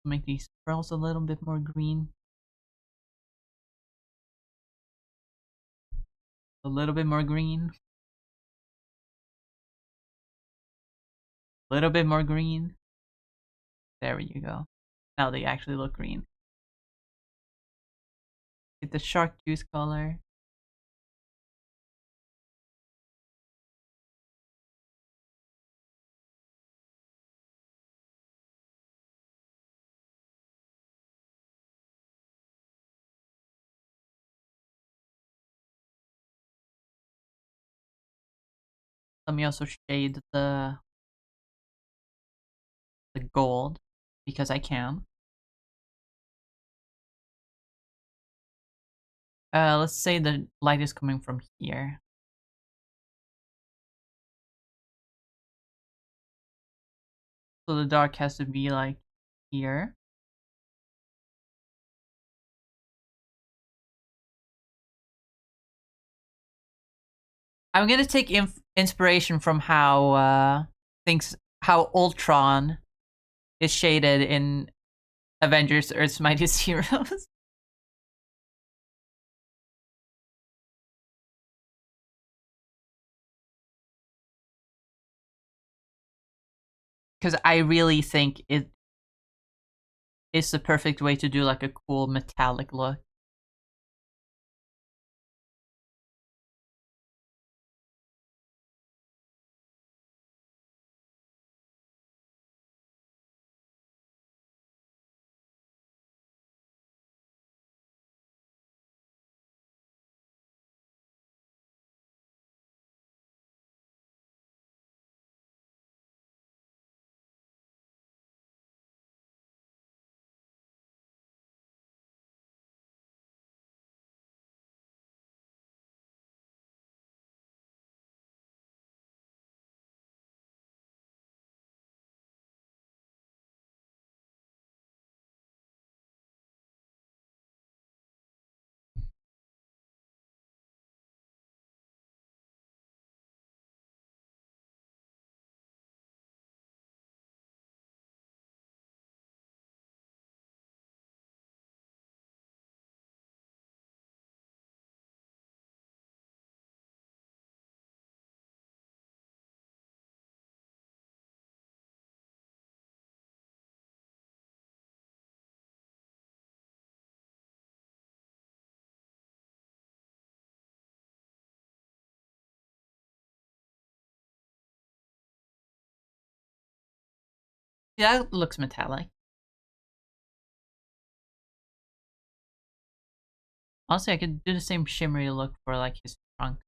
Make these pearls a little bit more green. A little bit more green. A little bit more green. There you go. Now they actually look green. Get the shark juice color. Let me also shade the gold because I can. Let's say the light is coming from here. So the dark has to be like here. I'm gonna take inspiration from how how Ultron is shaded in Avengers: Earth's Mightiest Heroes. Because I really think it is the perfect way to do like a cool metallic look. Yeah, that looks metallic. Honestly, I could do the same shimmery look for like his trunk.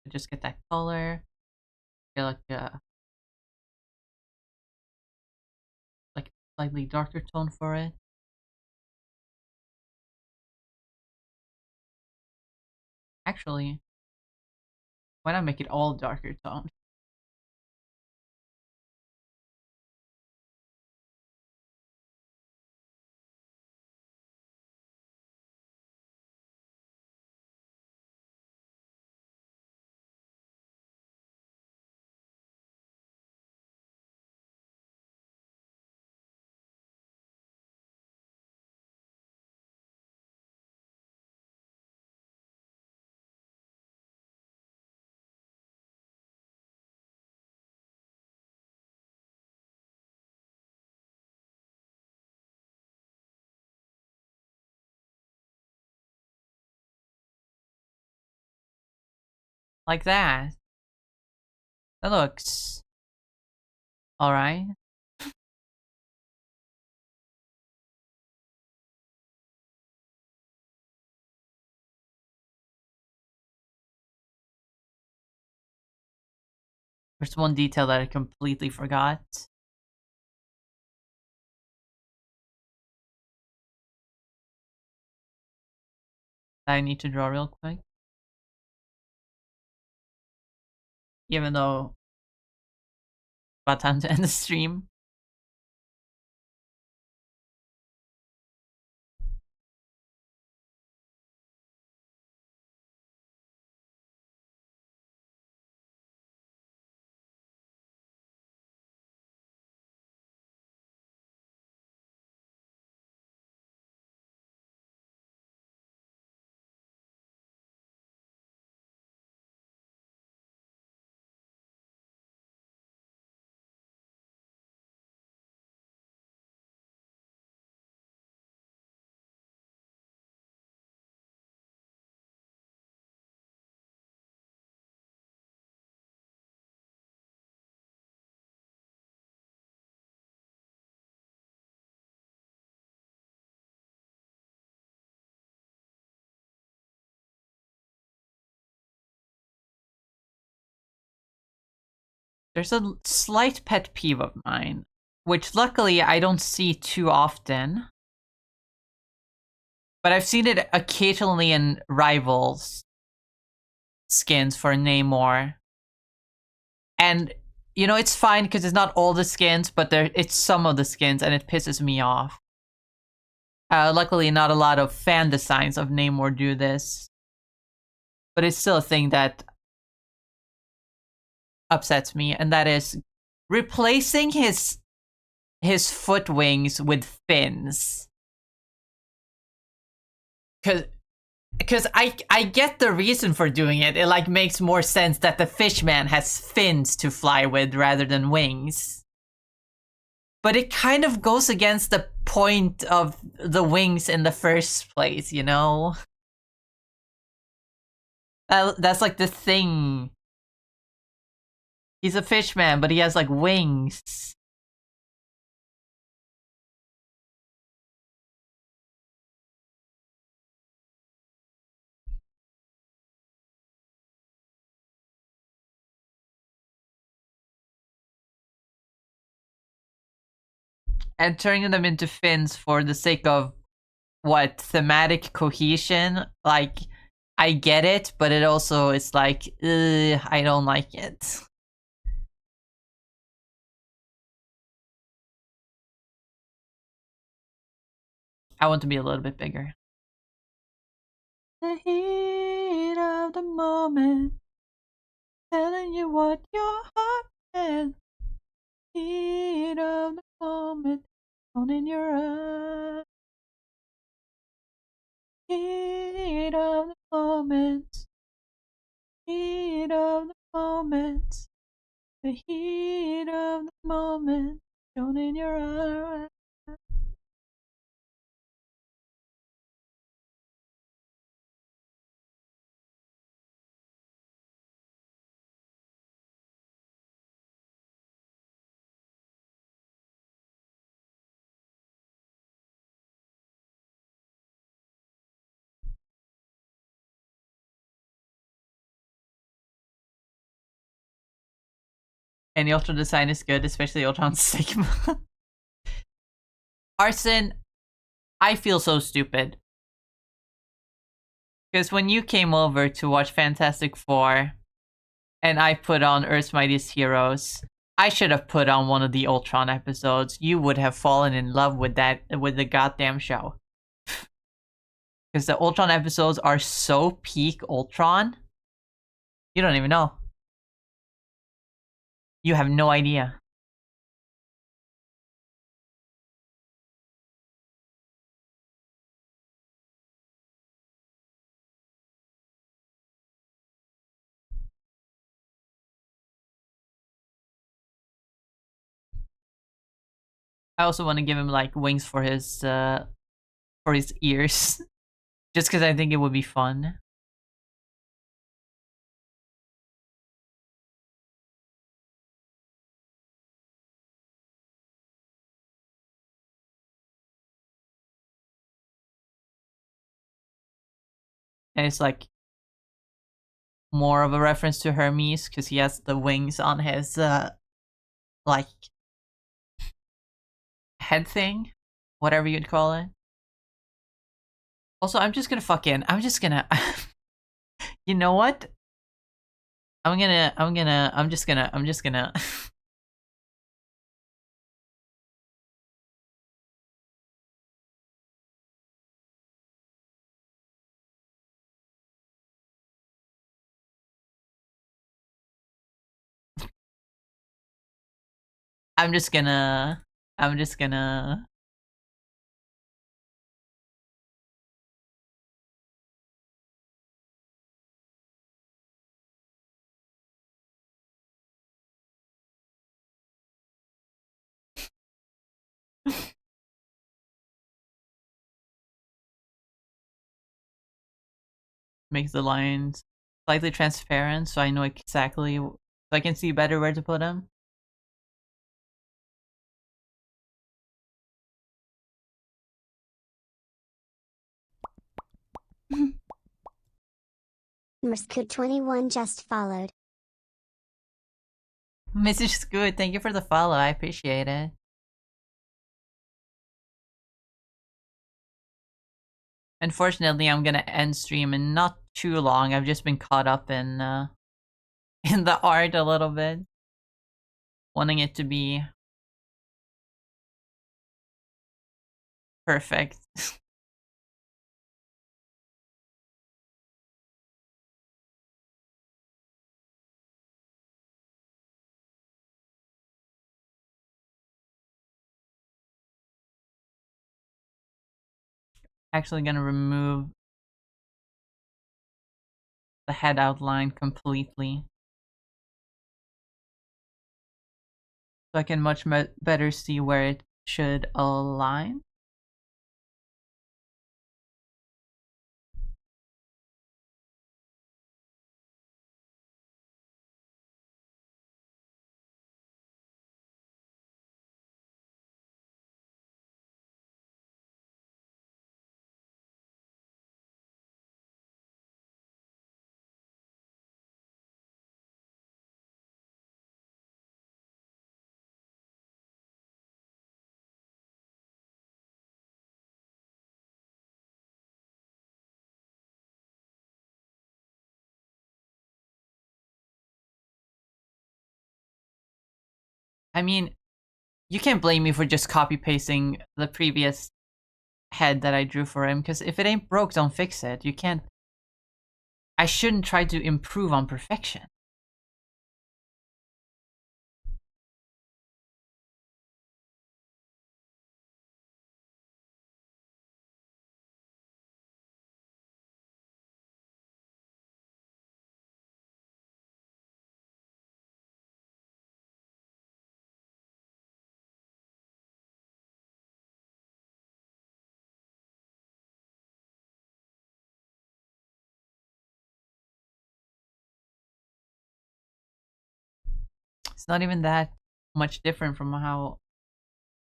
Just get that color. Get like a slightly darker tone for it. Actually, why not make it all darker tone? Like that. That looks alright. There's one detail that I completely forgot. That I need to draw real quick. Even though about time to end the stream. There's a slight pet peeve of mine, which luckily I don't see too often. But I've seen it occasionally in Rivals skins for Namor. And, you know, it's fine because it's not all the skins, but it's some of the skins, and it pisses me off. Luckily, not a lot of fan designs of Namor do this. But it's still a thing that upsets me, and that is replacing his foot wings with fins. Because I get the reason for doing it. It like makes more sense that the fishman has fins to fly with rather than wings. But it kind of goes against the point of the wings in the first place, you know? That's like the thing. He's a fishman, but he has like wings. And turning them into fins for the sake of what, thematic cohesion? Like, I get it, but it also is like, I don't like it. I want to be a little bit bigger. The heat of the moment, telling you what your heart says. Heat of the moment, on in your eyes. Heat of the moment, heat of the moment, the heat of the moment, shown in your eyes. And the Ultron design is good, especially Ultron's Sigma. Arson, I feel so stupid. Because when you came over to watch Fantastic Four, and I put on Earth's Mightiest Heroes, I should have put on one of the Ultron episodes. You would have fallen in love with the goddamn show. Because the Ultron episodes are so peak Ultron. You don't even know. You have no idea. I also want to give him like wings for his ears. Just because I think it would be fun. And it's like, more of a reference to Hermes because he has the wings on his like head thing, whatever you'd call it. Also, I'm just gonna you know what? I'm just gonna I'm just gonna I'm just gonna make the lines slightly transparent so I know exactly so I can see better where to put them. Merscoot21 just followed. Message is good. Thank you for the follow. I appreciate it. Unfortunately, I'm gonna end stream in not too long. I've just been caught up in in the art a little bit, wanting it to be perfect. Actually, gonna remove the head outline completely, so I can much better see where it should align. I mean, you can't blame me for just copy pasting the previous head that I drew for him, because if it ain't broke, don't fix it. You can't. I shouldn't try to improve on perfection. It's not even that much different from how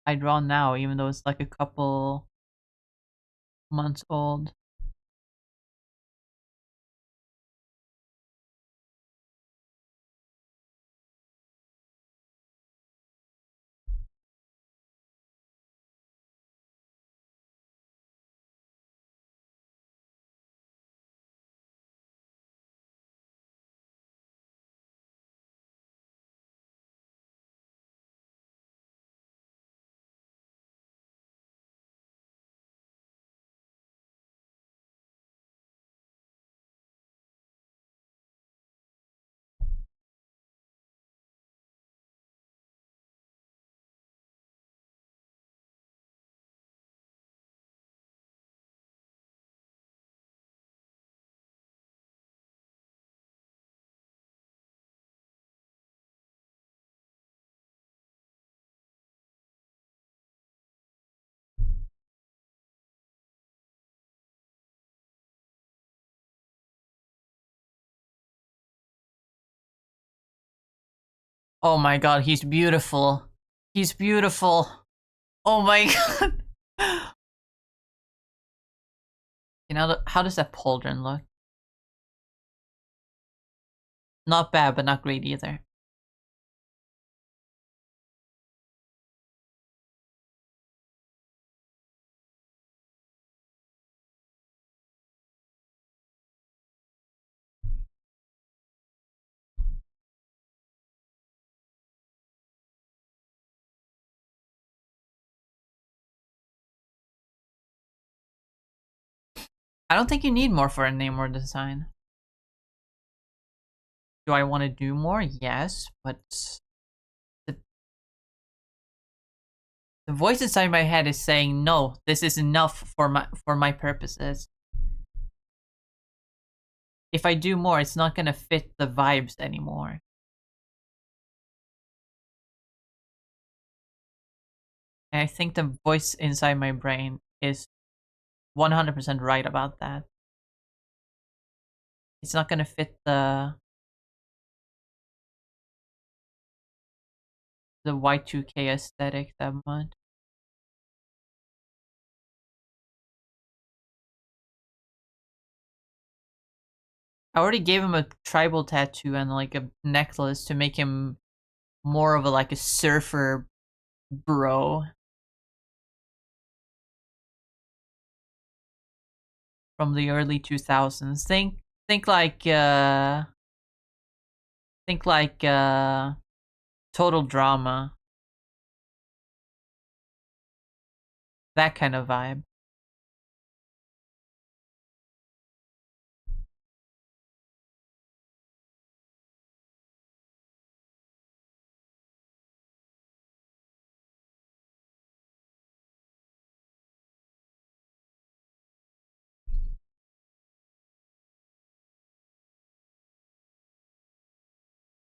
I draw now, even though it's like a couple months old. Oh my god, he's beautiful. He's beautiful. Oh my god. You know, how does that pauldron look? Not bad, but not great either. I don't think you need more for a name or design. Do I want to do more? Yes, but the, the voice inside my head is saying no. This is enough for my purposes. If I do more, it's not gonna fit the vibes anymore. And I think the voice inside my brain is 100% right about that. It's not gonna fit the Y2K aesthetic that much. I already gave him a tribal tattoo and like a necklace to make him more of a like a surfer bro from the early 2000s. Think like Total Drama. That kind of vibe.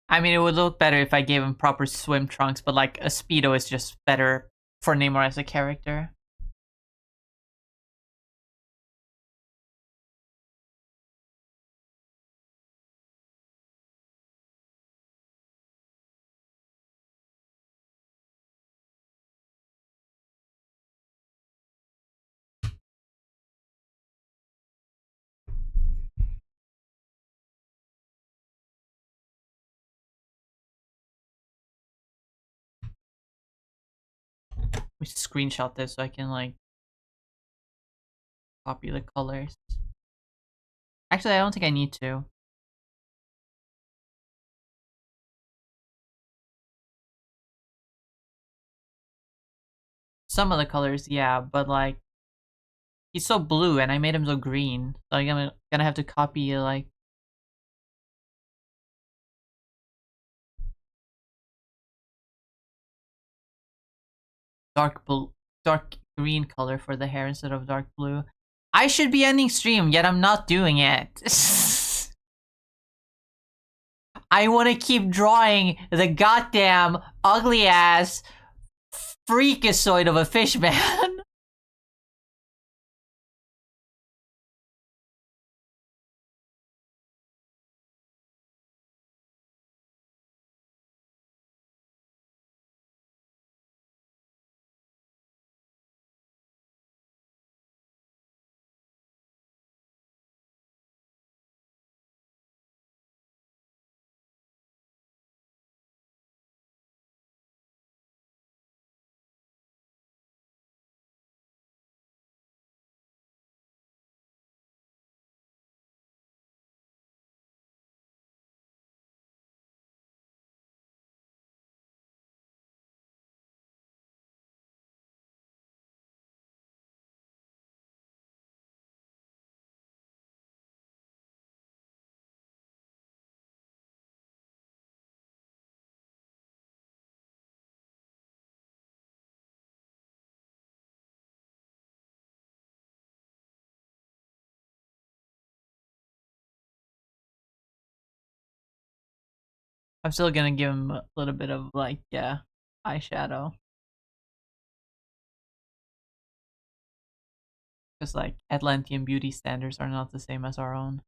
I mean, it would look better if I gave him proper swim trunks, but like a Speedo is just better for Namor as a character. We should screenshot this so I can like copy the colors. Actually, I don't think I need to. Some of the colors, yeah, but like he's so blue and I made him so green. So I'm gonna have to copy like dark blue, dark green color for the hair instead of dark blue. I should be ending stream, yet I'm not doing it. I want to keep drawing the goddamn ugly ass freakazoid of a fish man. I'm still gonna give him a little bit of like, yeah, eyeshadow. Because like Atlantean beauty standards are not the same as our own.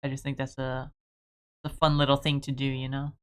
I just think that's a fun little thing to do, you know?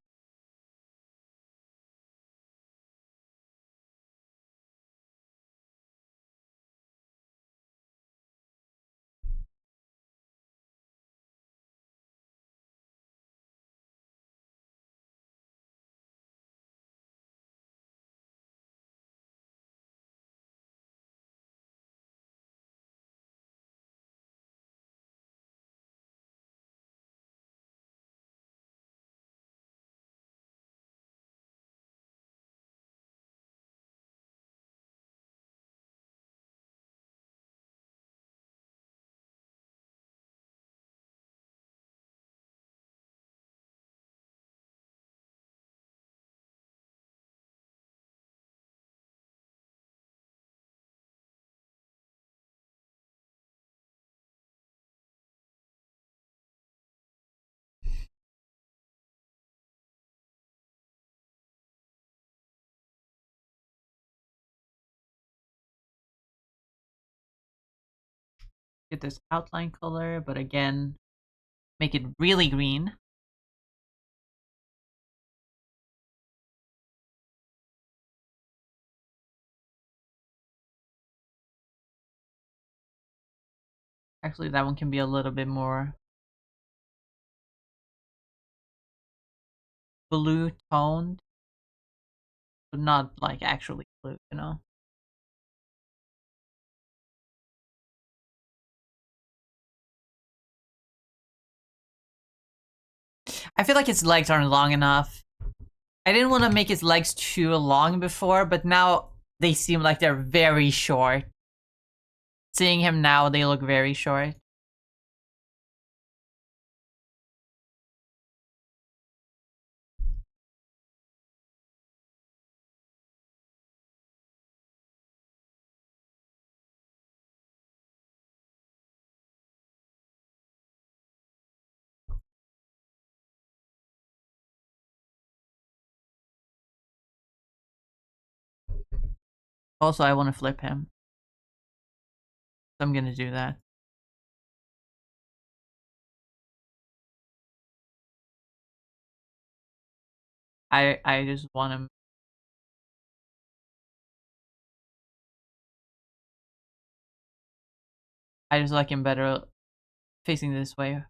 Get this outline color, but again, make it really green. Actually, that one can be a little bit more blue toned, but not like actually blue, you know? I feel like his legs aren't long enough. I didn't want to make his legs too long before, but now they seem like they're very short. Seeing him now, they look very short. Also, I want to flip him. So I'm gonna do that. I just want him. I just like him better facing this way.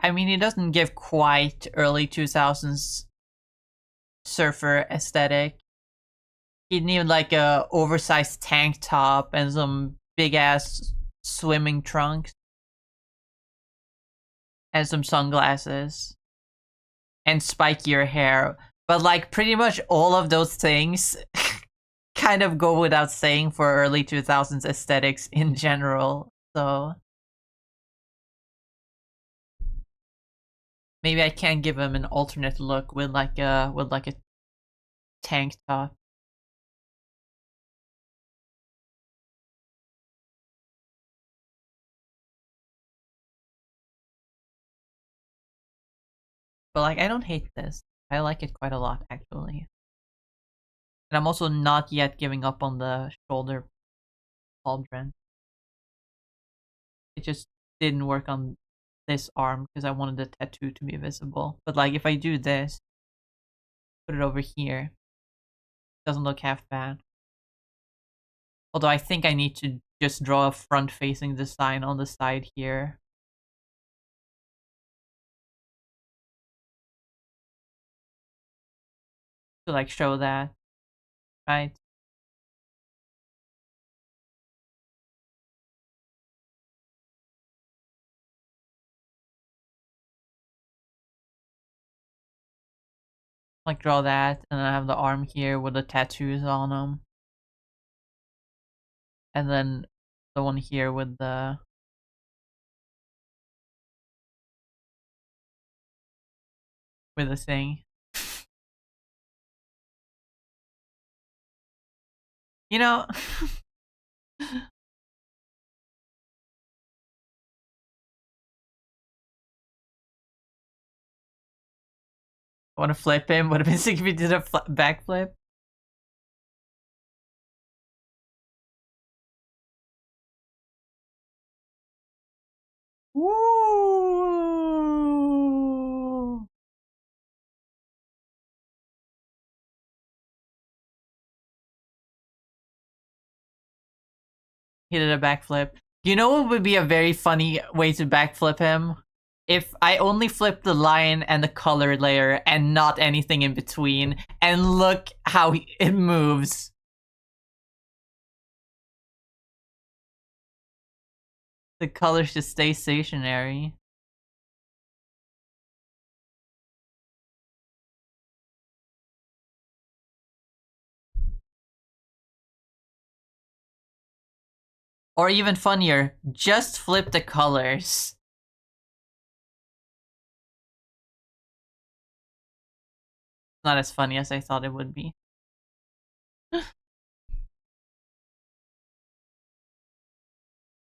I mean, he doesn't give quite early 2000s surfer aesthetic. He'd need like a oversized tank top and some big ass swimming trunks and some sunglasses and spikier hair. But like pretty much all of those things kind of go without saying for early 2000s aesthetics in general. So maybe I can give him an alternate look with like a tank top. But like I don't hate this. I like it quite a lot actually. And I'm also not yet giving up on the shoulder pauldron. It just didn't work on this arm because I wanted the tattoo to be visible. But like if I do this, put it over here, it doesn't look half bad. Although I think I need to just draw a front-facing design on the side here. To like show that, right? Like draw that, and then I have the arm here with the tattoos on them. And then the one here with the thing. You know, I want to flip him. Would have been sick if he did a backflip. Woo! He did a backflip. You know what would be a very funny way to backflip him? If I only flip the line and the color layer and not anything in between, and look how it moves. The colors just stay stationary. Or even funnier, just flip the colors. Not as funny as I thought it would be.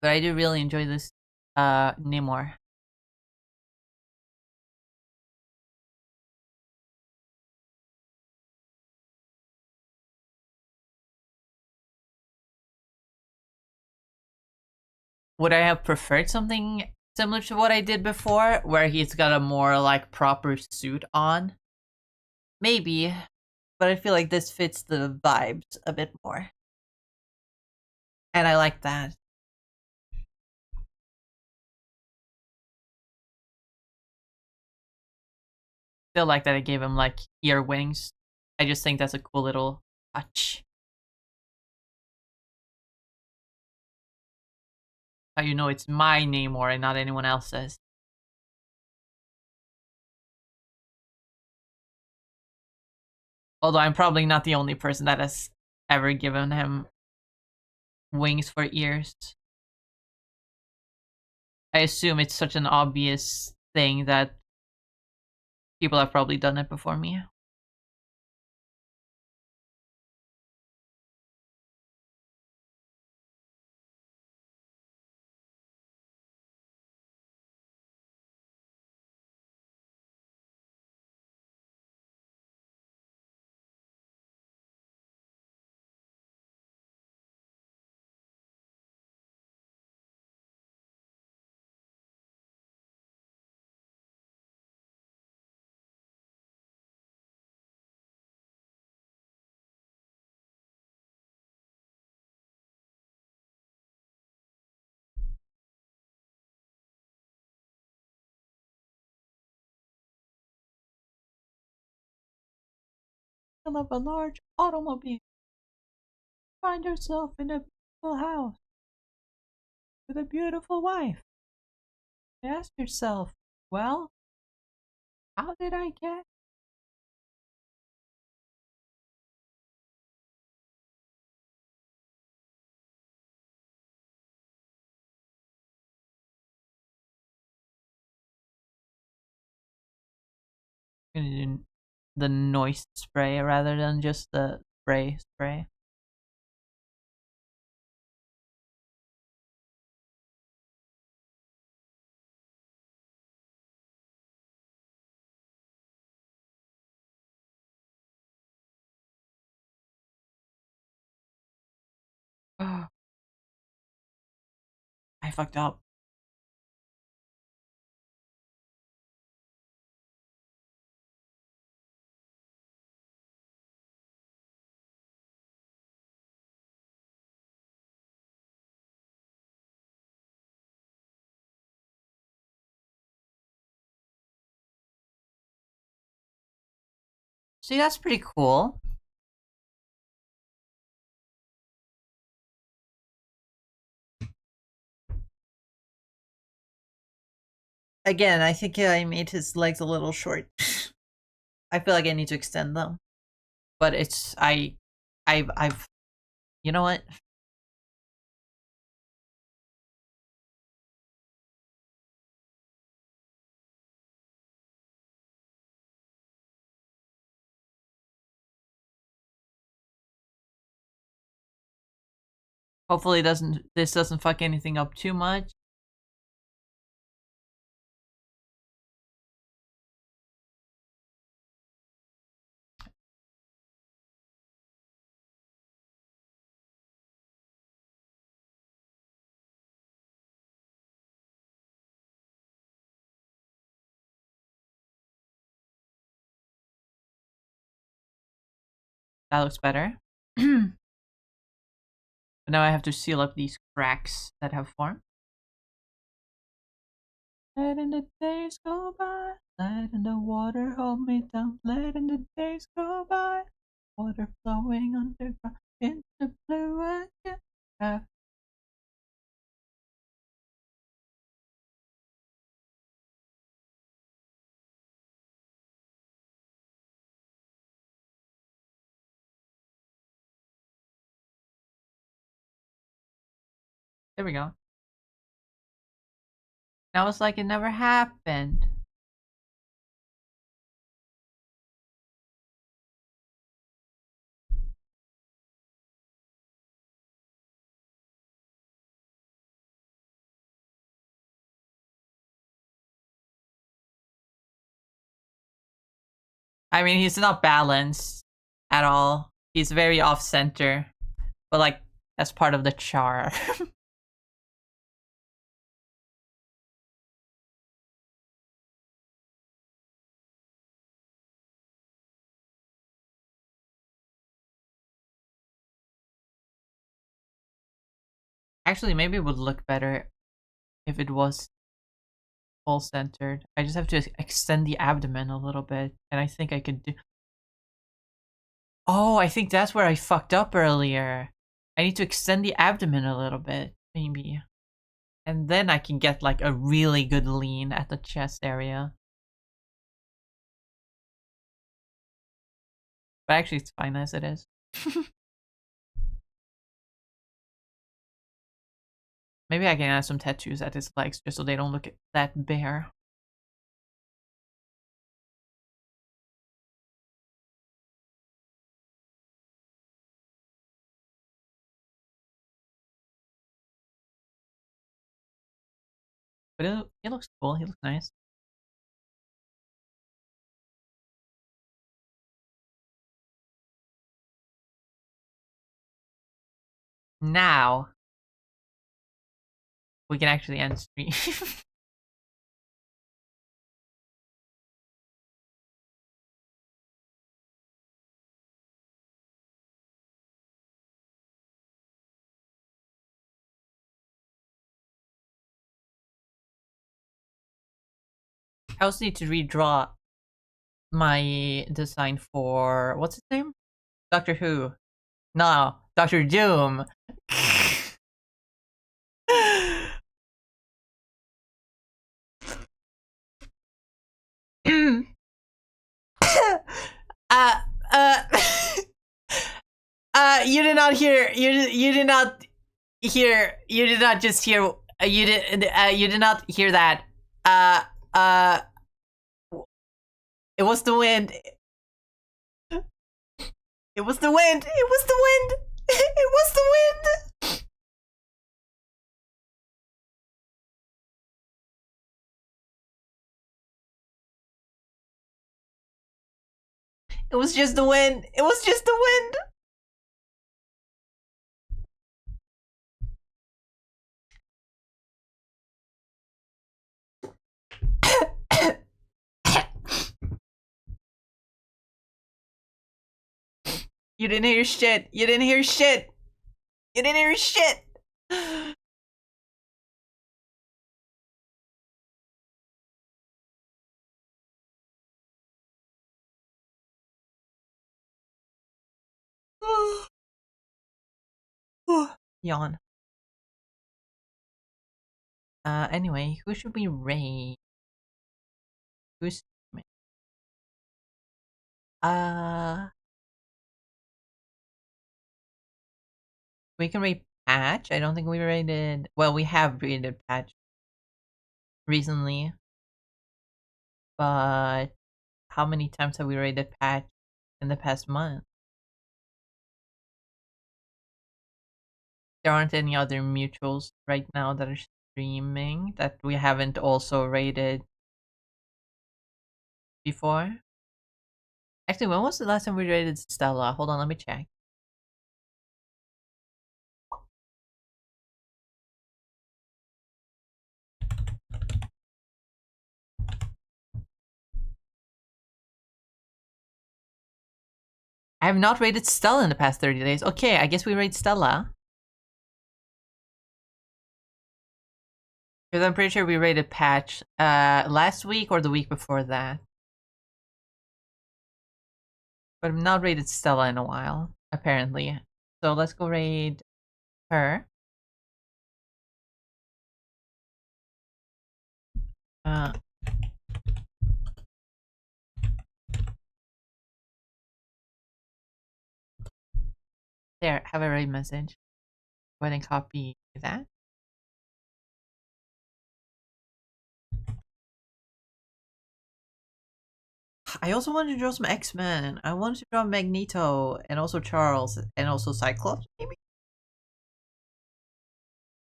But I do really enjoy this Namor. Would I have preferred something similar to what I did before, where he's got a more like proper suit on? Maybe, but I feel like this fits the vibes a bit more. And I like that. Still like that I gave him like ear wings. I just think that's a cool little touch. How you know it's my Namor and not anyone else's. Although I'm probably not the only person that has ever given him wings for ears. I assume it's such an obvious thing that people have probably done it before me. Of a large automobile. Find yourself in a beautiful house with a beautiful wife. Ask yourself, well, how did I get the noise spray rather than just the spray? I fucked up. See, that's pretty cool. Again, I think I made his legs a little short. I feel like I need to extend them. But it's I've you know what? Hopefully this doesn't fuck anything up too much. That looks better. But now I have to seal up these cracks that have formed. Letting the days go by, letting the water hold me down, letting the days go by, water flowing underground into blue again. There we go. Now it's like it never happened. I mean, he's not balanced at all. He's very off center, but like that's part of the charm. Actually, maybe it would look better if it was full centered. I just have to extend the abdomen a little bit, and I think I could do. Oh, I think that's where I fucked up earlier. I need to extend the abdomen a little bit, maybe. And then I can get like a really good lean at the chest area. But actually, it's fine as it is. Maybe I can add some tattoos at his legs just so they don't look that bare. But it looks cool. He looks nice. Now we can actually end stream. I also need to redraw my design for what's his name? Doctor Who. No, Doctor Doom. uh, uh, you did not hear. You did not hear. You did not just hear. You did. You did not hear that. Uh, uh, it was the wind. It was the wind. It was the wind. It was the wind. It was just the wind. It was just the wind. You didn't hear shit. You didn't hear shit. You didn't hear shit. Yawn. Anyway, who should we raid? Who's uh we can raid Patch. I don't think we raided, well, we have raided Patch recently, but how many times have we raided Patch in the past month? There aren't any other mutuals right now that are streaming that we haven't also raided before. Actually, when was the last time we raided Stella? Hold on, let me check. I have not raided Stella in the past 30 days. Okay, I guess we raid Stella. Because I'm pretty sure we raided Patch last week or the week before that. But I've not raided Stella in a while, apparently. So let's go raid her. There, have a raid message. Go ahead and copy that. I also wanted to draw some X-Men. I wanted to draw Magneto and also Charles and also Cyclops, maybe?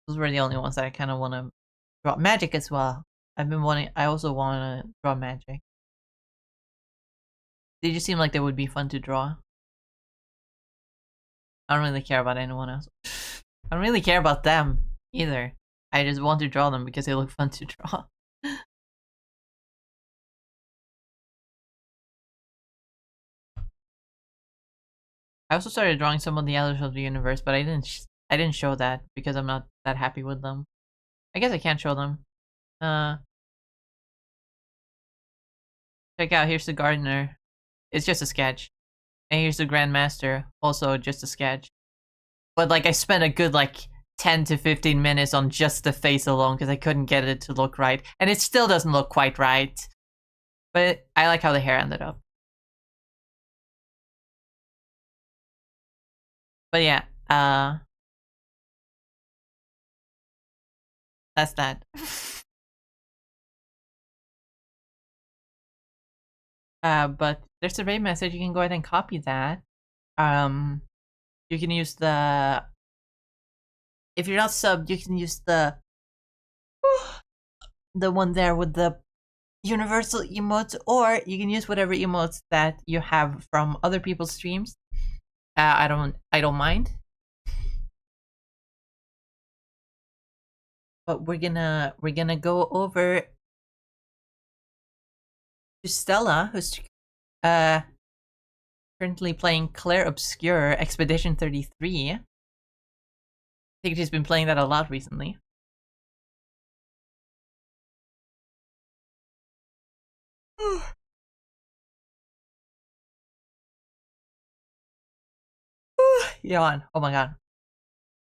Those were the only ones that I kind of want to draw. Magic as well. I also want to draw Magic. They just seem like they would be fun to draw. I don't really care about anyone else. I don't really care about them either. I just want to draw them because they look fun to draw. I also started drawing some of the others of the universe, but I didn't show that because I'm not that happy with them. I guess I can't show them. Check out, here's the gardener. It's just a sketch. And here's the Grandmaster, also just a sketch. But like I spent a good like 10 to 15 minutes on just the face alone because I couldn't get it to look right. And it still doesn't look quite right. But I like how the hair ended up. But yeah, that's that. But there's a rate message, you can go ahead and copy that. You can use the... If you're not subbed, you can use the one there with the universal emotes, or you can use whatever emotes that you have from other people's streams. I don't mind. But we're gonna go over to Stella, who's currently playing Claire Obscure Expedition 33. I think she's been playing that a lot recently. Yawn. Oh my god.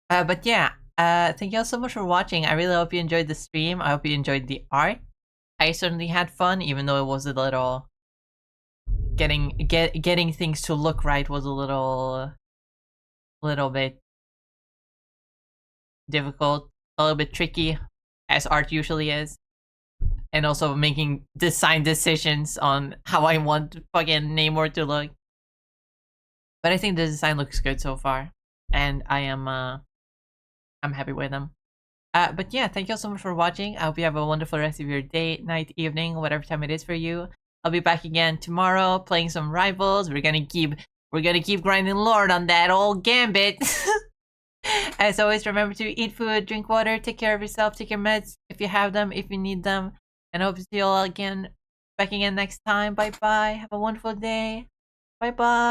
But yeah, thank you all so much for watching. I really hope you enjoyed the stream. I hope you enjoyed the art. I certainly had fun, even though it was a little... Getting things to look right was a little bit difficult, a little bit tricky, as art usually is. And also making design decisions on how I want fucking Namor to look. But I think the design looks good so far, and I'm happy with them. But yeah, thank you all so much for watching. I hope you have a wonderful rest of your day, night, evening, whatever time it is for you. I'll be back again tomorrow playing some Rivals. We're gonna keep grinding Lord on that old Gambit. As always, remember to eat food, drink water, take care of yourself, take your meds if you have them, if you need them. And I hope to see you all back again next time. Bye bye. Have a wonderful day. Bye bye.